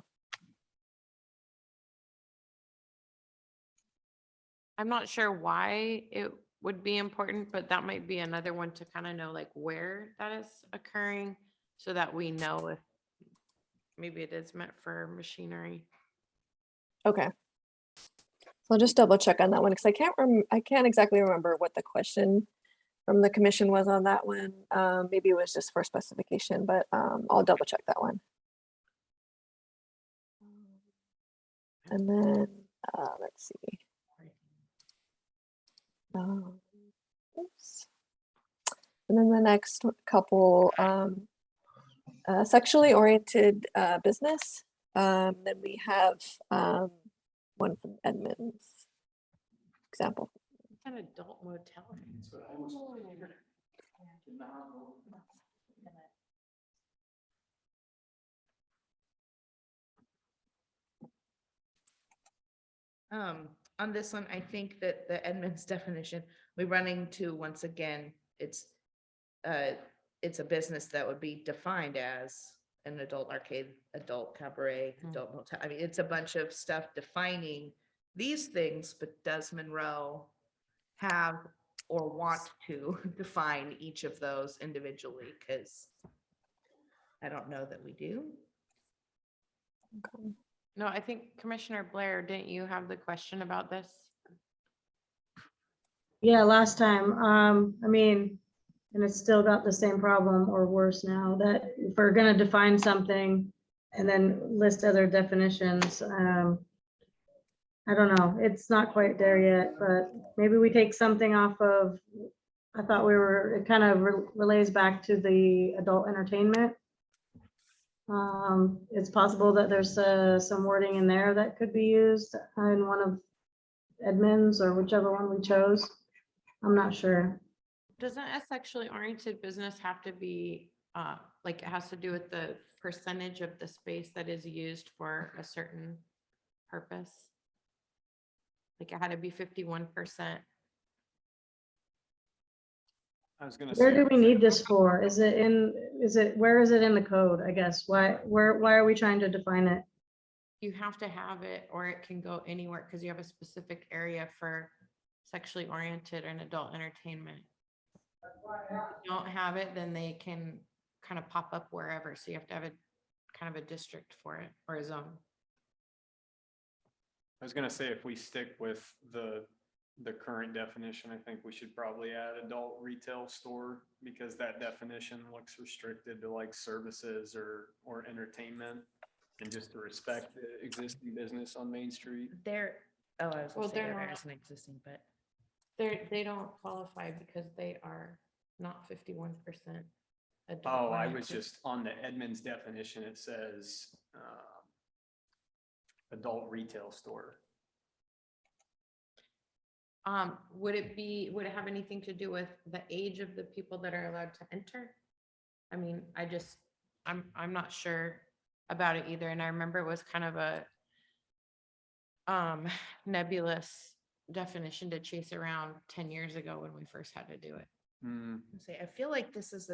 S3: I'm not sure why it would be important, but that might be another one to kind of know like where that is occurring so that we know if maybe it is meant for machinery.
S10: Okay. So I'll just double check on that one because I can't exactly remember what the question from the commission was on that one. Maybe it was just for specification, but I'll double check that one. And then let's see. Oops. And then the next couple, sexually oriented business. Then we have one from Edmonds. Example.
S3: It's an adult motel.
S5: On this one, I think that the Edmonds definition, we're running to, once again, it's a business that would be defined as an adult arcade, adult cabaret, adult motel. I mean, it's a bunch of stuff defining these things, but does Monroe have or want to define each of those individually? Because I don't know that we do.
S10: Okay.
S3: No, I think Commissioner Blair, didn't you have the question about this?
S9: Yeah, last time, I mean, and it's still got the same problem or worse now, that if we're gonna define something and then list other definitions, I don't know, it's not quite there yet, but maybe we take something off of, I thought it kind of relays back to the adult entertainment. It's possible that there's some wording in there that could be used in one of Edmonds or whichever one we chose. I'm not sure.
S3: Doesn't a sexually oriented business have to be, like it has to do with the percentage of the space that is used for a certain purpose? Like it had to be 51%.
S4: I was gonna
S9: Where
S4: say.
S9: do we need this for? Where is it in the code, I guess? Why are we trying to define it?
S3: You have to have it, or it can go anywhere, because you have a specific area for sexually oriented and adult entertainment. If you don't have it, then they can kind of pop up wherever, so you have to have a kind of a district for it, or a zone.
S4: I was gonna say, if we stick with the current definition, I think we should probably add adult retail store, because that definition looks restricted to like services or entertainment. And just to respect the existing business on Main Street.
S5: There, oh, I was
S3: Well,
S5: gonna say
S3: they're
S5: there
S3: not.
S5: is an existing, but
S3: They don't qualify because they are not 51%.
S4: Oh, I was just on the Edmunds definition, it says adult retail store.
S3: Would it have anything to do with the age of the people that are allowed to enter? I mean, I'm not sure about it either. And I remember it was kind of a nebulous definition to chase around 10 years ago when we first had to do it.
S5: say, I feel like this is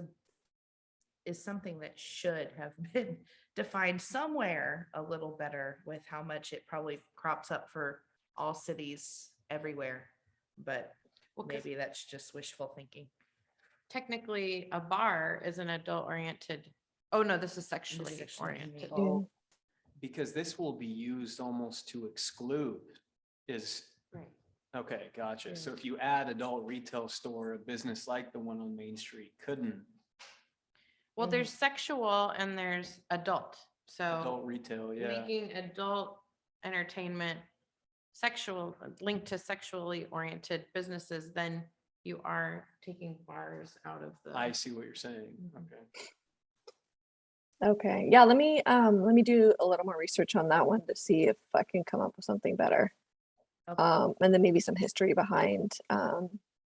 S5: something that should have been defined somewhere a little better with how much it probably crops up for all cities everywhere. But
S3: Well, 'cause
S5: maybe that's just wishful thinking.
S3: technically a bar is an adult oriented. Oh, no, this is sexually
S5: sexually
S3: oriented.
S4: Oh, because this will be used almost to exclude is,
S3: Right.
S4: okay, gotcha. So if you add adult retail store, a business like the one on Main Street couldn't.
S3: Well, there's sexual and there's adult. So
S4: Adult retail, yeah.
S3: making adult entertainment sexual, linked to sexually oriented businesses, then you are taking bars out of the.
S4: I see what you're saying. Okay.
S10: Okay, yeah, let me do a little more research on that one to see if I can come up with something better.
S5: Okay.
S10: And then maybe some history behind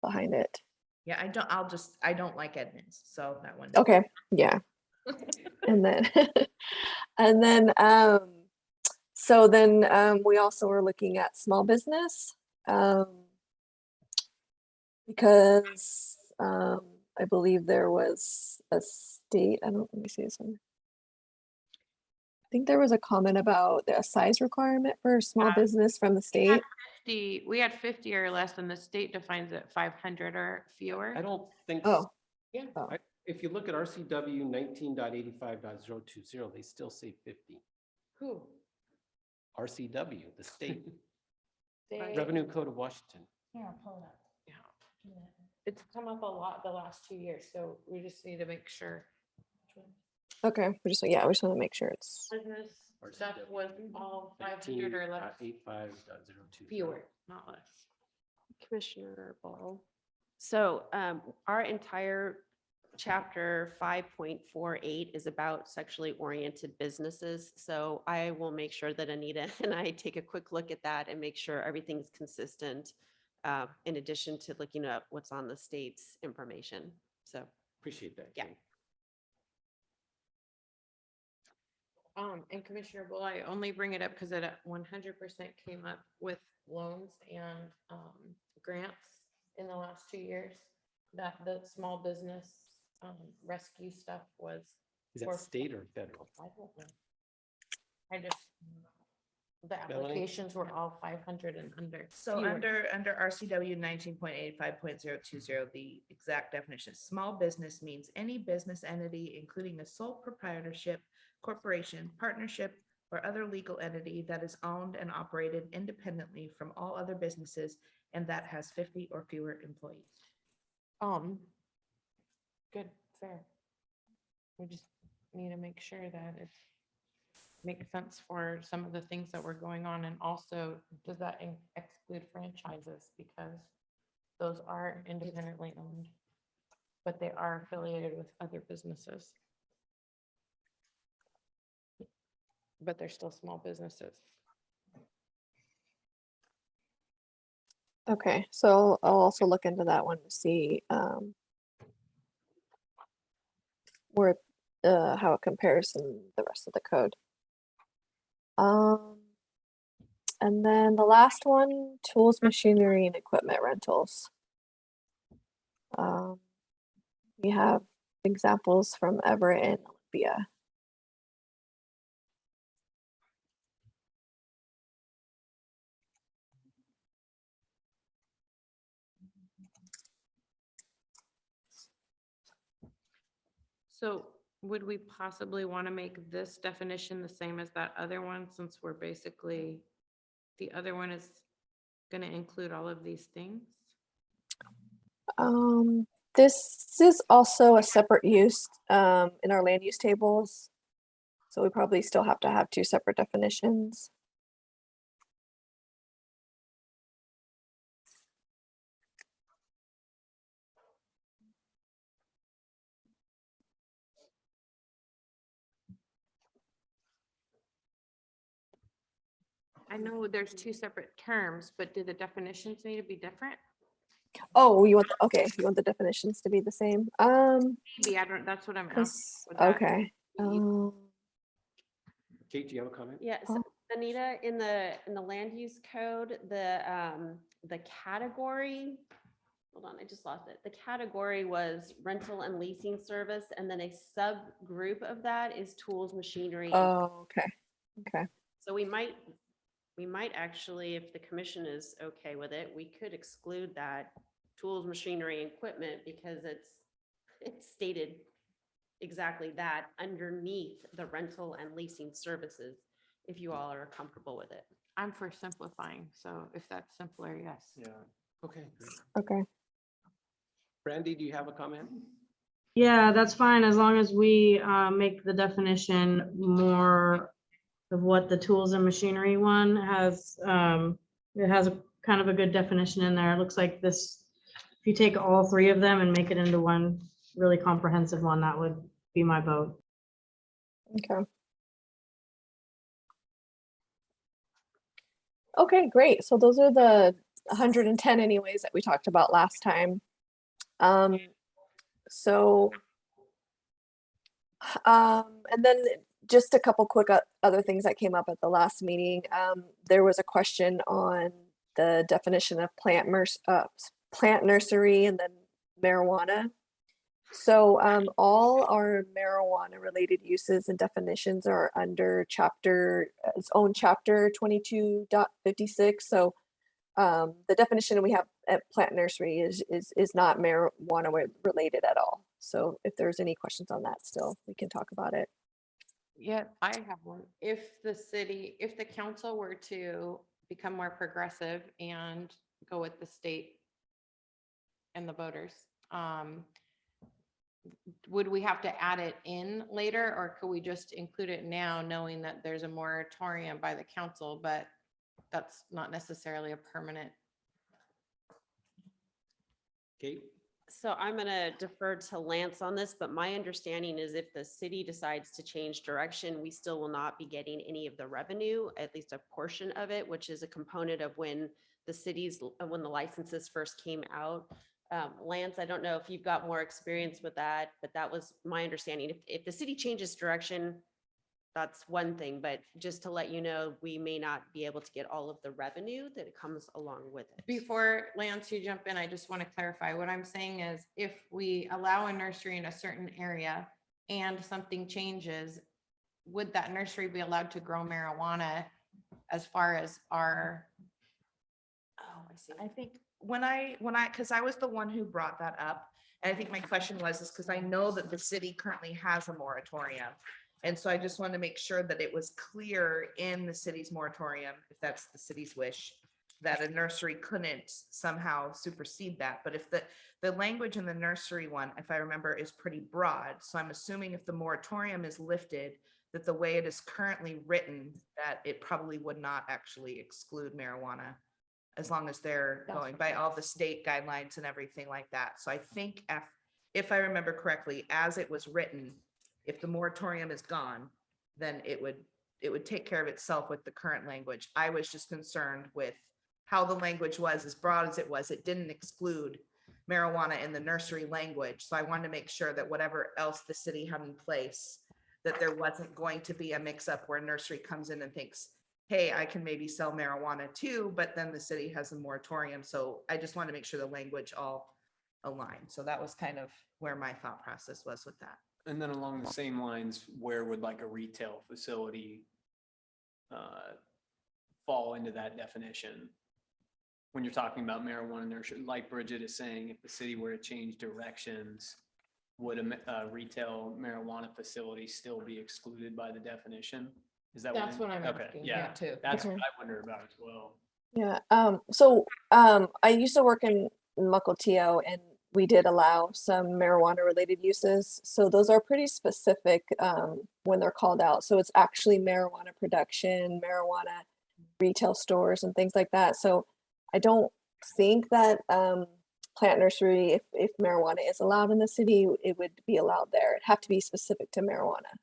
S10: it.
S5: Yeah, I don't like Edmonds, so that one.
S10: Okay, yeah. And then so then we also were looking at small business because I believe there was a state, let me see this one. I think there was a comment about a size requirement for small business from the state.
S3: We had 50 or less, and the state defines it 500 or fewer.
S1: I don't think.
S10: Oh.
S3: Yeah.
S1: If you look at RCW 19.85.020, they still say 50.
S3: Who?
S1: RCW, the state
S3: They-
S1: Revenue Code of Washington.
S3: Yeah, pull it up. Yeah. It's come up a lot the last 2 years, so we just need to make sure.
S10: Okay, we just want to make sure it's
S3: Business stuff was all 500 or less,
S1: 85.02.
S3: fewer, not less.
S11: Commissioner Ball. So our entire chapter 5.48 is about sexually oriented businesses. So I will make sure that Anita and I take a quick look at that and make sure everything's consistent, in addition to looking at what's on the state's information. So,
S1: Appreciate that.
S11: yeah.
S1: Kate.
S3: And Commissioner Bull, I only bring it up because it 100% came up with loans and grants in the last 2 years. That the small business rescue stuff was.
S1: Is that
S3: for-
S1: state or federal?
S3: I don't know. The
S1: Melanie?
S3: applications were all 500 and under.
S5: So
S3: fewer.
S5: under RCW 19.85.020, the exact definition, small business means any business entity, including a sole proprietorship, corporation, partnership, or other legal entity that is owned and operated independently from all other businesses and that has 50 or fewer employees.
S3: Good, fair. We just need to make sure that it makes sense for some of the things that were going on, and also does that exclude franchises, because those are independently owned, but they are affiliated with other businesses. But they're still small businesses.
S10: okay. So I'll also look into that one to see where how it compares in the rest of the code. And then the last one, tools, machinery, and equipment rentals. We have examples from Everett and Olympia.
S3: So would we possibly want to make this definition the same as that other one, since we're basically, the other one is going to include all of these things?
S10: This is also a separate use in our land use tables. So we probably still have to have two separate definitions.
S3: I know there's two separate terms, but do the definitions need to be different?
S10: Oh, you want okay? You want the definitions to be the same?
S3: Maybe, I don't, that's what I'm asking.
S10: 'Cause-
S3: Would that
S10: okay.
S3: be-
S1: Kate, do you have a comment?
S11: Yes, Anita, in the land use code, the category, hold on, I just lost it. The category was rental and leasing service, and then a subgroup of that is tools, machinery. and-
S10: Oh, okay. Okay.
S11: So we might actually, if the commission is okay with it, we could exclude that tools, machinery, and equipment, because it's stated exactly that underneath the rental and leasing services, if you all are comfortable with it.
S3: I'm for simplifying, so if that's simpler, yes.
S4: Yeah.
S1: Okay.
S10: Okay.
S1: Brandy, do you have a comment?
S9: Yeah, that's fine, as long as we make the definition more of what the tools and machinery one has. It has a kind of a good definition in there. It looks like this, if you take all three of them and make it into one really comprehensive one, that would be my vote.
S10: Okay. Okay, great. So those are the 110 anyways that we talked about last time. So, and then just a couple quick other things that came up at the last meeting. There was a question on the definition of plant nursery and then marijuana. So all our marijuana related uses and definitions are under its own chapter 22.56. So the definition we have at plant nursery is not marijuana related at all. So if there's any questions on that still, we can talk about it.
S3: Yeah, I have one. If the council were to become more progressive and go with the state and the voters, would we have to add it in later, or could we just include it now, knowing that there's a moratorium by the council, but that's not necessarily a permanent?
S1: Kate?
S11: So I'm going to defer to Lance on this, but my understanding is if the city decides to change direction, we still will not be getting any of the revenue, at least a portion of it, which is a component of when the licenses first came out. Lance, I don't know if you've got more experience with that, but that was my understanding. If the city changes direction, that's one thing, but just to let you know, we may not be able to get all of the revenue that comes along with it.
S3: Before Lance, you jump in, I just want to clarify. What I'm saying is if we allow a nursery in a certain area and something changes, would that nursery be allowed to grow marijuana as far as our?
S11: Oh, I see.
S5: I think because I was the one who brought that up. And I think my question was, is because I know that the city currently has a moratorium. And so I just wanted to make sure that it was clear in the city's moratorium, if that's the city's wish, that a nursery couldn't somehow supersede that. But if the language in the nursery one, if I remember, is pretty broad. So I'm assuming if the moratorium is lifted, that the way it is currently written, that it probably would not actually exclude marijuana, as long as they're going by all the state guidelines and everything like that. So I think if I remember correctly, as it was written, if the moratorium is gone, then it would take care of itself with the current language. I was just concerned with how the language was, as broad as it was. It didn't exclude marijuana in the nursery language. So I wanted to make sure that whatever else the city had in place, that there wasn't going to be a mix up where a nursery comes in and thinks, hey, I can maybe sell marijuana too, but then the city has a moratorium. So I just want to make sure the language all aligned. So that was kind of where my thought process was with that.
S4: And then along the same lines, where would like a retail facility fall into that definition? When you're talking about marijuana nursery, like Bridget is saying, if the city were to change directions, would a retail marijuana facility still be excluded by the definition? Is that
S3: That's what I'm
S4: Okay,
S3: asking.
S4: yeah,
S5: too.
S4: that's what
S10: Okay.
S4: I wonder about as well.
S10: Yeah, I used to work in Mukilteo and we did allow some marijuana related uses. So those are pretty specific when they're called out. So it's actually marijuana production, marijuana retail stores and things like that. So I don't think that plant nursery, if marijuana is allowed in the city, it would be allowed there. It'd have to be specific to marijuana.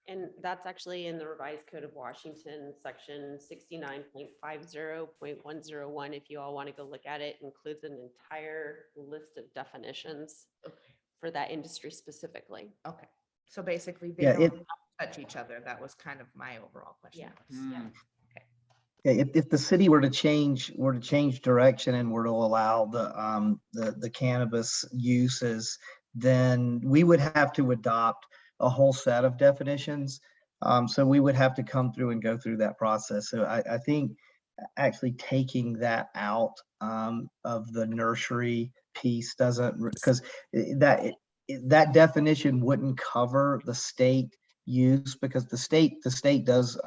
S11: And that's actually in the revised code of Washington, section 69.50.101. If you all want to go look at it, includes an entire list of definitions for that industry specifically.
S5: Okay, so basically they
S8: Yeah,
S5: don't touch each other. That was kind of my overall question.
S11: Yeah.
S8: If the city were to change direction and were to allow the cannabis uses, then we would have to adopt a whole set of definitions. So we would have to come through and go through that process. So I think actually taking that out of the nursery piece doesn't, because that definition wouldn't cover the state use, because the state does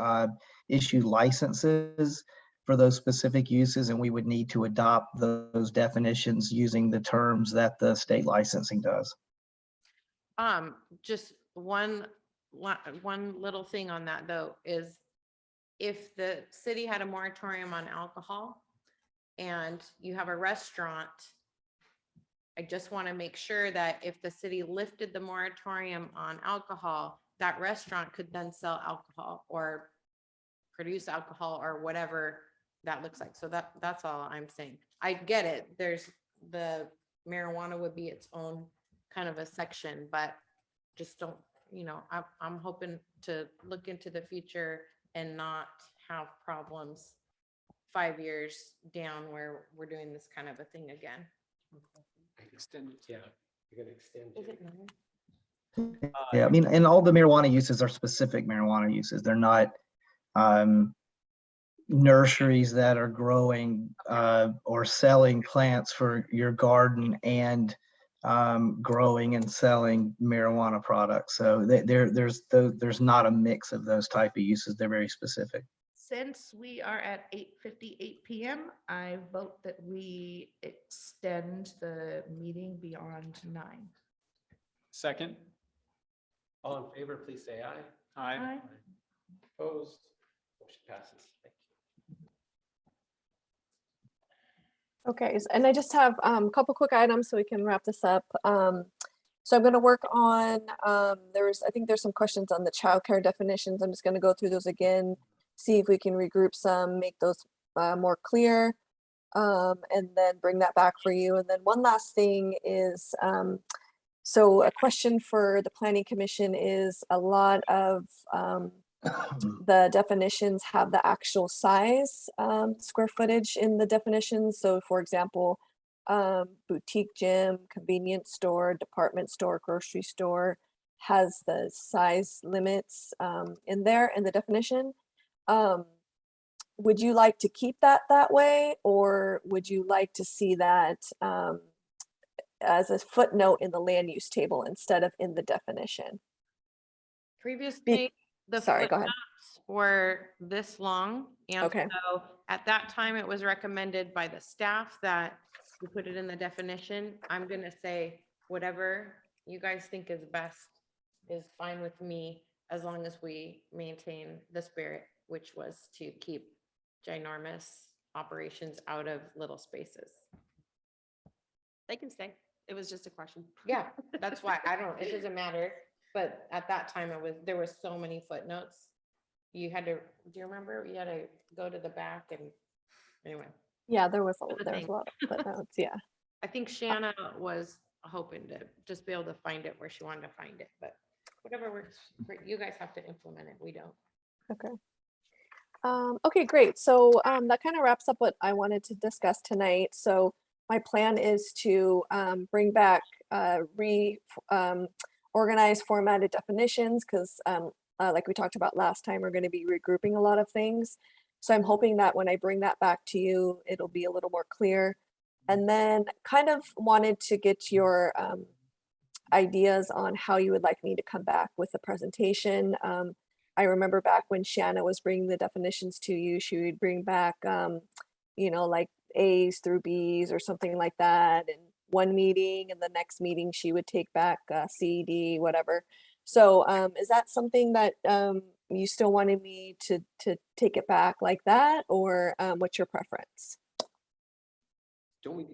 S8: issue licenses for those specific uses, and we would need to adopt those definitions using the terms that the state licensing does.
S3: Just one little thing on that though, is if the city had a moratorium on alcohol and you have a restaurant, I just want to make sure that if the city lifted the moratorium on alcohol, that restaurant could then sell alcohol or produce alcohol or whatever that looks like. So that's all I'm saying. I get it. There's the marijuana would be its own kind of a section, but just don't, I'm hoping to look into the future and not have problems 5 years down where we're doing this kind of a thing again.
S4: Extended.
S1: Yeah, you're gonna extend.
S3: Is
S1: it.
S3: it?
S8: Yeah, I mean, and all the marijuana uses are specific marijuana uses. They're not nurseries that are growing or selling plants for your garden and growing and selling marijuana products. So there's not a mix of those type of uses. They're very specific.
S5: Since we are at 8:58 PM, I vote that we extend the meeting beyond 9.
S4: Second,
S1: All in favor, please say aye.
S4: aye.
S1: Opposed? Motion passes. Thank you.
S10: Okay, and I just have a couple quick items so we can wrap this up. So I'm going to work on, I think there's some questions on the childcare definitions. I'm just going to go through those again, see if we can regroup some, make those more clear, and then bring that back for you. And then one last thing is, so a question for the Planning Commission is a lot of the definitions have the actual size square footage in the definitions. So for example, boutique gym, convenience store, department store, grocery store has the size limits in there in the definition. Would you like to keep that way, or would you like to see that as a footnote in the land use table instead of in the definition?
S3: Previously, the
S10: Sorry, go ahead.
S3: footnotes were this long. And
S10: Okay.
S3: so at that time, it was recommended by the staff that we put it in the definition. I'm gonna say whatever you guys think is best is fine with me, as long as we maintain the spirit, which was to keep ginormous operations out of little spaces.
S11: They can stay. It was just a question.
S3: Yeah, that's why it doesn't matter. But at that time, there was so many footnotes. You had to, do you remember? You had to go to the back and anyway.
S10: Yeah, there was a
S3: the thing.
S10: lot of footnotes, yeah.
S3: I think Shanna was hoping to just be able to find it where she wanted to find it, but whatever works, you guys have to implement it. We don't.
S10: Okay. Okay, great. So that kind of wraps up what I wanted to discuss tonight. So my plan is to bring back organized formatted definitions because like we talked about last time, we're going to be regrouping a lot of things. So I'm hoping that when I bring that back to you, it'll be a little more clear. And then kind of wanted to get your ideas on how you would like me to come back with the presentation. I remember back when Shanna was bringing the definitions to you, she would bring back, you know, like A's through B's or something like that. And one meeting and the next meeting she would take back C, D, whatever. So is that something that you still wanted me to take it back like that, or what's your preference?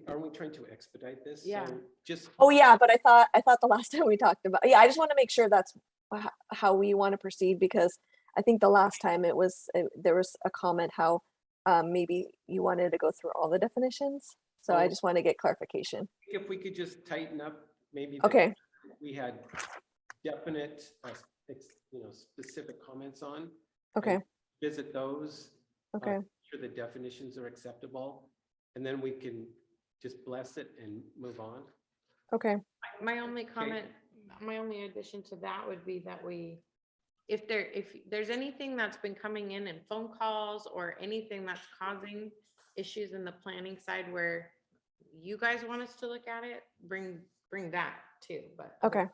S1: Aren't we trying to expedite this?
S3: Yeah.
S1: So just,
S10: Oh yeah, but I thought the last time we talked about, yeah, I just want to make sure that's how we want to proceed, because I think the last time there was a comment how maybe you wanted to go through all the definitions. So I
S1: Oh.
S10: just want to get clarification.
S1: if we could just tighten up, maybe. the-
S10: Okay,
S1: We had definite, you know, specific comments on.
S10: okay,
S1: and Visit those.
S10: okay.
S1: make Sure the definitions are acceptable, and then we can just bless it and move on.
S10: Okay,
S3: My only comment, my only addition to that would be that if there's anything that's been coming in phone calls or anything that's causing issues in the planning side where you guys want us to look at it, bring that too, but.
S10: okay,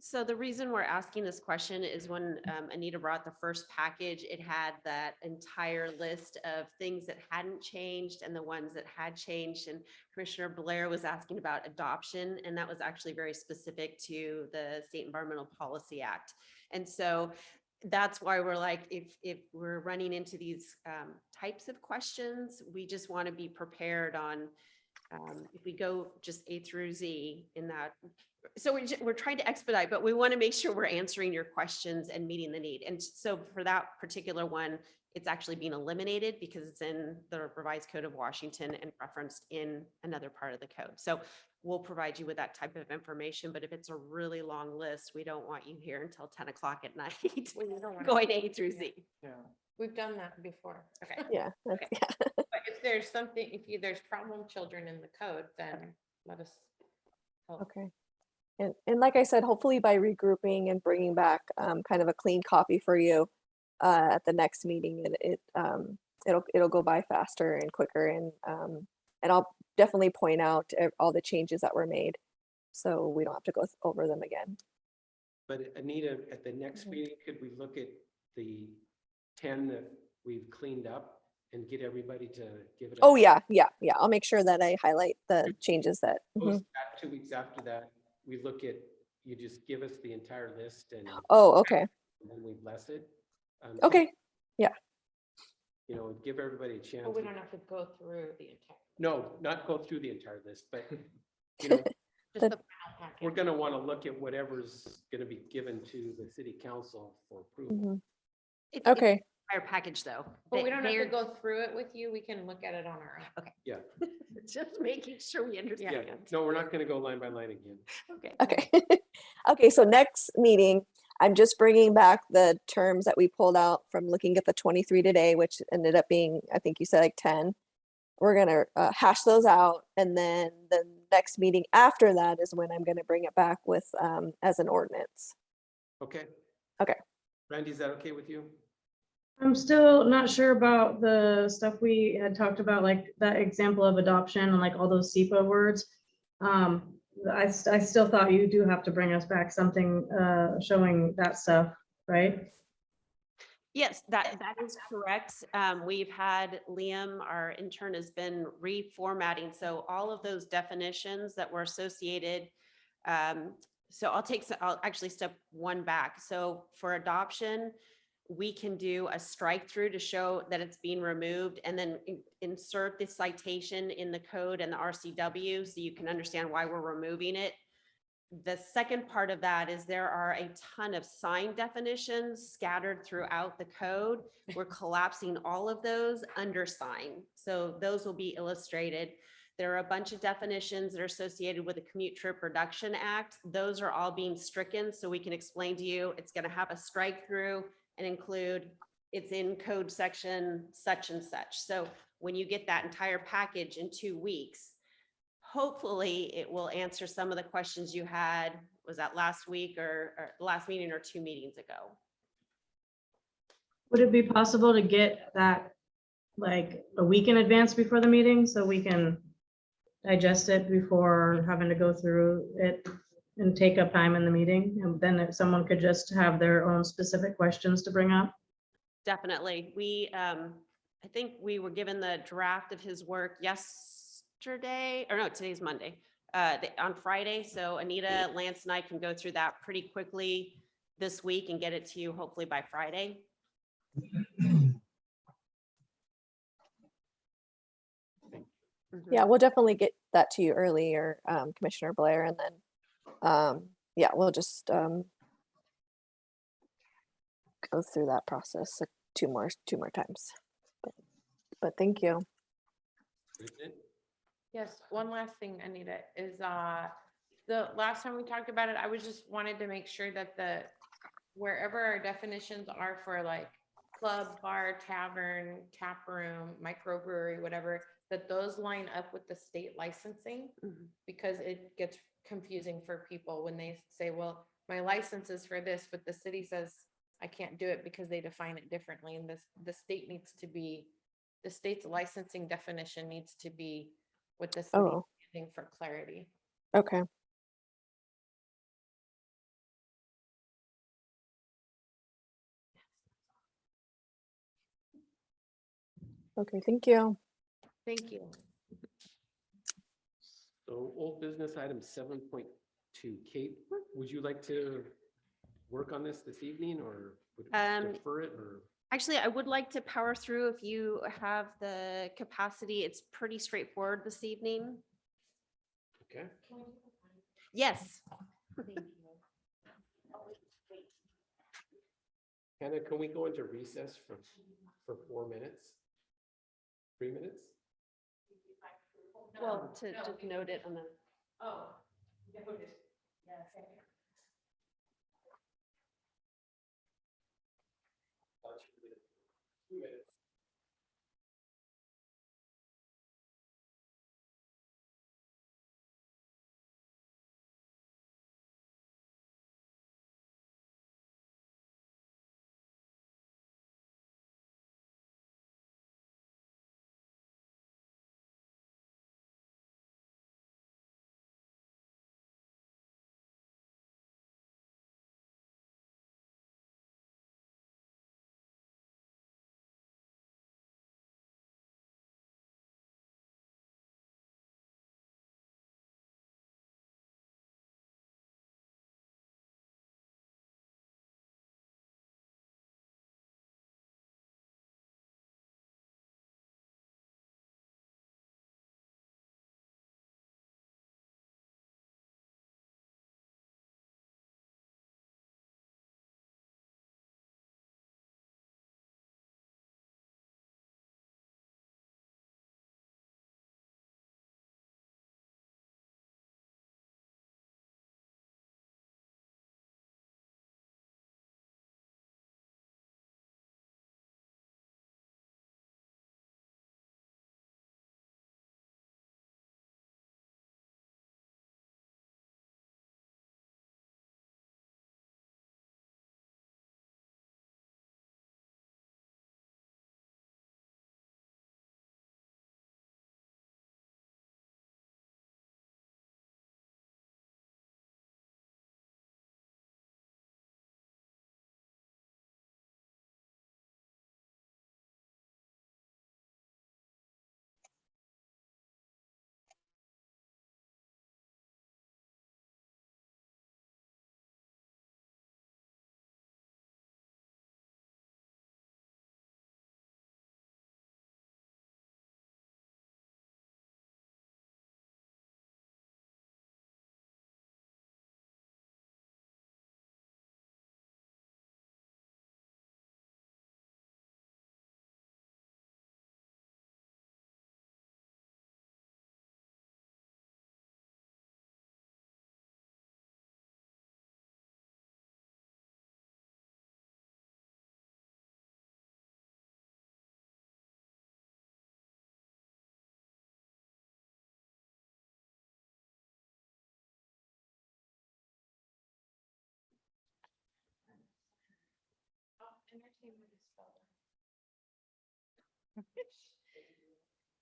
S11: So the reason we're asking this question is when Anita brought the first package, it had that entire list of things that hadn't changed and the ones that had changed. And Commissioner Blair was asking about adoption, and that was actually very specific to the State Environmental Policy Act. And so that's why we're like, if we're running into these types of questions, we just want to be prepared on if we go just A through Z in that. So we're trying to expedite, but we want to make sure we're answering your questions and meeting the need. And so for that particular one, it's actually being eliminated because it's in the revised code of Washington and referenced in another part of the code. So we'll provide you with that type of information. But if it's a really long list, we don't want you here until 10 o'clock at night
S3: Well, you don't wanna-
S11: going A through Z.
S4: Yeah.
S3: We've done that before. Okay.
S10: yeah, that's,
S3: Okay.
S10: yeah.
S3: But if there's something, there's problem children in the code, then let us help.
S10: Okay. And like I said, hopefully by regrouping and bringing back kind of a clean copy for you at the next meeting, it'll go by faster and quicker, and I'll definitely point out all the changes that were made, so we don't have to go over them again.
S1: But Anita, at the next
S10: Mhm.
S1: meeting, could we look at the 10 that we've cleaned up and get everybody to give it?
S10: Oh yeah, yeah, yeah. I'll make sure that I highlight the changes that.
S1: Suppose
S10: Mhm.
S1: that 2 weeks after that, we look at, you just give us the entire list and
S10: Oh, okay,
S1: then we bless it.
S10: okay.
S1: You know, give everybody a chance.
S3: But we don't have to go through the entire.
S1: No, not go through the entire list, but, you know,
S3: Just the
S10: The-
S3: final package.
S1: we're gonna wanna look at whatever's gonna be given to the city council for approval.
S10: Mhm.
S11: It's
S10: Okay,
S11: entire package though.
S3: But we don't have to
S11: They're-
S3: go through it with you. We can look at it on our own.
S1: Yeah,
S11: Just making sure we
S1: yeah,
S11: understand.
S1: no, we're not gonna go line by line again.
S11: Okay.
S10: okay. Okay, so next meeting, I'm just bringing back the terms that we pulled out from looking at the 23 today, which ended up being, I think you said like 10. We're gonna hash those out, and then the next meeting after that is when I'm gonna bring it back with as an ordinance.
S1: Okay?
S10: Okay.
S1: Randy, is that okay with you?
S9: I'm still not sure about the stuff we had talked about, like that example of adoption and like all those SEPA words. I still thought you do have to bring us back something showing that stuff, right?
S11: Yes, that is correct. We've had Liam, our intern, has been reformatting. So all of those definitions that were associated. So I'll actually step one back. So for adoption, we can do a strike through to show that it's being removed and then insert the citation in the code and the RCW so you can understand why we're removing it. The second part of that is there are a ton of sign definitions scattered throughout the code. We're collapsing all of those under sign. So those will be illustrated. There are a bunch of definitions that are associated with the Commute Trip Reduction Act. Those are all being stricken so we can explain to you. It's going to have a strike through and include it's in code section such and such. So when you get that entire package in 2 weeks, hopefully it will answer some of the questions you had, was that last week or last meeting or 2 meetings ago?
S9: Would it be possible to get that like a week in advance before the meeting so we can digest it before having to go through it and take up time in the meeting? And then if someone could just have their own specific questions to bring up.
S11: Definitely. I think we were given the draft of his work yesterday, or no, today's Monday, on Friday. So Anita, Lance and I can go through that pretty quickly this week and get it to you hopefully by Friday.
S10: Yeah, we'll definitely get that to you earlier, Commissioner Blair, and then, yeah, we'll just go through that process like two more times. But thank you.
S3: Yes, one last thing, Anita, is the last time we talked about it, I was just wanted to make sure that wherever our definitions are for like club, bar, tavern, tap room, microbrewery, whatever, that those line up with the state licensing, because it gets confusing for people when they say, well, my license is for this, but the city says I can't do it because they define it differently. And the state needs to be, the state's licensing definition needs to be what the city is using for clarity.
S10: Okay. Okay, thank you.
S3: Thank you.
S1: So old business item 7.2. Kate, would you like to work on this evening or would defer it or?
S11: Actually, I would like to power through if you have the capacity. It's pretty straightforward this evening.
S1: Okay.
S11: Yes.
S1: Hannah, can we go into recess for 4 minutes? 3 minutes?
S11: Well, to just note it on the.
S3: Oh.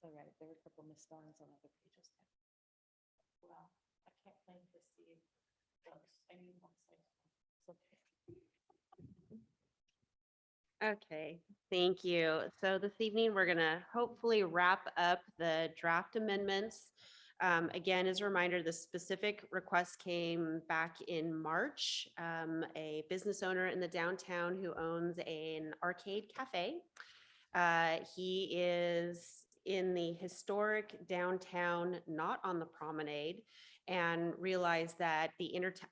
S3: All right, there were a couple misspellings on other pages. Well, I can't claim to see those. I need one size.
S11: Okay, thank you. So this evening, we're gonna hopefully wrap up the draft amendments. Again, as a reminder, the specific request came back in March. A business owner in the downtown who owns an arcade cafe. He is in the historic downtown, not on the promenade, and realized that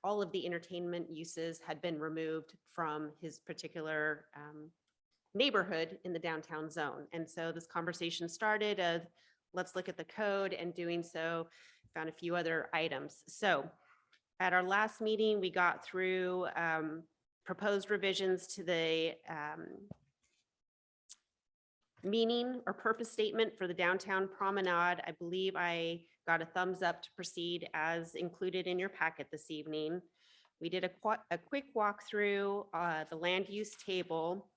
S11: all of the entertainment uses had been removed from his particular neighborhood in the downtown zone. And so this conversation started of, let's look at the code, and doing so, found a few other items. So at our last meeting, we got through proposed revisions to the meaning or purpose statement for the downtown promenade. I believe I got a thumbs up to proceed as included in your packet this evening. We did a quick walk through the land use table,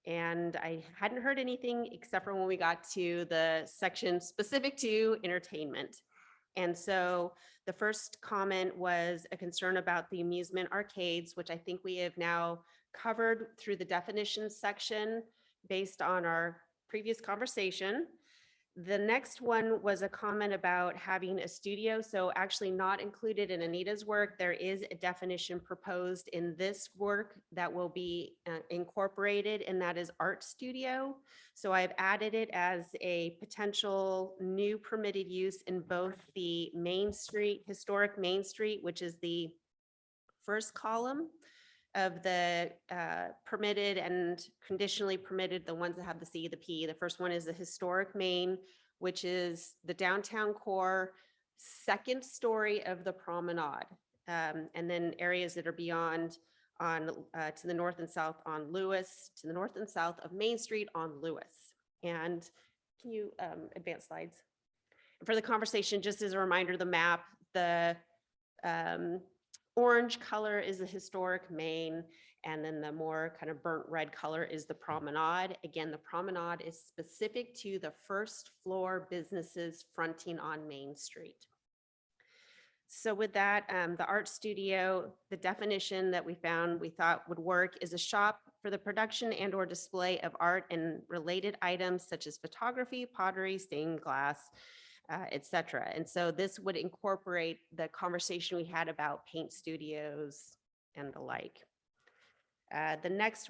S11: and I hadn't heard anything except for when we got to the section specific to entertainment. And so the first comment was a concern about the amusement arcades, which I think we have now covered through the definitions section based on our previous conversation. The next one was a comment about having a studio. So actually not included in Anita's work, there is a definition proposed in this work that will be incorporated, and that is art studio. So I've added it as a potential new permitted use in both the Main Street, historic Main Street, which is the first column of the permitted and conditionally permitted, the ones that have the C, the P. The first one is the historic Main, which is the downtown core, second story of the promenade. And then areas that are beyond on to the north and south on Lewis, to the north and south of Main Street on Lewis. And can you advance slides? For the conversation, just as a reminder, the map, the orange color is the historic Main, and then the more kind of burnt red color is the promenade. Again, the promenade is specific to the first floor businesses fronting on Main Street. So with that, the art studio, the definition that we found we thought would work is a shop for the production and or display of art and related items such as photography, pottery, stained glass, etc. And so this would incorporate the conversation we had about paint studios and the like. The next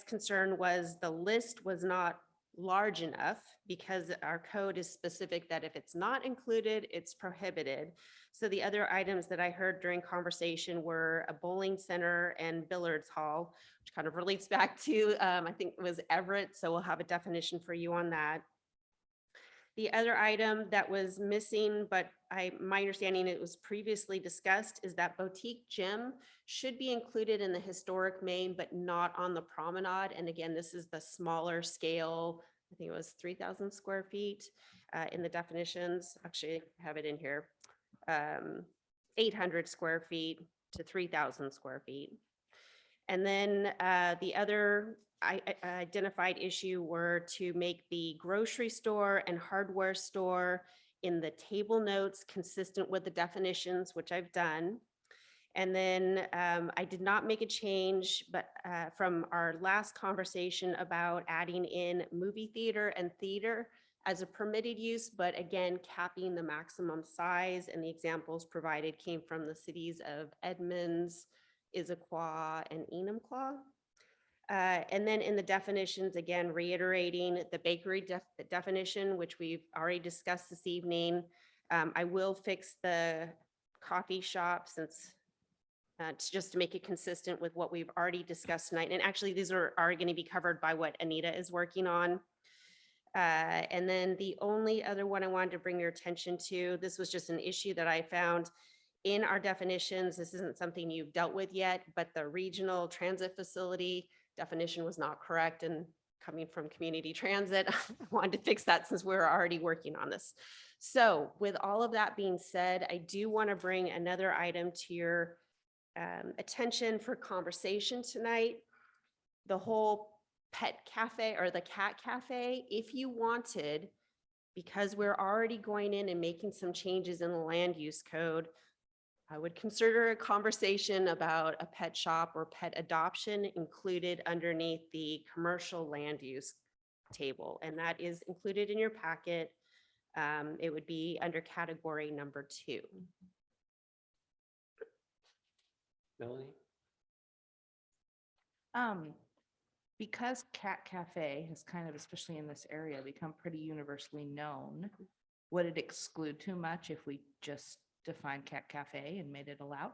S11: concern was the list was not large enough, because our code is specific that if it's not included, it's prohibited. So the other items that I heard during conversation were a bowling center and billiards hall, which kind of relates back to, I think it was Everett. So we'll have a definition for you on that. The other item that was missing, but my understanding it was previously discussed, is that boutique gym should be included in the historic Main, but not on the promenade. And again, this is the smaller scale. I think it was 3,000 square feet in the definitions. Actually, I have it in here. 800 square feet to 3,000 square feet. And then the other identified issue were to make the grocery store and hardware store in the table notes consistent with the definitions, which I've done. And then I did not make a change, but from our last conversation about adding in movie theater and theater as a permitted use, but again, capping the maximum size, and the examples provided came from the cities of Edmonds, Issaquah, and Enumclaw. And then in the definitions, again, reiterating the bakery definition, which we've already discussed this evening. I will fix the coffee shop since just to make it consistent with what we've already discussed tonight. And actually, these are going to be covered by what Anita is working on. And then the only other one I wanted to bring your attention to, this was just an issue that I found in our definitions. This isn't something you've dealt with yet, but the regional transit facility definition was not correct. And coming from community transit, I wanted to fix that since we're already working on this. So with all of that being said, I do want to bring another item to your attention for conversation tonight. the whole pet cafe or the cat cafe, if you wanted, because we're already going in and making some changes in the land use code, I would consider a conversation about a pet shop or pet adoption included underneath the commercial land use table. And that is included in your packet. It would be under category number 2.
S1: Melanie?
S5: Because Cat Cafe has kind of, especially in this area, become pretty universally known, would it exclude too much if we just defined Cat Cafe and made it allowed?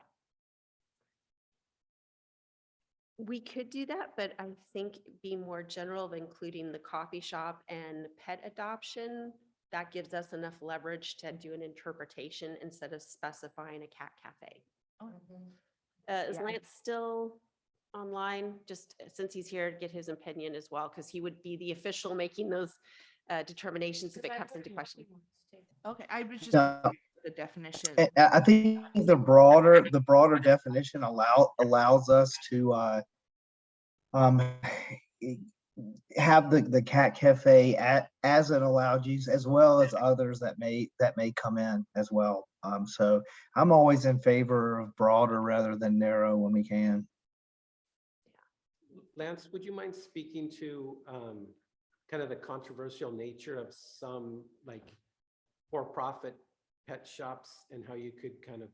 S11: We could do that, but I think be more general of including the coffee shop and pet adoption. That gives us enough leverage to do an interpretation instead of specifying a cat cafe. Is
S5: Yeah.
S11: Lance still online? Just since he's here, to get his opinion as well, because he would be the official making those determinations if it comes into question.
S5: Okay, I was just
S8: Yeah.
S5: the definition.
S8: I think the broader definition allows us to have the cat cafe as an allowed use, as well as others that may come in as well. So I'm always in favor of broader rather than narrow when we can.
S1: Lance, would you mind speaking to kind of the controversial nature of some like for-profit pet shops and how you could kind of,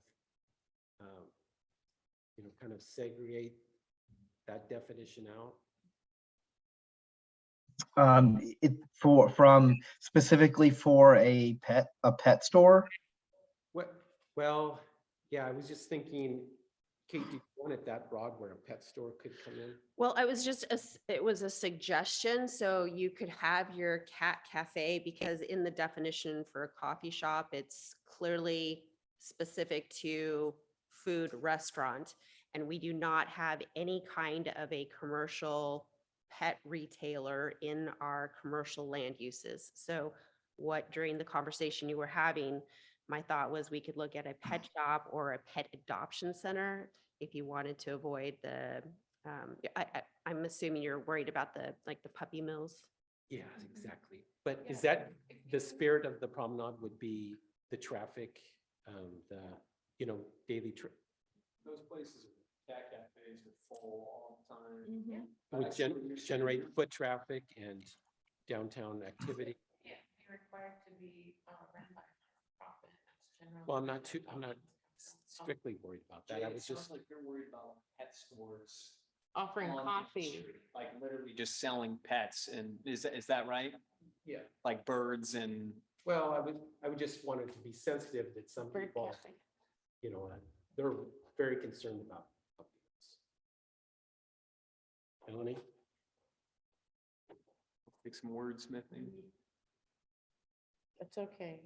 S1: kind of segregate that definition out?
S8: From specifically for a pet store.
S1: Well, yeah, I was just thinking, Kate, do you want it that broad where a pet store could come in?
S11: Well, it was a suggestion, so you could have your cat cafe, because in the definition for a coffee shop, it's clearly specific to food restaurant. And we do not have any kind of a commercial pet retailer in our commercial land uses. So what, during the conversation you were having, my thought was we could look at a pet shop or a pet adoption center if you wanted to avoid the, I'm assuming you're worried about the puppy mills.
S1: Yeah, exactly. But is that the spirit of the promenade would be the traffic, daily trip?
S4: Those places, cat cafes are full all the time.
S1: Would generate foot traffic and downtown activity.
S3: Yeah, you're required to be run by profit. That's generally.
S1: Well, I'm not strictly worried about that. I was just,
S4: like you're worried about pet stores.
S3: Offering
S4: on the
S3: coffee.
S4: street, like literally just selling pets, and is that right?
S1: yeah.
S4: Like birds and.
S1: Well, I would just wanted to be sensitive that some
S3: Bird
S1: people,
S3: cafe.
S1: they're very concerned about puppies. Melanie?
S4: Take some wordsmithing.
S3: It's okay.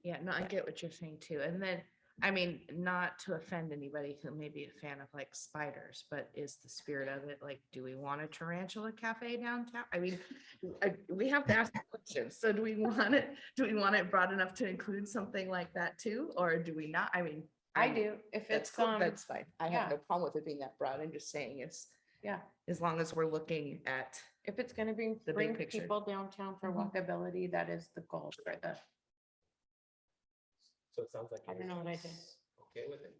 S5: Yeah, no, I get what you're saying too. And then, I mean, not to offend anybody who may be a fan of like spiders, but is the spirit of it like, do we want a tarantula cafe downtown? I mean, we have to ask the question. So do we want it broad enough to include something like that too? Or do we not? I mean,
S3: I do. If
S5: that's
S3: it's
S5: cool. That's fine. I have
S3: yeah.
S5: no problem with it being that broad. I'm just saying
S3: yeah,
S5: as long as we're looking at,
S3: if it's gonna
S5: The big
S3: bring
S5: picture.
S3: people downtown for walkability, that is the goal for the.
S1: So it sounds like.
S3: I don't know what I did.
S1: everybody's Okay with it?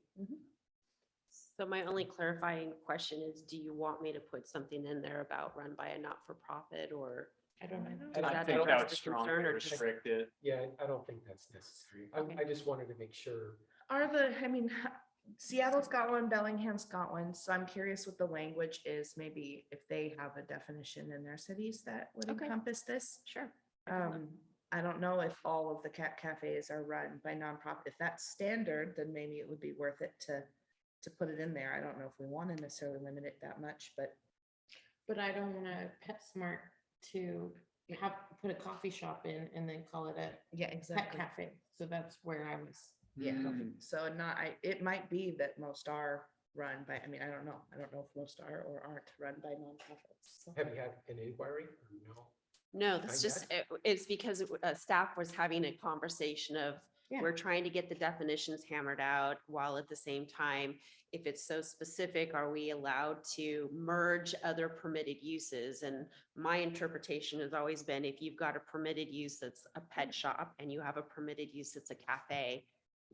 S11: So my only clarifying question is, do you want me to put something in there about run by a not-for-profit, or
S3: I don't know.
S11: Does
S4: I
S11: that
S4: think
S11: address
S4: that would
S11: the
S4: strongly
S11: concern or just-
S4: restrict it.
S1: Yeah, I don't think that's necessary. I just wanted to make sure.
S5: Seattle's got one, Bellingham's got one, so I'm curious what the language is, maybe if they have a definition in their cities that would
S11: Okay.
S5: encompass this.
S11: Sure.
S5: I don't know if all of the cat cafes are run by nonprofit. If that's standard, then maybe it would be worth it to put it in there. I don't know if we want to necessarily limit it that much, but
S3: But I don't want a PetSmart to put a coffee shop in and then call it a
S5: yeah,
S3: pet
S5: exactly.
S3: cafe. So that's where I was.
S5: Yeah,
S4: Mm.
S5: so it might be that most are run by, I mean, I don't know if most are or aren't run by nonprofits. So.
S1: Have you had an inquiry or no?
S11: No, that's
S1: I
S11: just, it's because staff was having a conversation of
S3: Yeah.
S11: We're trying to get the definitions hammered out while at the same time, if it's so specific, are we allowed to merge other permitted uses? And my interpretation has always been if you've got a permitted use that's a pet shop and you have a permitted use that's a cafe,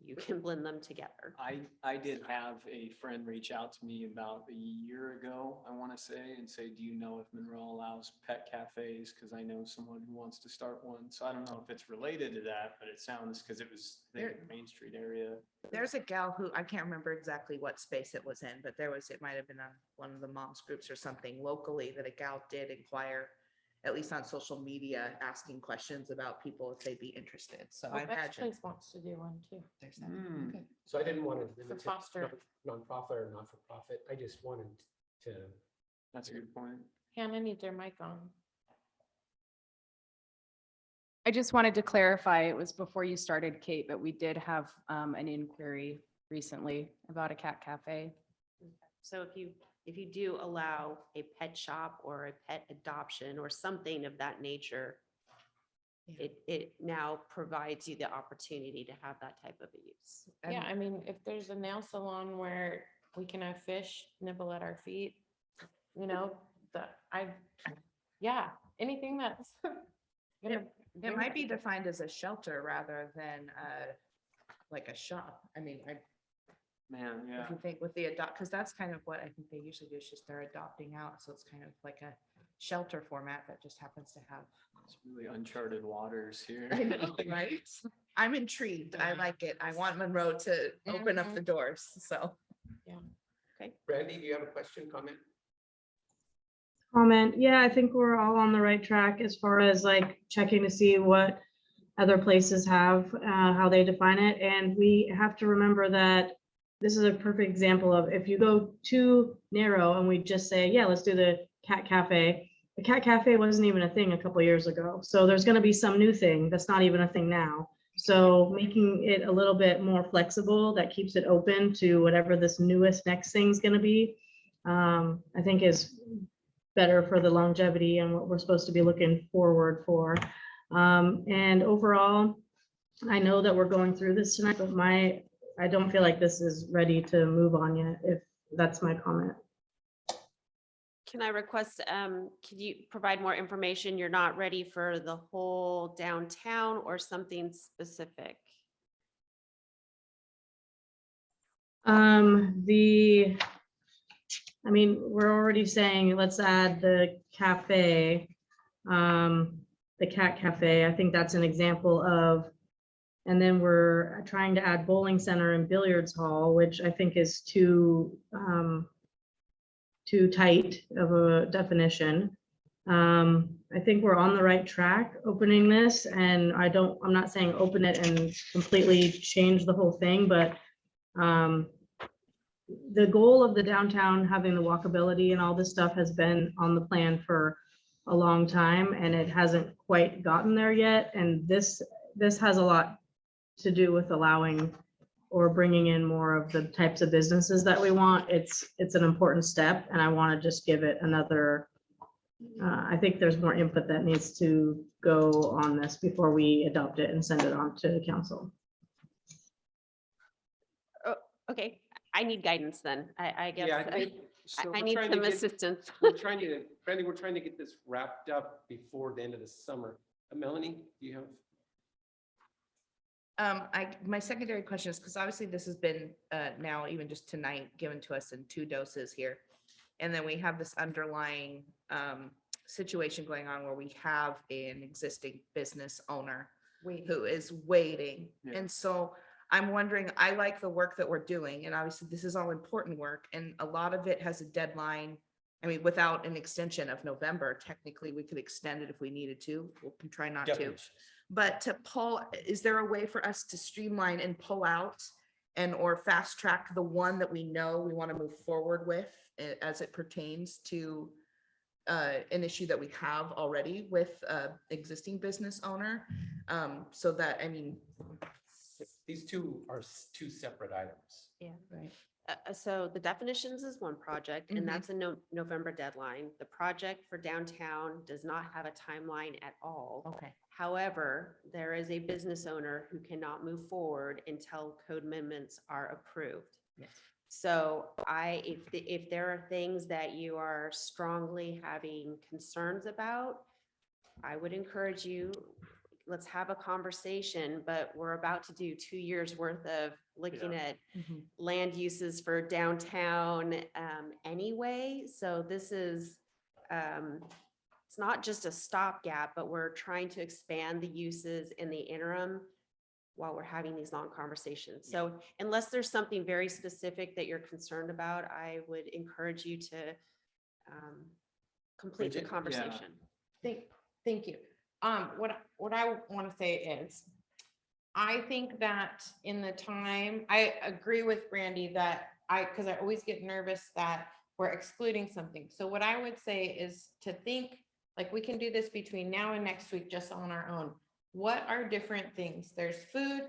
S11: you can blend them together.
S4: I did have a friend reach out to me about a year ago, I want to say, and say, do you know if Monroe allows pet cafes? Because I know someone who wants to start one. So I don't know if it's related to that, but it sounds, because it was, I think, in the Main Street area.
S5: There's a gal who, I can't remember exactly what space it was in, but it might have been on one of the moms groups or something locally that a gal did inquire, at least on social media, asking questions about people if they'd be interested. So I
S3: Well, Beck's
S5: imagine.
S3: Place wants to do one too.
S5: There's that.
S4: Hmm.
S5: Okay.
S1: So I didn't want to limit it to
S3: foster.
S1: nonprofit or not-for-profit. I just wanted to,
S4: That's a good point.
S3: Hannah needs her mic on.
S2: I just wanted to clarify, it was before you started, Kate, but we did have an inquiry recently about a cat cafe.
S11: So if you do allow a pet shop or a pet adoption or something of that nature, it now provides you the opportunity to have that type of a use.
S3: Yeah, I mean, if there's a nail salon where we can have fish nibble at our feet, yeah, anything that's. gonna
S5: It
S3: bring
S5: might be
S3: people-
S5: defined as a shelter rather than like a shop. I mean,
S4: Man, yeah.
S5: if you think with the because that's kind of what I think they usually do, is just they're adopting out. So it's kind of like a shelter format that just happens to have.
S4: It's really uncharted waters here.
S5: I know, right? I'm intrigued. I like it. I want Monroe to open up the doors, so.
S1: Brandy, do you have a question, comment?
S9: Comment. Yeah, I think we're all on the right track as far as like checking to see what other places have, how they define it. And we have to remember that this is a perfect example of if you go too narrow and we just say, yeah, let's do the cat cafe. The cat cafe wasn't even a thing a couple years ago. So there's going to be some new thing that's not even a thing now. So making it a little bit more flexible that keeps it open to whatever this newest next thing's going to be, I think is better for the longevity and what we're supposed to be looking forward for. And overall, I know that we're going through this tonight, but I don't feel like this is ready to move on yet, if that's my comment.
S11: Can I request, could you provide more information? You're not ready for the whole downtown or something specific?
S9: I mean, we're already saying, let's add the cafe, the cat cafe. I think that's an example of, and then we're trying to add bowling center and billiards hall, which I think is too tight of a definition. I think we're on the right track opening this, and I'm not saying open it and completely change the whole thing, but the goal of the downtown having the walkability and all this stuff has been on the plan for a long time, and it hasn't quite gotten there yet. And this has a lot to do with allowing or bringing in more of the types of businesses that we want. It's an important step, and I want to just give it another, I think there's more input that needs to go on this before we adopt it and send it on to the council.
S11: Okay, I need guidance then. I guess.
S1: Yeah, so
S11: I
S1: we're
S11: need
S1: trying
S11: some
S1: to get-
S11: assistance.
S1: Brandy, we're trying to get this wrapped up before the end of the summer. Melanie, do you have?
S5: My secondary question is, because obviously this has been now even just tonight given to us in 2 doses here. And then we have this underlying situation going on where we have an existing business owner who is waiting.
S4: Yeah.
S5: And so I'm wondering, I like the work that we're doing, and obviously this is all important work, and a lot of it has a deadline. I mean, without an extension of November, technically we could extend it if we needed to. We can try not to.
S1: Definitions.
S5: But to pull, is there a way for us to streamline and pull out and or fast track the one that we know we want to move forward with as it pertains to an issue that we have already with existing business owner? So that, I mean,
S1: These two are two separate items.
S11: Yeah.
S5: right.
S11: So the definitions is one project, and
S3: Mhm.
S11: that's a November deadline. The project for downtown does not have a timeline at all.
S3: Okay.
S11: However, there is a business owner who cannot move forward until code amendments are approved.
S3: Yes.
S11: So if there are things that you are strongly having concerns about, I would encourage you, let's have a conversation, but we're about to do 2 years worth of looking at
S3: Mhm.
S11: land uses for downtown anyway. So this is, it's not just a stopgap, but we're trying to expand the uses in the interim while we're having these long conversations. So unless there's something very specific that you're concerned about, I would encourage you to complete the
S4: Bridget, yeah.
S11: conversation.
S3: Thank you. What I want to say is, I think that in the time, I agree with Brandy that because I always get nervous that we're excluding something. So what I would say is to think, like, we can do this between now and next week just on our own. What are different things? There's food,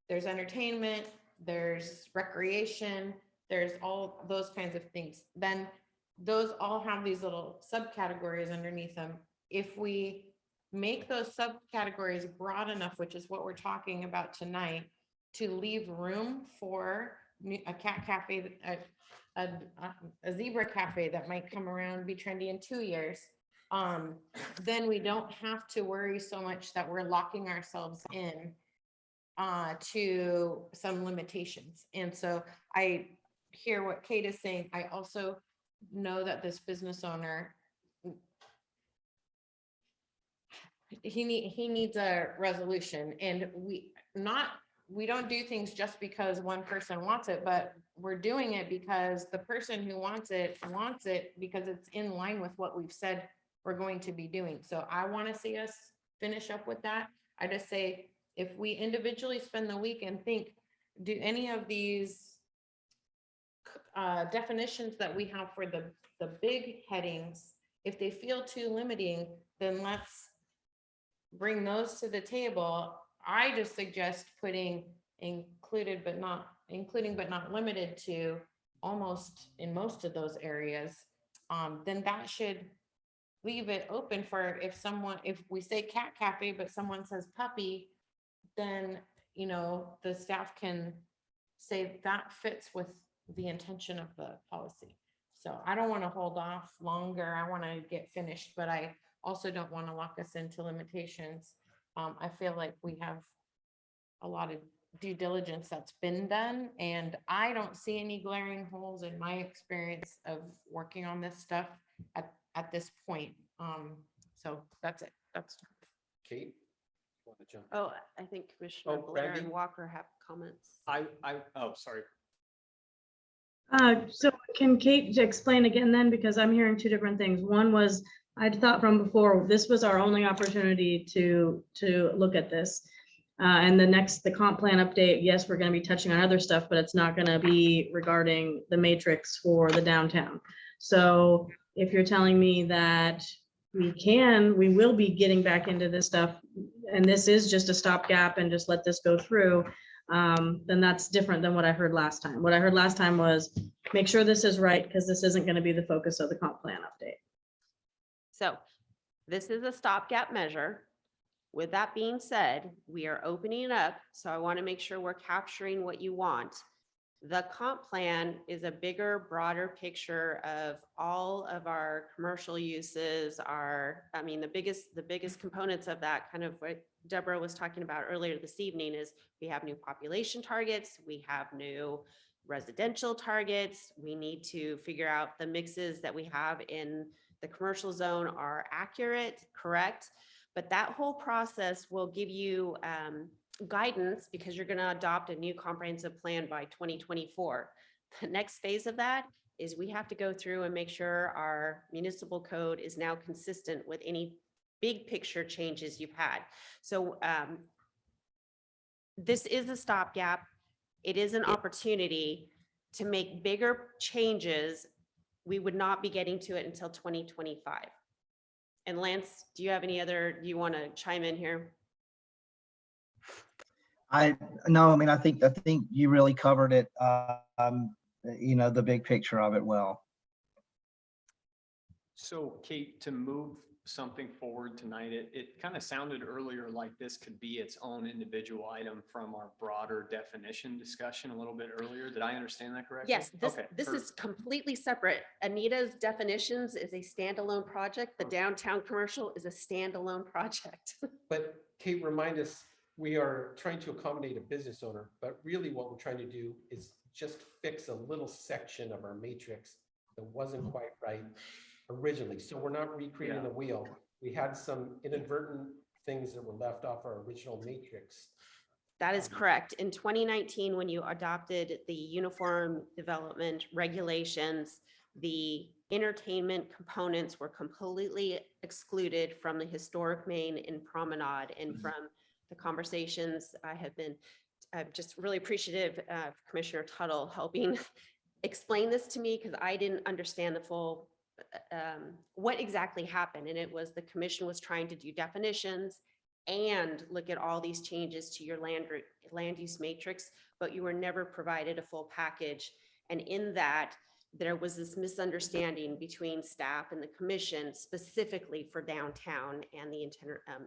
S3: there's entertainment, there's recreation, there's all those kinds of things. Then those all have these little subcategories underneath them. If we make those subcategories broad enough, which is what we're talking about tonight, to leave room for a cat cafe, a zebra cafe that might come around, be trendy in 2 years, then we don't have to worry so much that we're locking ourselves in to some limitations. And so I hear what Kate is saying. I also know that this business owner, he needs a resolution, and we don't do things just because one person wants it, but we're doing it because the person who wants it because it's in line with what we've said we're going to be doing. So I want to see us finish up with that. I just say, if we individually spend the week and think, do any of these definitions that we have for the big headings, if they feel too limiting, then let's bring those to the table. I just suggest putting including but not limited to almost in most of those areas. Then that should leave it open for if we say cat cafe, but someone says puppy, then, the staff can say that fits with the intention of the policy. So I don't want to hold off longer. I want to get finished, but I also don't want to lock us into limitations. I feel like we have a lot of due diligence that's been done, and I don't see any glaring holes in my experience of working on this stuff at this point. So that's it. That's
S1: Kate? Want to jump?
S11: Oh, I think Commissioner
S4: Oh,
S11: Blair
S4: Brandy?
S11: and Walker have comments.
S4: Oh, sorry.
S9: So can Kate explain again then, because I'm hearing two different things. One was, I'd thought from before, this was our only opportunity to look at this. And the comp plan update, yes, we're going to be touching on other stuff, but it's not going to be regarding the matrix for the downtown. So if you're telling me that we will be getting back into this stuff, and this is just a stopgap and just let this go through, then that's different than what I heard last time. What I heard last time was, make sure this is right, because this isn't going to be the focus of the comp plan update.
S11: So this is a stopgap measure. With that being said, we are opening it up. So I want to make sure we're capturing what you want. The comp plan is a bigger, broader picture of all of our commercial uses, the biggest components of that, kind of what Deborah was talking about earlier this evening, is we have new population targets, we have new residential targets, we need to figure out the mixes that we have in the commercial zone are accurate, correct? But that whole process will give you guidance, because you're going to adopt a new comprehensive plan by 2024. The next phase of that is we have to go through and make sure our municipal code is now consistent with any big picture changes you've had. So this is a stopgap. It is an opportunity to make bigger changes. We would not be getting to it until 2025. And Lance, do you want to chime in here?
S8: I think you really covered it. the big picture of it well.
S4: So Kate, to move something forward tonight, it kind of sounded earlier like this could be its own individual item from our broader definition discussion a little bit earlier. Did I understand that correctly?
S11: Yes,
S4: Okay,
S11: this is completely separate. Anita's definitions is a standalone project. The downtown commercial is a standalone project.
S1: But Kate, remind us, we are trying to accommodate a business owner, but really what we're trying to do is just fix a little section of our matrix that wasn't quite right originally. So we're not recreating the wheel. We had some inadvertent things that were left off our original matrix.
S11: That is correct. In 2019, when you adopted the uniform development regulations, the entertainment components were completely excluded from the historic main and promenade. And from the conversations I'm just really appreciative of Commissioner Tuttle helping explain this to me, because I didn't understand the full what exactly happened. And it was the commission was trying to do definitions and look at all these changes to your land use matrix, but you were never provided a full package. And in that, there was this misunderstanding between staff and the commission specifically for downtown and the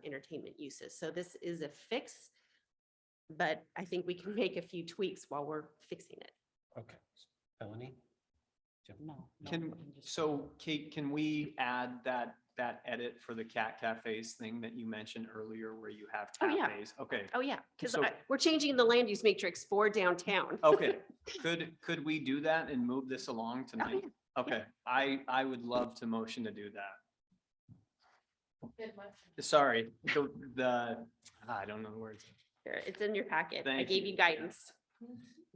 S11: entertainment uses. So this is a fix, but I think we can make a few tweaks while we're fixing it.
S1: Okay, Melanie?
S4: So Kate, can we add that edit for the cat cafes thing that you mentioned earlier where you have
S11: Oh, yeah.
S4: cafes? Okay,
S11: Oh, yeah, because
S4: So-
S11: we're changing the land use matrix for downtown.
S4: okay. Could we do that and move this along tonight? Okay, I would love to motion to do that. Sorry, I don't know the words.
S11: Here, it's in your packet. I
S4: Thank
S11: gave
S4: you.
S11: you guidance.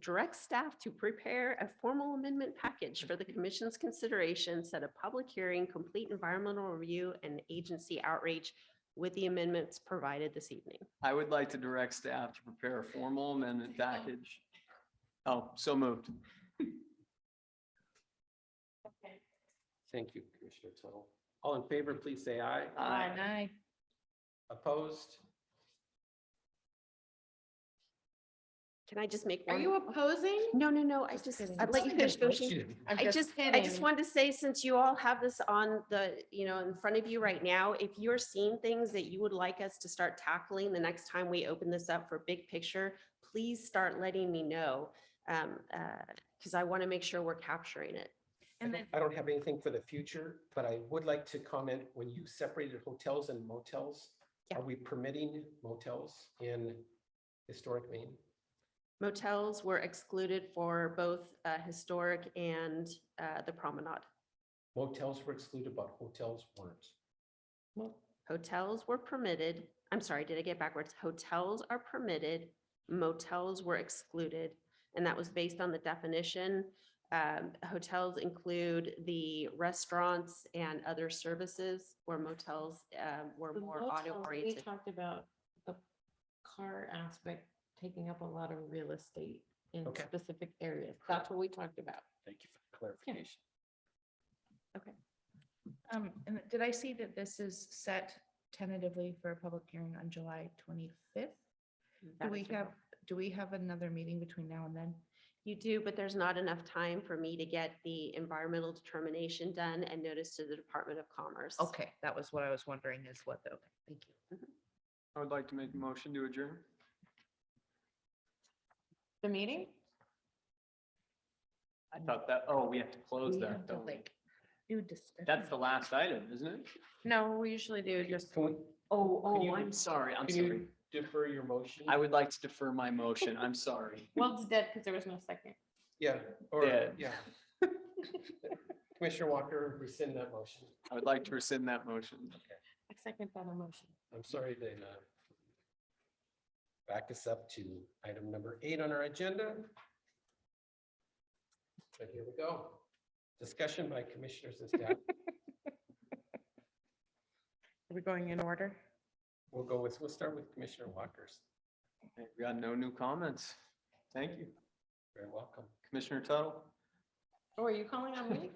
S11: Direct staff to prepare a formal amendment package for the commission's consideration, set a public hearing, complete environmental review, and agency outreach with the amendments provided this evening.
S4: I would like to direct staff to prepare a formal amendment package. Oh, so moved.
S1: Thank you, Commissioner Tuttle. All in favor, please say aye.
S4: Aye.
S1: Opposed?
S11: Can I just make
S3: Are
S11: one?
S3: you opposing?
S11: No. I'd let you finish motion.
S1: Motion.
S11: I just wanted to say, since you all have this on the, in front of you right now, if you're seeing things that you would like us to start tackling the next time we open this up for big picture, please start letting me know. Because I want to make sure we're capturing it.
S1: I don't have anything for the future, but I would like to comment, when you separated hotels and motels,
S11: Yeah.
S1: are we permitting motels in historic Maine?
S11: Motels were excluded for both historic and the promenade.
S1: Motels were excluded, but hotels weren't.
S11: Hotels were permitted. I'm sorry, did I get backwards? Hotels are permitted, motels were excluded, and that was based on the definition. Hotels include the restaurants and other services, where motels were more auto
S3: We
S11: oriented.
S3: talked about the car aspect taking up a lot of real estate in
S1: Okay.
S3: specific areas. That's what we talked about.
S1: Thank you for the clarification.
S2: And did I see that this is set tentatively for a public hearing on July 25th? Do we have another meeting between now and then?
S11: You do, but there's not enough time for me to get the environmental determination done and notice to the Department of Commerce.
S2: Okay, that was what I was wondering is what the, okay, thank you.
S4: I would like to make a motion to adjourn.
S3: The meeting?
S4: I thought that, we have to close
S2: We
S4: that.
S2: have to,
S4: don't we?
S2: like, do discussion.
S4: That's the last item, isn't it?
S3: No, we usually do just.
S1: Can we,
S4: I'm sorry, I'm
S1: can
S4: sorry.
S1: you defer your motion?
S4: I would like to defer my motion. I'm sorry.
S3: Well, it's dead because there was no second.
S1: Yeah, or,
S4: Dead.
S1: yeah. Commissioner Walker, rescind that motion.
S4: I would like to rescind that motion.
S3: I second that emotion.
S1: I'm sorry to back us up to item number 8 on our agenda. But here we go. Discussion by commissioners and staff.
S3: Are we going in order?
S1: We'll start with Commissioner Walker's.
S4: Okay, we got no new comments. Thank you.
S1: Very welcome.
S4: Commissioner Tuttle.
S3: Oh, are you calling on me?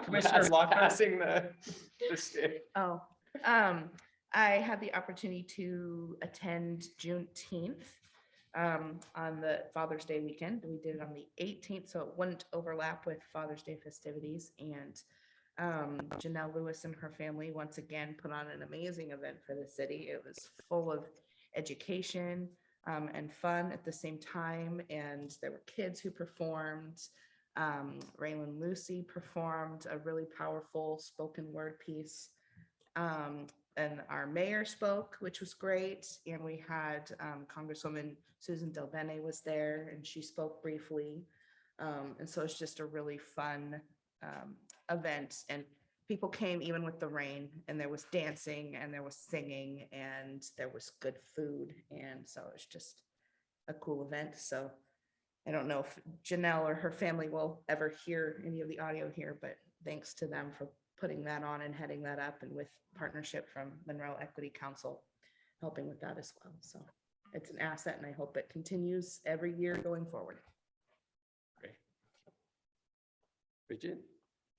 S4: Commissioner Walker. Passing the stick.
S2: Oh, I had the opportunity to attend Juneteenth on the Father's Day weekend. We did it on the 18th, so it wouldn't overlap with Father's Day festivities. And Janelle Lewis and her family once again put on an amazing event for the city. It was full of education and fun at the same time. And there were kids who performed. Raylan Lucy performed a really powerful spoken word piece. And our mayor spoke, which was great. And we had Congresswoman Susan Del Bene was there and she spoke briefly. And so it's just a really fun event. And people came even with the rain, and there was dancing and there was singing and there was good food. And so it's just a cool event. So I don't know if Janelle or her family will ever hear any of the audio here, but thanks to them for putting that on and heading that up, and with partnership from Monroe Equity Council helping with that as well. So it's an asset, and I hope it continues every year going forward.
S1: Great. Bridget?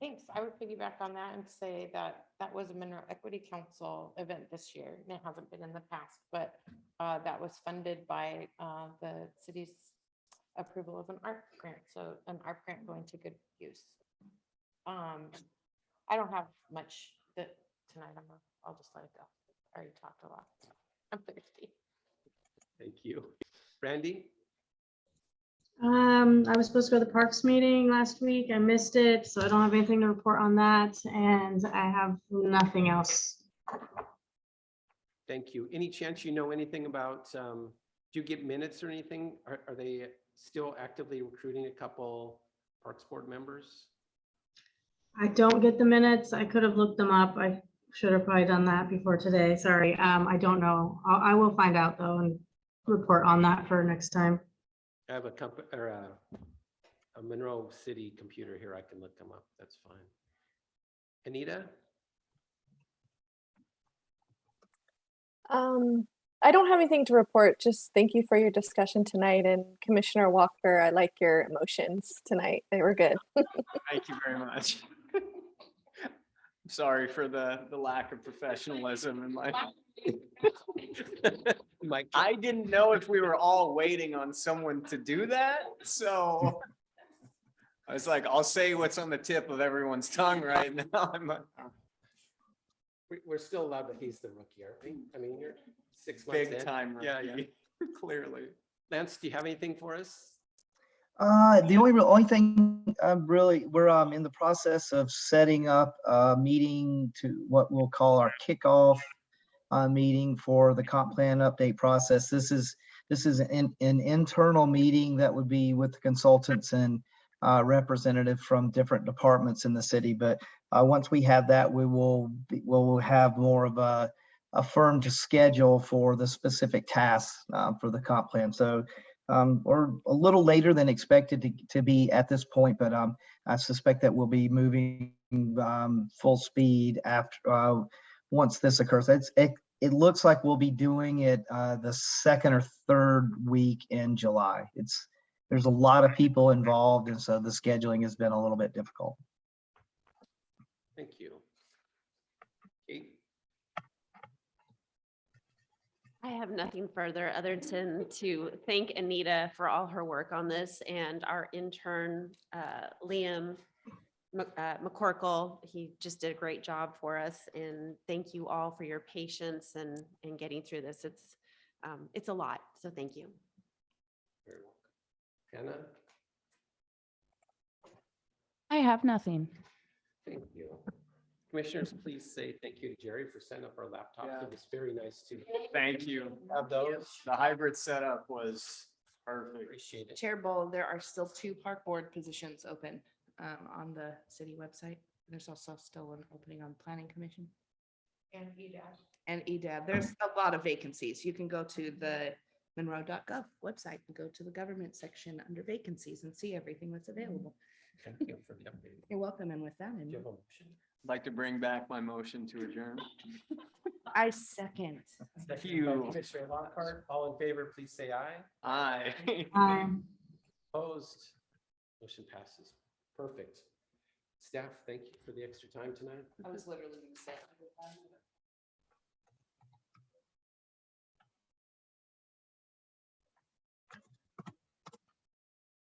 S3: Thanks. I would piggyback on that and say that that was a Monroe Equity Council event this year. It hasn't been in the past, but that was funded by the city's approval of an ARP grant. So an ARP grant going to good use. I don't have much that tonight. I'll just let it go. I already talked a lot. I'm thirsty.
S1: Thank you. Randy?
S9: I was supposed to go to the parks meeting last week. I missed it, so I don't have anything to report on that, and I have nothing else.
S1: Thank you. Any chance you know anything about, do you get minutes or anything? Are they still actively recruiting a couple Parks Board members?
S9: I don't get the minutes. I could have looked them up. I should have probably done that before today. Sorry. I don't know. I will find out though and report on that for next time.
S1: I have a company or a Monroe City computer here. I can look them up. That's fine. Anita?
S10: I don't have anything to report. Just thank you for your discussion tonight. And Commissioner Walker, I like your emotions tonight. They were good.
S4: Thank you very much. Sorry for the lack of professionalism in my.
S1: Mike?
S4: I didn't know if we were all waiting on someone to do that, so I was like, I'll say what's on the tip of everyone's tongue right now. I'm like,
S1: We're still allowed that he's the rookie, aren't we? I mean, you're 6 months in.
S4: big time
S1: Yeah,
S4: rookie, clearly.
S1: Lance, do you have anything for us?
S8: The only thing we're in the process of setting up a meeting to what we'll call our kickoff meeting for the comp plan update process. This is an internal meeting that would be with the consultants and representative from different departments in the city. But once we have that, we'll have more of a firm to schedule for the specific tasks for the comp plan. So we're a little later than expected to be at this point, but I suspect that we'll be moving full speed after once this occurs. It looks like we'll be doing it the second or third week in July. There's a lot of people involved, and so the scheduling has been a little bit difficult.
S1: Thank you. Kate?
S11: I have nothing further other than to thank Anita for all her work on this, and our intern, Liam McCorkle. He just did a great job for us, and thank you all for your patience and getting through this. It's a lot, so thank you.
S1: Very welcome. Hannah?
S12: I have nothing.
S1: Thank you. Commissioners, please say thank you to Jerry for setting up our laptops.
S4: Yeah.
S1: It was very nice to
S4: Thank you.
S1: have those.
S4: The hybrid setup was perfect.
S1: Appreciate it.
S2: Chair Bull, there are still 2 park board positions open on the city website. There's also still an opening on planning commission.
S3: And EDAB.
S2: And EDAB. There's a lot of vacancies. You can go to the monroe.gov website and go to the government section under vacancies and see everything that's available.
S1: Thank you for the update.
S2: You're welcome. And with that,
S1: Do you have a motion?
S4: I'd like to bring back my motion to adjourn.
S2: I second.
S1: Second
S4: you.
S1: by Commissioner Lockhart, all in favor, please say aye.
S4: Aye.
S1: Opposed? Motion passes. Perfect. Staff, thank you for the extra time tonight.
S2: I was literally going to say.